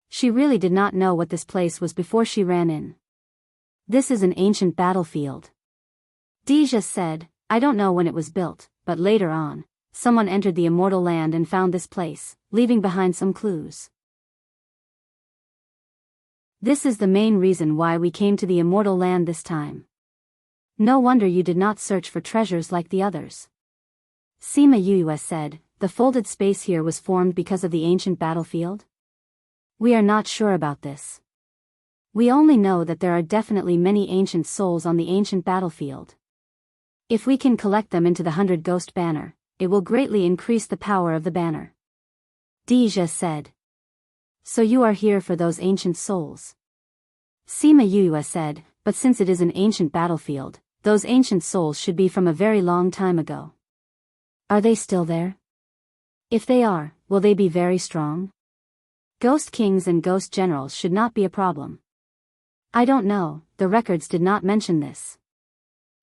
She really did not know what this place was before she ran in. "This is an ancient battlefield," Deja said. "I don't know when it was built, but later on, someone entered the immortal land and found this place, leaving behind some clues. This is the main reason why we came to the immortal land this time. No wonder you did not search for treasures like the others." Sima Yue said, "The folded space here was formed because of the ancient battlefield?" "We are not sure about this. We only know that there are definitely many ancient souls on the ancient battlefield. If we can collect them into the 100 ghost banner, it will greatly increase the power of the banner," Deja said. "So you are here for those ancient souls?" Sima Yue said, "But since it is an ancient battlefield, those ancient souls should be from a very long time ago. Are they still there? If they are, will they be very strong? Ghost kings and ghost generals should not be a problem. I don't know, the records did not mention this.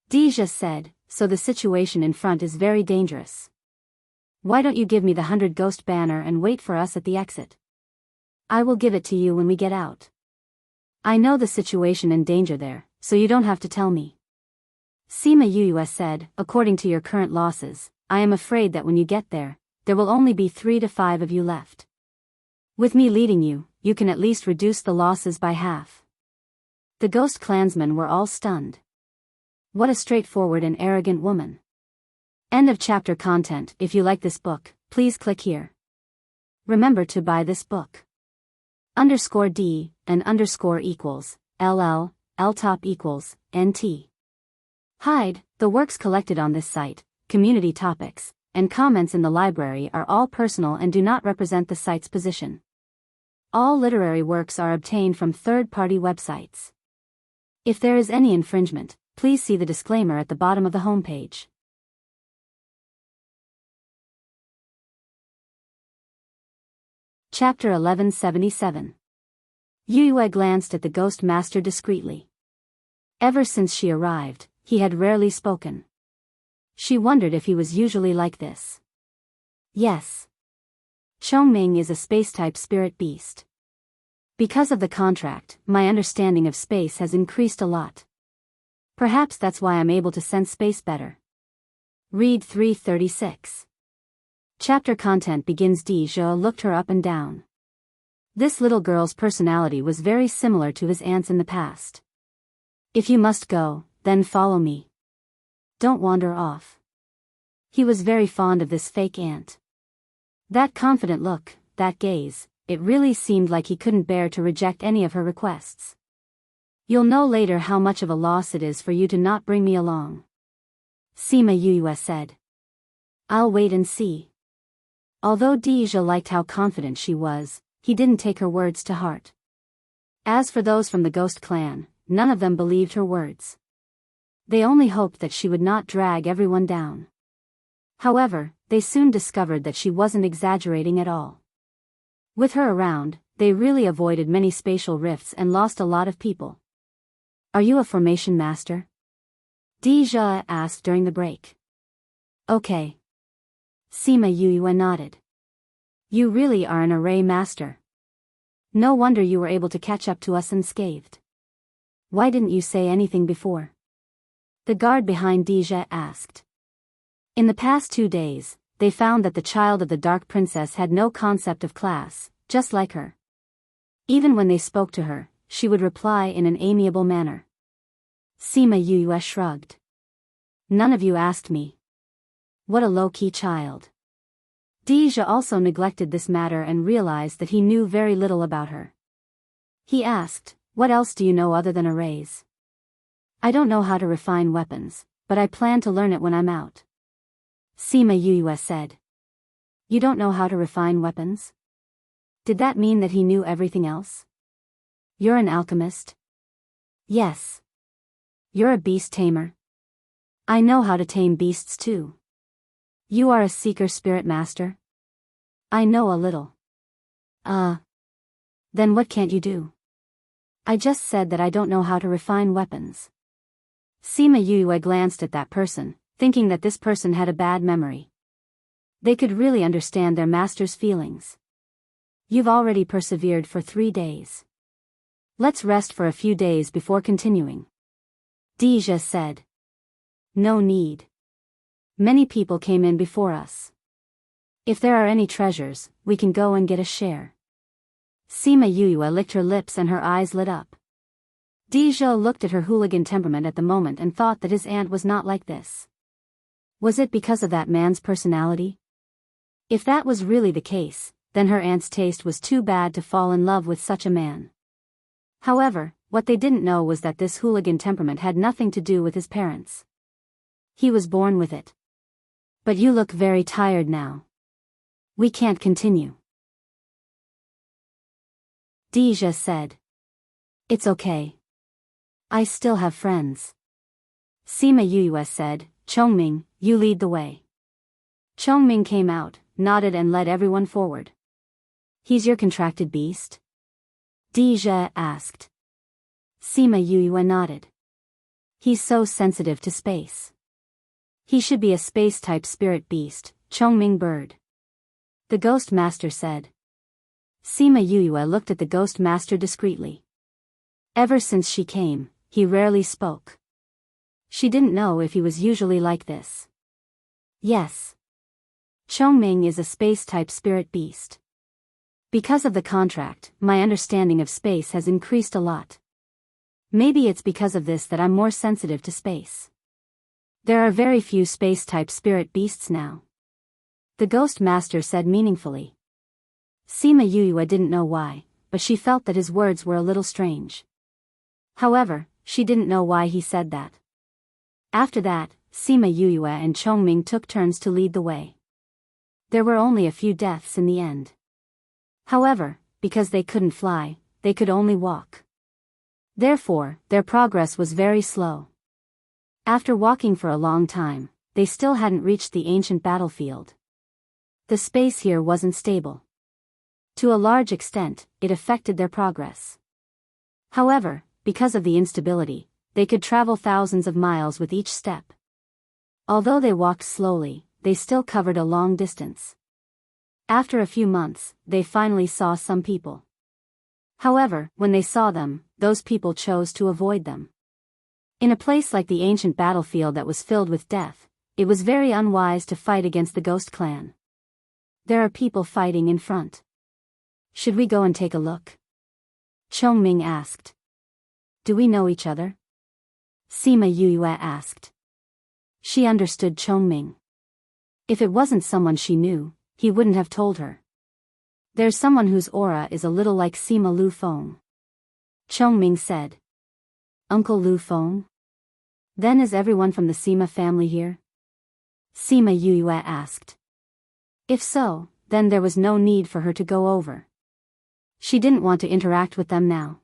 Deja said, so the situation in front is very dangerous. Why don't you give me the 100 ghost banner and wait for us at the exit? I will give it to you when we get out. I know the situation and danger there, so you don't have to tell me. Sima Yuyue said, according to your current losses, I am afraid that when you get there will only be 3 to 5 of you left. With me leading you, you can at least reduce the losses by half. The ghost clansmen were all stunned. What a straightforward and arrogant woman. End of chapter content. If you like this book, please click here. Remember to buy this book. _D and _equals, LL, LTOP equals, NT. Hide, the works collected on this site, community topics, and comments in the library are all personal and do not represent the site's position. All literary works are obtained from third-party websites. If there is any infringement, please see the disclaimer at the bottom of the homepage. Chapter 1177. Yuyue glanced at the ghost master discreetly. Ever since she arrived, he had rarely spoken. She wondered if he was usually like this. Yes. Chongming is a space-type spirit beast. Because of the contract, my understanding of space has increased a lot. Perhaps that's why I'm able to sense space better. Read 336. Chapter content begins. Deja looked her up and down. This little girl's personality was very similar to his aunt's in the past. If you must go, then follow me. Don't wander off. He was very fond of this fake aunt. That confident look, that gaze, it really seemed like he couldn't bear to reject any of her requests. You'll know later how much of a loss it is for you to not bring me along. Sima Yuyue said. I'll wait and see. Although Deja liked how confident she was, he didn't take her words to heart. As for those from the Ghost clan, none of them believed her words. They only hoped that she would not drag everyone down. However, they soon discovered that she wasn't exaggerating at all. With her around, they really avoided many spatial rifts and lost a lot of people. Are you a formation master? Deja asked during the break. Okay. Sima Yuyue nodded. You really are an array master. No wonder you were able to catch up to us unscathed. Why didn't you say anything before? The guard behind Deja asked. In the past 2 days, they found that the child of the Dark Princess had no concept of class, just like her. Even when they spoke to her, she would reply in an amiable manner. Sima Yuyue shrugged. None of you asked me. What a low-key child. Deja also neglected this matter and realized that he knew very little about her. He asked, what else do you know other than arrays? I don't know how to refine weapons, but I plan to learn it when I'm out. Sima Yuyue said. You don't know how to refine weapons? Did that mean that he knew everything else? You're an alchemist? Yes. You're a beast tamer? I know how to tame beasts too. You are a seeker spirit master? I know a little. Then what can't you do? I just said that I don't know how to refine weapons. Sima Yuyue glanced at that person, thinking that this person had a bad memory. They could really understand their master's feelings. You've already persevered for 3 days. Let's rest for a few days before continuing. Deja said. No need. Many people came in before us. If there are any treasures, we can go and get a share. Sima Yuyue licked her lips and her eyes lit up. Deja looked at her hooligan temperament at the moment and thought that his aunt was not like this. Was it because of that man's personality? If that was really the case, then her aunt's taste was too bad to fall in love with such a man. However, what they didn't know was that this hooligan temperament had nothing to do with his parents. He was born with it. But you look very tired now. We can't continue. Deja said. It's okay. I still have friends. Sima Yue said, Chongming, you lead the way. Chongming came out, nodded and led everyone forward. He's your contracted beast? Dija asked. Sima Yue nodded. He's so sensitive to space. He should be a space-type spirit beast, Chongming bird. The Ghost Master said. Sima Yue looked at the Ghost Master discreetly. Ever since she came, he rarely spoke. She didn't know if he was usually like this. Yes. Chongming is a space-type spirit beast. Because of the contract, my understanding of space has increased a lot. Maybe it's because of this that I'm more sensitive to space. There are very few space-type spirit beasts now. The Ghost Master said meaningfully. Sima Yue didn't know why, but she felt that his words were a little strange. However, she didn't know why he said that. After that, Sima Yue and Chongming took turns to lead the way. There were only a few deaths in the end. However, because they couldn't fly, they could only walk. Therefore, their progress was very slow. After walking for a long time, they still hadn't reached the ancient battlefield. The space here wasn't stable. To a large extent, it affected their progress. However, because of the instability, they could travel thousands of miles with each step. Although they walked slowly, they still covered a long distance. After a few months, they finally saw some people. However, when they saw them, those people chose to avoid them. In a place like the ancient battlefield that was filled with death, it was very unwise to fight against the Ghost Clan. There are people fighting in front. Should we go and take a look? Chongming asked. Do we know each other? Sima Yue asked. She understood Chongming. If it wasn't someone she knew, he wouldn't have told her. There's someone whose aura is a little like Sima Lu Feng. Chongming said. Uncle Lu Feng? Then is everyone from the Sima family here? Sima Yue asked. If so, then there was no need for her to go over. She didn't want to interact with them now.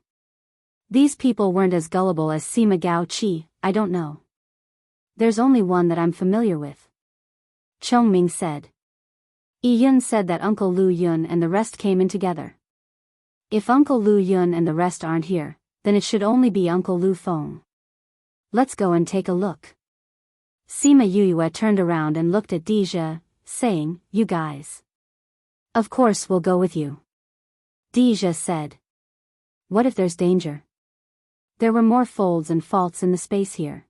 These people weren't as gullible as Sima Gao Qi, I don't know. There's only one that I'm familiar with. Chongming said. Yun said that Uncle Lu Yun and the rest came in together. If Uncle Lu Yun and the rest aren't here, then it should only be Uncle Lu Feng. Let's go and take a look. Sima Yue turned around and looked at Dija, saying, You guys. Of course we'll go with you. Dija said. What if there's danger? There were more folds and faults in the space here.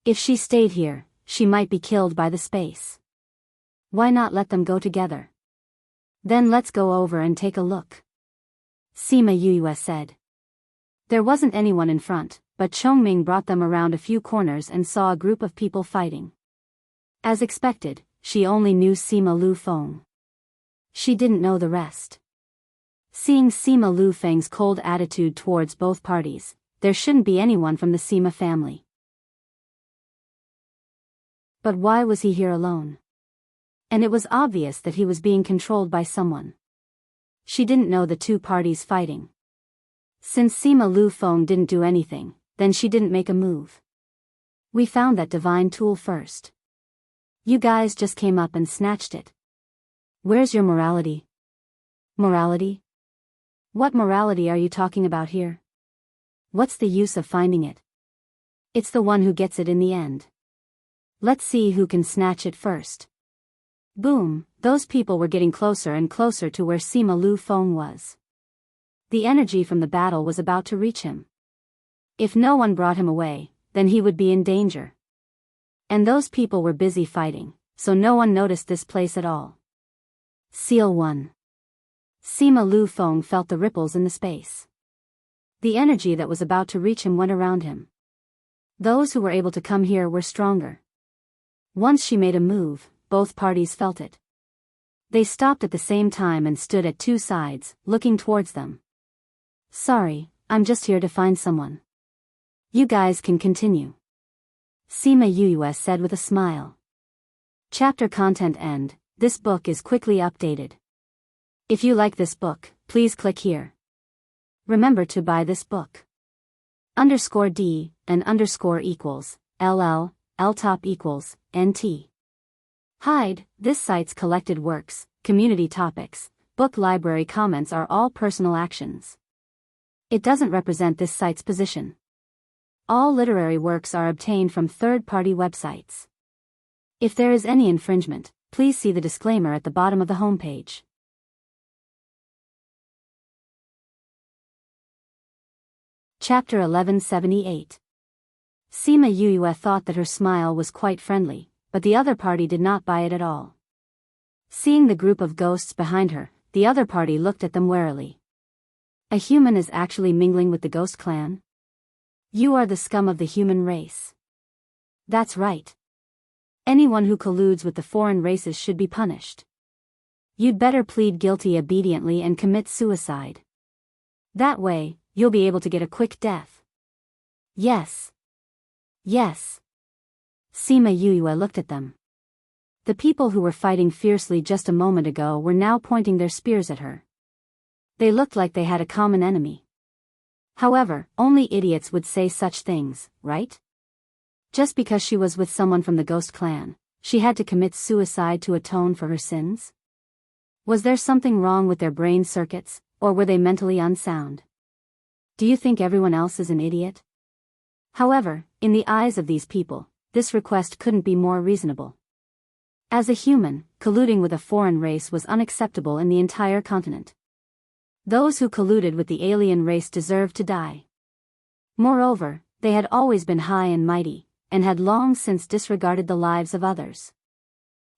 If she stayed here, she might be killed by the space. Why not let them go together? Then let's go over and take a look. Sima Yue said. There wasn't anyone in front, but Chongming brought them around a few corners and saw a group of people fighting. As expected, she only knew Sima Lu Feng. She didn't know the rest. Seeing Sima Lu Feng's cold attitude towards both parties, there shouldn't be anyone from the Sima family. But why was he here alone? And it was obvious that he was being controlled by someone. She didn't know the two parties fighting. Since Sima Lu Feng didn't do anything, then she didn't make a move. We found that divine tool first. You guys just came up and snatched it. Where's your morality? Morality? What morality are you talking about here? What's the use of finding it? It's the one who gets it in the end. Let's see who can snatch it first. Boom, those people were getting closer and closer to where Sima Lu Feng was. The energy from the battle was about to reach him. If no one brought him away, then he would be in danger. And those people were busy fighting, so no one noticed this place at all. Seal 1. Sima Lu Feng felt the ripples in the space. The energy that was about to reach him went around him. Those who were able to come here were stronger. Once she made a move, both parties felt it. They stopped at the same time and stood at two sides, looking towards them. Sorry, I'm just here to find someone. You guys can continue. Sima Yue said with a smile. Chapter content end. This book is quickly updated. If you like this book, please click here. Remember to buy this book. _D and _equals LL, LTOP equals, NT. Hide, this site's collected works, community topics, book library comments are all personal actions. It doesn't represent this site's position. All literary works are obtained from third-party websites. If there is any infringement, please see the disclaimer at the bottom of the homepage. Chapter 1178. Sima Yue thought that her smile was quite friendly, but the other party did not buy it at all. Seeing the group of ghosts behind her, the other party looked at them warily. A human is actually mingling with the ghost clan? You are the scum of the human race. That's right. Anyone who colludes with the foreign races should be punished. You'd better plead guilty obediently and commit suicide. That way, you'll be able to get a quick death. Yes. Yes. Sima Yue looked at them. The people who were fighting fiercely just a moment ago were now pointing their spears at her. They looked like they had a common enemy. However, only idiots would say such things, right? Just because she was with someone from the Ghost Clan, she had to commit suicide to atone for her sins? Was there something wrong with their brain circuits, or were they mentally unsound? Do you think everyone else is an idiot? However, in the eyes of these people, this request couldn't be more reasonable. As a human, colluding with a foreign race was unacceptable in the entire continent. Those who colluded with the alien race deserved to die. Moreover, they had always been high and mighty, and had long since disregarded the lives of others.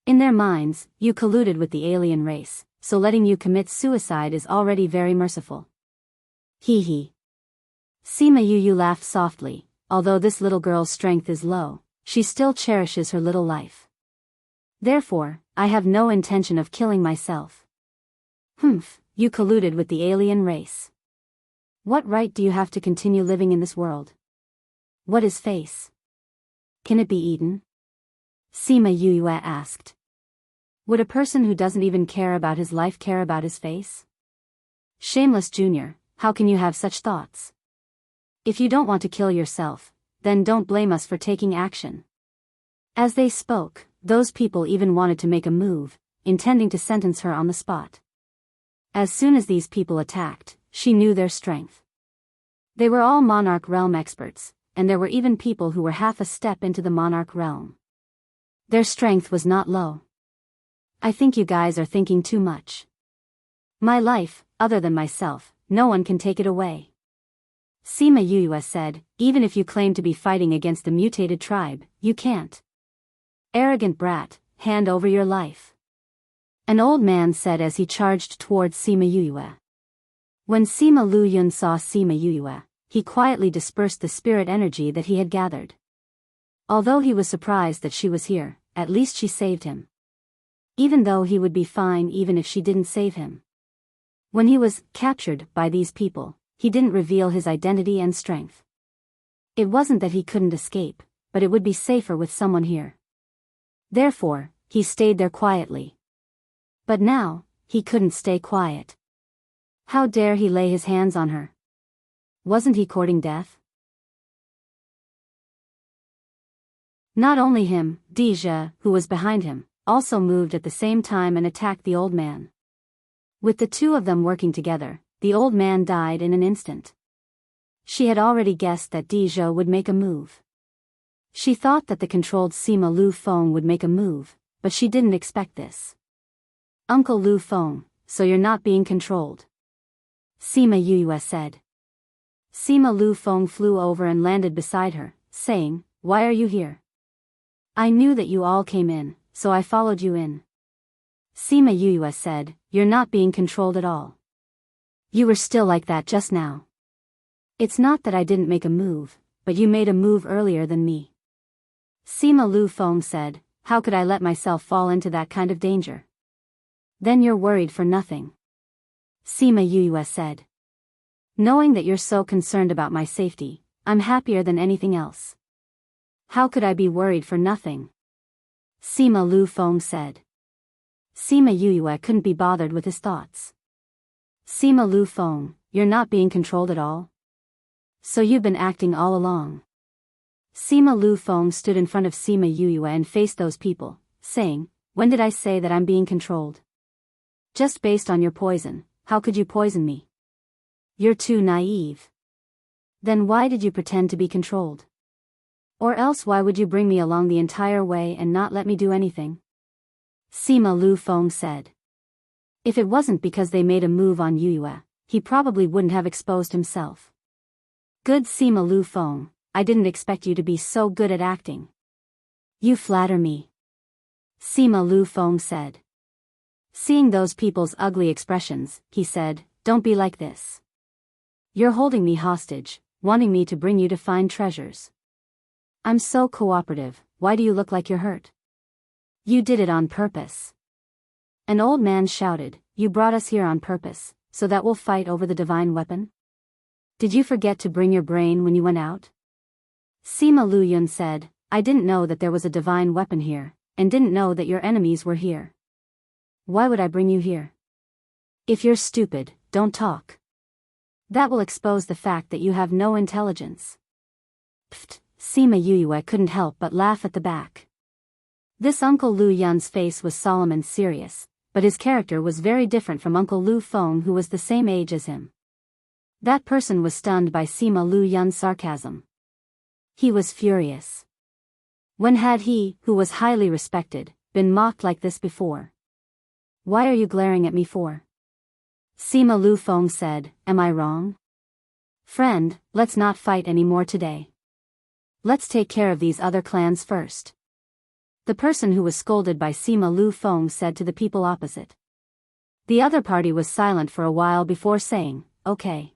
In their minds, you colluded with the alien race, so letting you commit suicide is already very merciful. Hee hee. Sima Yue laughed softly. Although this little girl's strength is low, she still cherishes her little life. Therefore, I have no intention of killing myself. Humph, you colluded with the alien race. What right do you have to continue living in this world? What is face? Can it be eaten? Sima Yue asked. Would a person who doesn't even care about his life care about his face? Shameless Junior, how can you have such thoughts? If you don't want to kill yourself, then don't blame us for taking action. As they spoke, those people even wanted to make a move, intending to sentence her on the spot. As soon as these people attacked, she knew their strength. They were all Monarch Realm experts, and there were even people who were half a step into the Monarch Realm. Their strength was not low. I think you guys are thinking too much. My life, other than myself, no one can take it away. Sima Yue said, even if you claim to be fighting against the mutated tribe, you can't. Arrogant brat, hand over your life. An old man said as he charged towards Sima Yue. When Sima Lu Yun saw Sima Yue, he quietly dispersed the spirit energy that he had gathered. Although he was surprised that she was here, at least she saved him. Even though he would be fine even if she didn't save him. When he was captured by these people, he didn't reveal his identity and strength. It wasn't that he couldn't escape, but it would be safer with someone here. Therefore, he stayed there quietly. But now, he couldn't stay quiet. How dare he lay his hands on her? Wasn't he courting death? Not only him, Deja, who was behind him, also moved at the same time and attacked the old man. With the two of them working together, the old man died in an instant. She had already guessed that Deja would make a move. She thought that the controlled Sima Lu Feng would make a move, but she didn't expect this. Uncle Lu Feng, so you're not being controlled. Sima Yue said. Sima Lu Feng flew over and landed beside her, saying, "Why are you here?" "I knew that you all came in, so I followed you in." Sima Yue said, "You're not being controlled at all. You were still like that just now. It's not that I didn't make a move, but you made a move earlier than me." Sima Lu Feng said, "How could I let myself fall into that kind of danger?" "Then you're worried for nothing." Sima Yue said. "Knowing that you're so concerned about my safety, I'm happier than anything else." "How could I be worried for nothing?" Sima Lu Feng said. Sima Yue couldn't be bothered with his thoughts. Sima Lu Feng, you're not being controlled at all? So you've been acting all along. Sima Lu Feng stood in front of Sima Yuyue and faced those people, saying, "When did I say that I'm being controlled? Just based on your poison, how could you poison me? You're too naive. Then why did you pretend to be controlled? Or else why would you bring me along the entire way and not let me do anything?" Sima Lu Feng said. If it wasn't because they made a move on Yuyue, he probably wouldn't have exposed himself. Good Sima Lu Feng, I didn't expect you to be so good at acting. You flatter me. Sima Lu Feng said. Seeing those people's ugly expressions, he said, "Don't be like this. You're holding me hostage, wanting me to bring you to find treasures. I'm so cooperative, why do you look like you're hurt? You did it on purpose." An old man shouted, "You brought us here on purpose, so that we'll fight over the divine weapon? Did you forget to bring your brain when you went out?" Sima Lu Yun said, "I didn't know that there was a divine weapon here, and didn't know that your enemies were here. Why would I bring you here? If you're stupid, don't talk. That will expose the fact that you have no intelligence." Pfft, Sima Yuyue couldn't help but laugh at the back. This Uncle Lu Yun's face was solemn and serious, but his character was very different from Uncle Lu Feng, who was the same age as him. That person was stunned by Sima Lu Yun's sarcasm. He was furious. When had he, who was highly respected, been mocked like this before? "Why are you glaring at me for?" Sima Lu Feng said, "Am I wrong? Friend, let's not fight any more today. Let's take care of these other clans first." The person who was scolded by Sima Lu Feng said to the people opposite. The other party was silent for a while before saying, "Okay."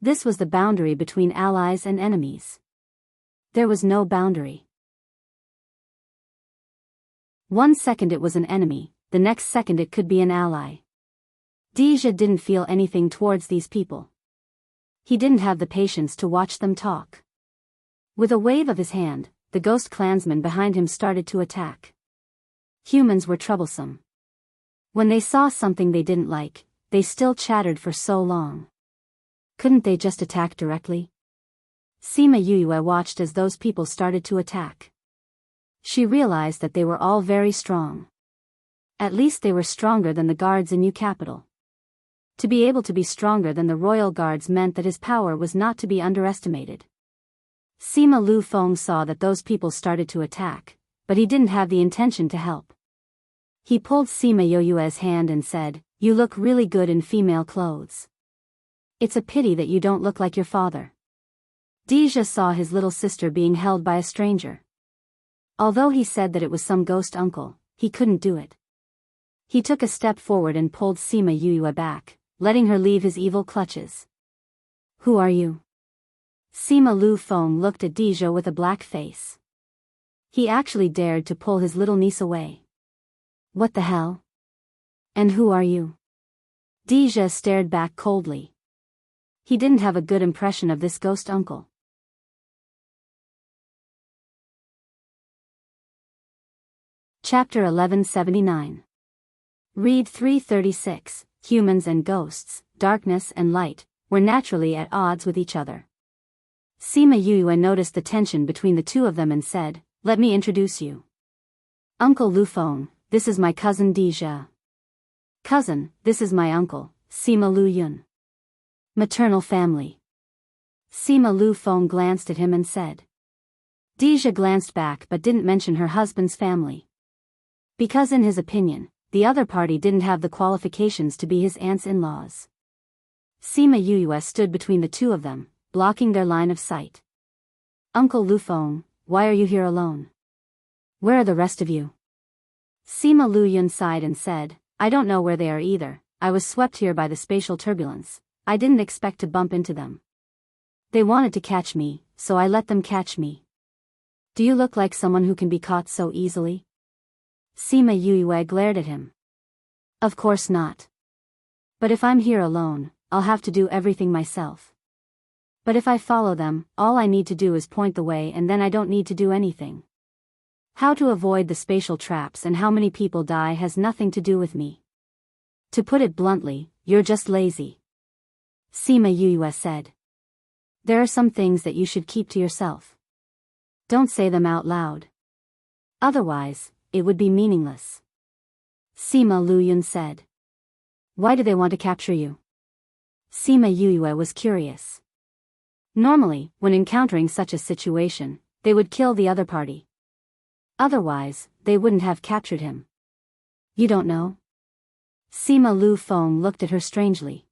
This was the boundary between allies and enemies. There was no boundary. 1 second it was an enemy, the next second it could be an ally. Deja didn't feel anything towards these people. He didn't have the patience to watch them talk. With a wave of his hand, the ghost clansmen behind him started to attack. Humans were troublesome. When they saw something they didn't like, they still chattered for so long. Couldn't they just attack directly? Sima Yuyue watched as those people started to attack. She realized that they were all very strong. At least they were stronger than the guards in Yu Capital. To be able to be stronger than the royal guards meant that his power was not to be underestimated. Sima Lu Feng saw that those people started to attack, but he didn't have the intention to help. He pulled Sima Yuyue's hand and said, "You look really good in female clothes. It's a pity that you don't look like your father." Deja saw his little sister being held by a stranger. Although he said that it was some ghost uncle, he couldn't do it. He took a step forward and pulled Sima Yuyue back, letting her leave his evil clutches. "Who are you?" Sima Lu Feng looked at Deja with a black face. He actually dared to pull his little niece away. "What the hell? And who are you?" Deja stared back coldly. He didn't have a good impression of this ghost uncle. Chapter 1179. Read 336. Humans and ghosts, darkness and light, were naturally at odds with each other. Sima Yuyue noticed the tension between the two of them and said, "Let me introduce you. Uncle Lu Feng, this is my cousin Deja. Cousin, this is my uncle, Sima Lu Yun. Maternal family." Sima Lu Feng glanced at him and said. Deja glanced back but didn't mention her husband's family. Because in his opinion, the other party didn't have the qualifications to be his aunt's in-laws. Sima Yuyue stood between the two of them, blocking their line of sight. "Uncle Lu Feng, why are you here alone? Where are the rest of you?" Sima Lu Yun sighed and said, "I don't know where they are either. I was swept here by the spatial turbulence. I didn't expect to bump into them. They wanted to catch me, so I let them catch me." "Do you look like someone who can be caught so easily?" Sima Yuyue glared at him. "Of course not. But if I'm here alone, I'll have to do everything myself. But if I follow them, all I need to do is point the way and then I don't need to do anything. How to avoid the spatial traps and how many people die has nothing to do with me. To put it bluntly, you're just lazy." Sima Yuyue said. "There are some things that you should keep to yourself. Don't say them out loud. Otherwise, it would be meaningless. Sima Luyun said. Why do they want to capture you? Sima Yuyue was curious. Normally, when encountering such a situation, they would kill the other party. Otherwise, they wouldn't have captured him. You don't know? Sima Lu Feng looked at her strangely.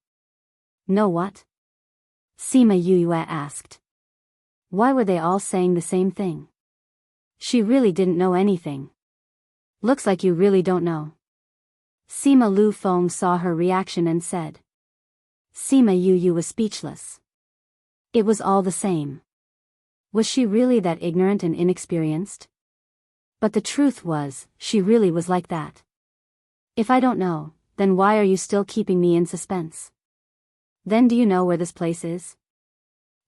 Know what? Sima Yuyue asked. Why were they all saying the same thing? She really didn't know anything. Looks like you really don't know. Sima Lu Feng saw her reaction and said. Sima Yuyue was speechless. It was all the same. Was she really that ignorant and inexperienced? But the truth was, she really was like that. If I don't know, then why are you still keeping me in suspense? Then do you know where this place is?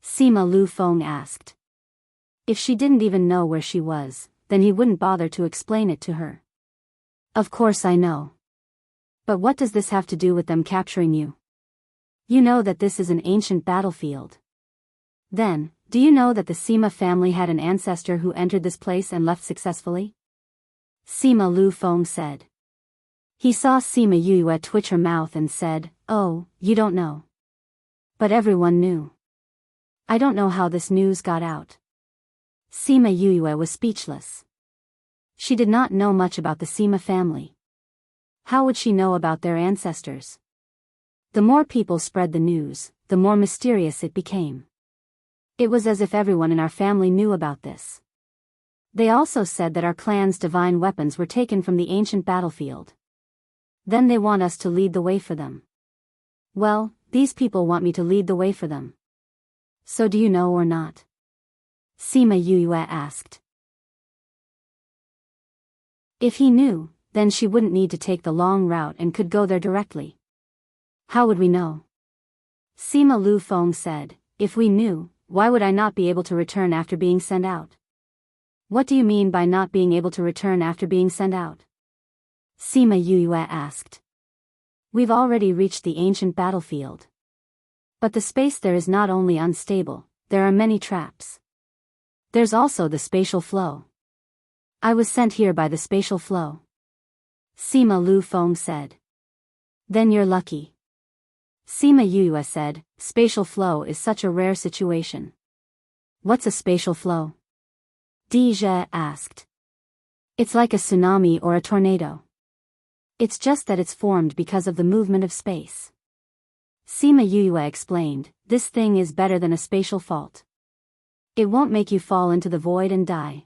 Sima Lu Feng asked. If she didn't even know where she was, then he wouldn't bother to explain it to her. Of course I know. But what does this have to do with them capturing you? You know that this is an ancient battlefield. Then, do you know that the Sima family had an ancestor who entered this place and left successfully? Sima Lu Feng said. He saw Sima Yuyue twitch her mouth and said, Oh, you don't know. But everyone knew. I don't know how this news got out. Sima Yuyue was speechless. She did not know much about the Sima family. How would she know about their ancestors? The more people spread the news, the more mysterious it became. It was as if everyone in our family knew about this. They also said that our clan's divine weapons were taken from the ancient battlefield. Then they want us to lead the way for them. Well, these people want me to lead the way for them. So do you know or not? Sima Yuyue asked. If he knew, then she wouldn't need to take the long route and could go there directly. How would we know? Sima Lu Feng said, If we knew, why would I not be able to return after being sent out? What do you mean by not being able to return after being sent out? Sima Yuyue asked. We've already reached the ancient battlefield. But the space there is not only unstable, there are many traps. There's also the spatial flow. I was sent here by the spatial flow. Sima Lu Feng said. Then you're lucky. Sima Yuyue said, Spatial flow is such a rare situation. What's a spatial flow? Dija asked. It's like a tsunami or a tornado. It's just that it's formed because of the movement of space. Sima Yuyue explained, This thing is better than a spatial fault. It won't make you fall into the void and die.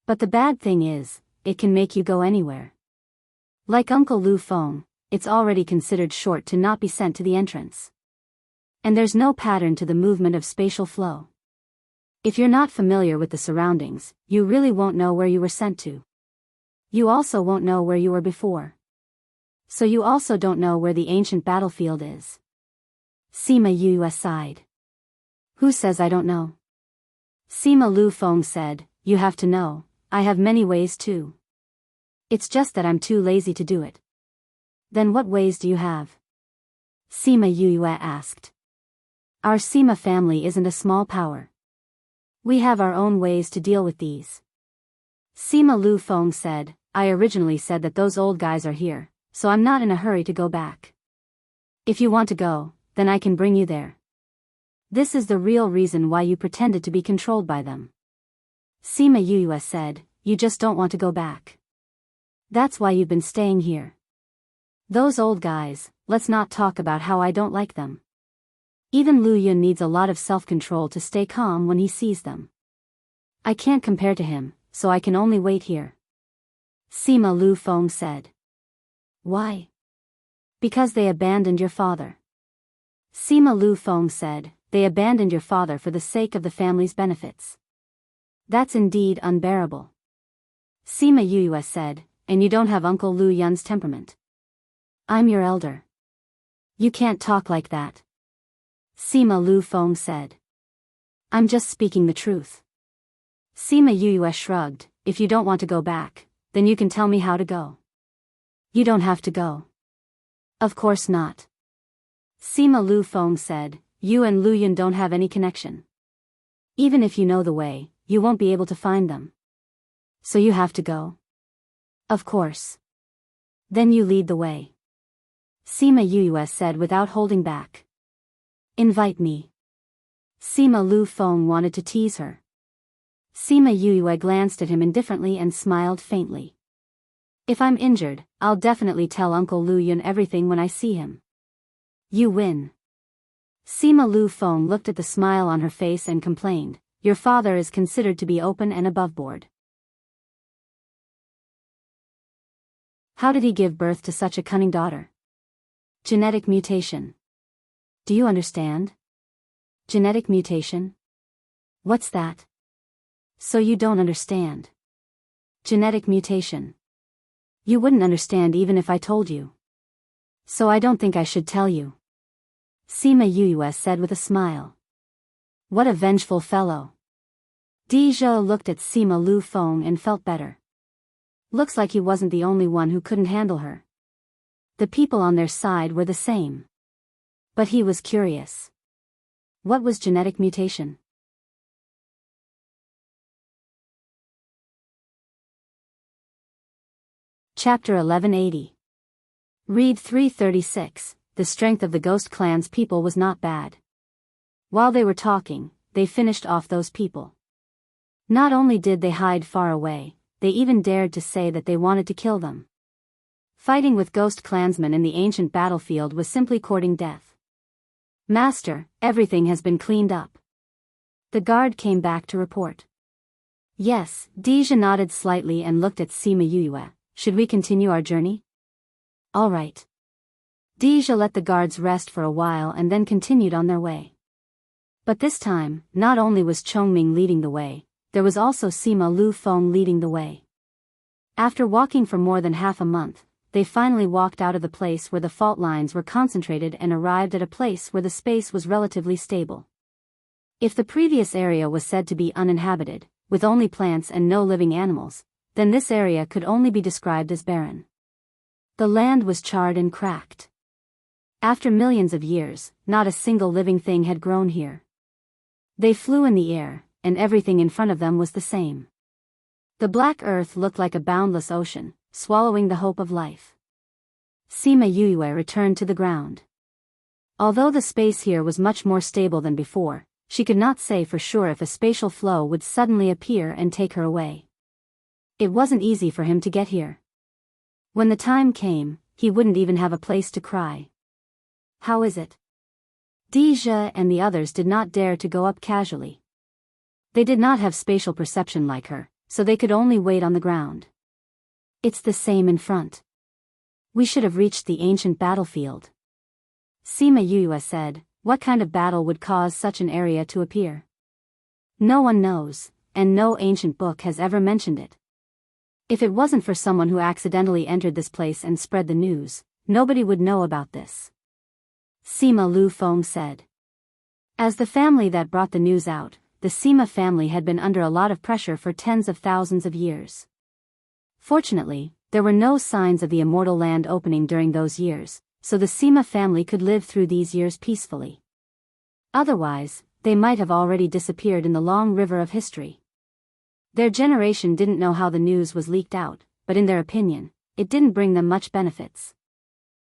But the bad thing is, it can make you go anywhere. Like Uncle Lu Feng, it's already considered short to not be sent to the entrance. And there's no pattern to the movement of spatial flow. If you're not familiar with the surroundings, you really won't know where you were sent to. You also won't know where you were before. So you also don't know where the ancient battlefield is. Sima Yuyue sighed. Who says I don't know? Sima Lu Feng said, You have to know, I have many ways too. It's just that I'm too lazy to do it. Then what ways do you have? Sima Yuyue asked. Our Sima family isn't a small power. We have our own ways to deal with these. Sima Lu Feng said, I originally said that those old guys are here, so I'm not in a hurry to go back. If you want to go, then I can bring you there. This is the real reason why you pretended to be controlled by them. Sima Yuyue said, You just don't want to go back. That's why you've been staying here. Those old guys, let's not talk about how I don't like them. Even Lu Yun needs a lot of self-control to stay calm when he sees them. I can't compare to him, so I can only wait here. Sima Lu Feng said. Why? Because they abandoned your father. Sima Lu Feng said, They abandoned your father for the sake of the family's benefits. That's indeed unbearable. Sima Yuyue said, And you don't have Uncle Lu Yun's temperament. I'm your elder. You can't talk like that. Sima Lu Feng said. I'm just speaking the truth. Sima Yuyue shrugged, If you don't want to go back, then you can tell me how to go. You don't have to go. Of course not. Sima Lu Feng said, You and Lu Yun don't have any connection. Even if you know the way, you won't be able to find them. So you have to go? Of course. Then you lead the way. Sima Yuyue said without holding back. Invite me. Sima Lu Feng wanted to tease her. Sima Yuyue glanced at him indifferently and smiled faintly. If I'm injured, I'll definitely tell Uncle Lu Yun everything when I see him. You win. Sima Lu Feng looked at the smile on her face and complained, your father is considered to be open and above board. How did he give birth to such a cunning daughter? Genetic mutation. Do you understand? Genetic mutation? What's that? So you don't understand. Genetic mutation. You wouldn't understand even if I told you. So I don't think I should tell you. Sima Yuyue said with a smile. What a vengeful fellow. Deja looked at Sima Lu Feng and felt better. Looks like he wasn't the only one who couldn't handle her. The people on their side were the same. But he was curious. What was genetic mutation? Chapter 1180. Read 336. The strength of the Ghost Clan's people was not bad. While they were talking, they finished off those people. Not only did they hide far away, they even dared to say that they wanted to kill them. Fighting with Ghost Clansmen in the ancient battlefield was simply courting death. Master, everything has been cleaned up. The guard came back to report. Yes, Deja nodded slightly and looked at Sima Yuyue. Should we continue our journey? All right. Deja let the guards rest for a while and then continued on their way. But this time, not only was Chongming leading the way, there was also Sima Lu Feng leading the way. After walking for more than half a month, they finally walked out of the place where the fault lines were concentrated and arrived at a place where the space was relatively stable. If the previous area was said to be uninhabited, with only plants and no living animals, then this area could only be described as barren. The land was charred and cracked. After millions of years, not a single living thing had grown here. They flew in the air, and everything in front of them was the same. The black earth looked like a boundless ocean, swallowing the hope of life. Sima Yuyue returned to the ground. Although the space here was much more stable than before, she could not say for sure if a spatial flow would suddenly appear and take her away. It wasn't easy for him to get here. When the time came, he wouldn't even have a place to cry. How is it? Deja and the others did not dare to go up casually. They did not have spatial perception like her, so they could only wait on the ground. It's the same in front. We should have reached the ancient battlefield. Sima Yuyue said, what kind of battle would cause such an area to appear? No one knows, and no ancient book has ever mentioned it. If it wasn't for someone who accidentally entered this place and spread the news, nobody would know about this. Sima Lu Feng said. As the family that brought the news out, the Sima family had been under a lot of pressure for tens of thousands of years. Fortunately, there were no signs of the immortal land opening during those years, so the Sima family could live through these years peacefully. Otherwise, they might have already disappeared in the long river of history. Their generation didn't know how the news was leaked out, but in their opinion, it didn't bring them much benefits.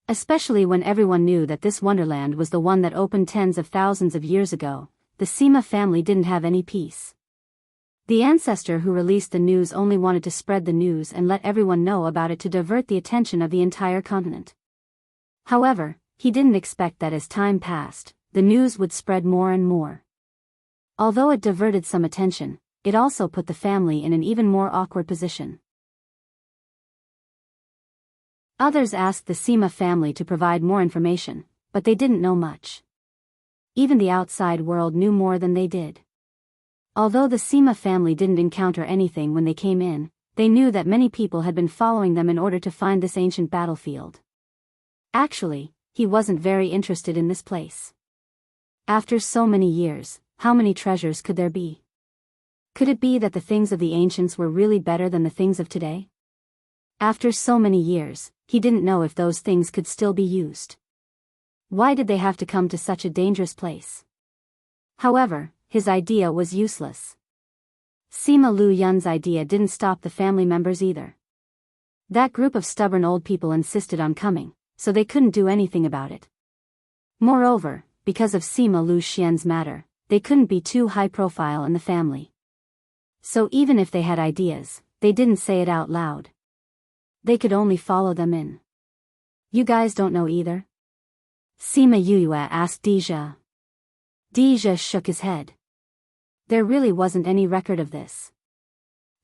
Especially when everyone knew that this wonderland was the one that opened tens of thousands of years ago, the Sima family didn't have any peace. The ancestor who released the news only wanted to spread the news and let everyone know about it to divert the attention of the entire continent. However, he didn't expect that as time passed, the news would spread more and more. Although it diverted some attention, it also put the family in an even more awkward position. Others asked the Sima family to provide more information, but they didn't know much. Even the outside world knew more than they did. Although the Sima family didn't encounter anything when they came in, they knew that many people had been following them in order to find this ancient battlefield. Actually, he wasn't very interested in this place. After so many years, how many treasures could there be? Could it be that the things of the ancients were really better than the things of today? After so many years, he didn't know if those things could still be used. Why did they have to come to such a dangerous place? However, his idea was useless. Sima Lu Yun's idea didn't stop the family members either. That group of stubborn old people insisted on coming, so they couldn't do anything about it. Moreover, because of Sima Lu Xian's matter, they couldn't be too high profile in the family. So even if they had ideas, they didn't say it out loud. They could only follow them in. You guys don't know either? Sima Yue asked Deja. Deja shook his head. There really wasn't any record of this.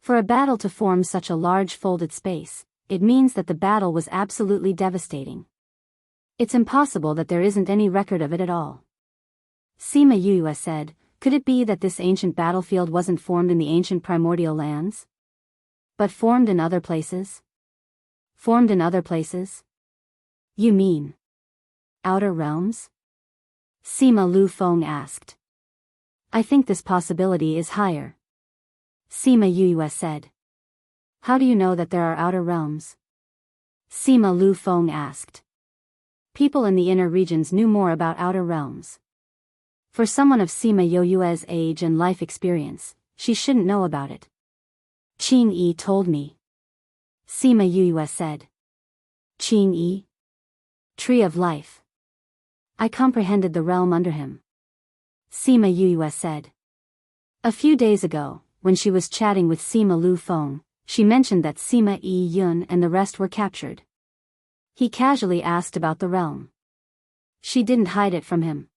For a battle to form such a large folded space, it means that the battle was absolutely devastating. It's impossible that there isn't any record of it at all. Sima Yue said, could it be that this ancient battlefield wasn't formed in the ancient primordial lands? But formed in other places? Formed in other places? You mean outer realms? Sima Lu Feng asked. I think this possibility is higher. Sima Yue said. How do you know that there are outer realms? Sima Lu Feng asked. People in the inner regions knew more about outer realms. For someone of Sima Yue's age and life experience, she shouldn't know about it. Qing Yi told me. Sima Yue said. Qing Yi? Tree of Life. I comprehended the realm under him. Sima Yue said. A few days ago, when she was chatting with Sima Lu Feng, she mentioned that Sima Yi Yun and the rest were captured. He casually asked about the realm. She didn't hide it from him.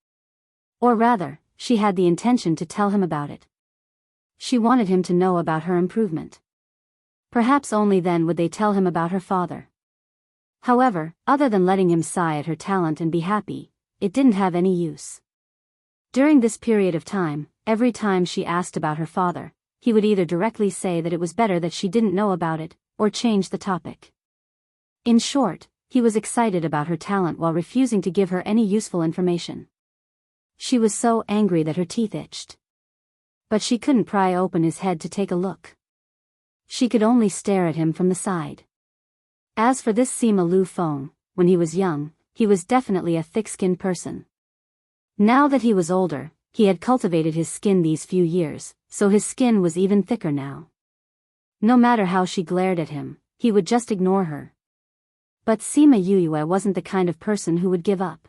Or rather, she had the intention to tell him about it. She wanted him to know about her improvement. Perhaps only then would they tell him about her father. However, other than letting him sigh at her talent and be happy, it didn't have any use. During this period of time, every time she asked about her father, he would either directly say that it was better that she didn't know about it, or change the topic. In short, he was excited about her talent while refusing to give her any useful information. She was so angry that her teeth itched. But she couldn't pry open his head to take a look. She could only stare at him from the side. As for this Sima Lu Feng, when he was young, he was definitely a thick-skinned person. Now that he was older, he had cultivated his skin these few years, so his skin was even thicker now. No matter how she glared at him, he would just ignore her. But Sima Yue wasn't the kind of person who would give up.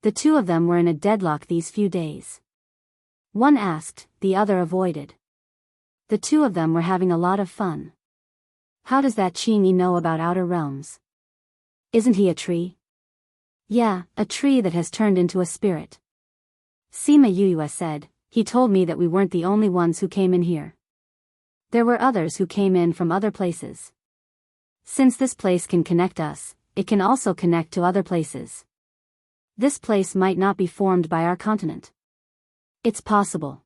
The two of them were in a deadlock these few days. One asked, the other avoided. The two of them were having a lot of fun. How does that Qing Yi know about outer realms? Isn't he a tree? Yeah, a tree that has turned into a spirit. Sima Yue said, he told me that we weren't the only ones who came in here. There were others who came in from other places. Since this place can connect us, it can also connect to other places. This place might not be formed by our continent. It's possible.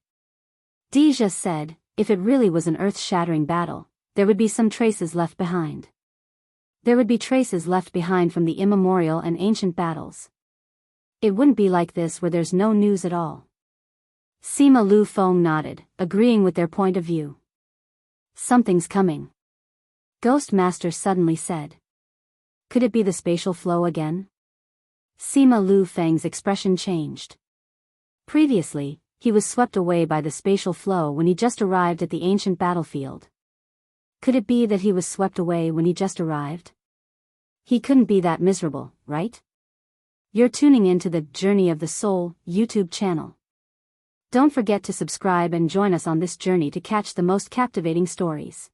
Deja said, if it really was an earth-shattering battle, there would be some traces left behind. There would be traces left behind from the immemorial and ancient battles. It wouldn't be like this where there's no news at all. Sima Lu Feng nodded, agreeing with their point of view. Something's coming. Ghost Master suddenly said. Could it be the spatial flow again? Sima Lu Feng's expression changed. Previously, he was swept away by the spatial flow when he just arrived at the ancient battlefield. Could it be that he was swept away when he just arrived? He couldn't be that miserable, right? You're tuning into the Journey of the Soul YouTube channel. Don't forget to subscribe and join us on this journey to catch the most captivating stories.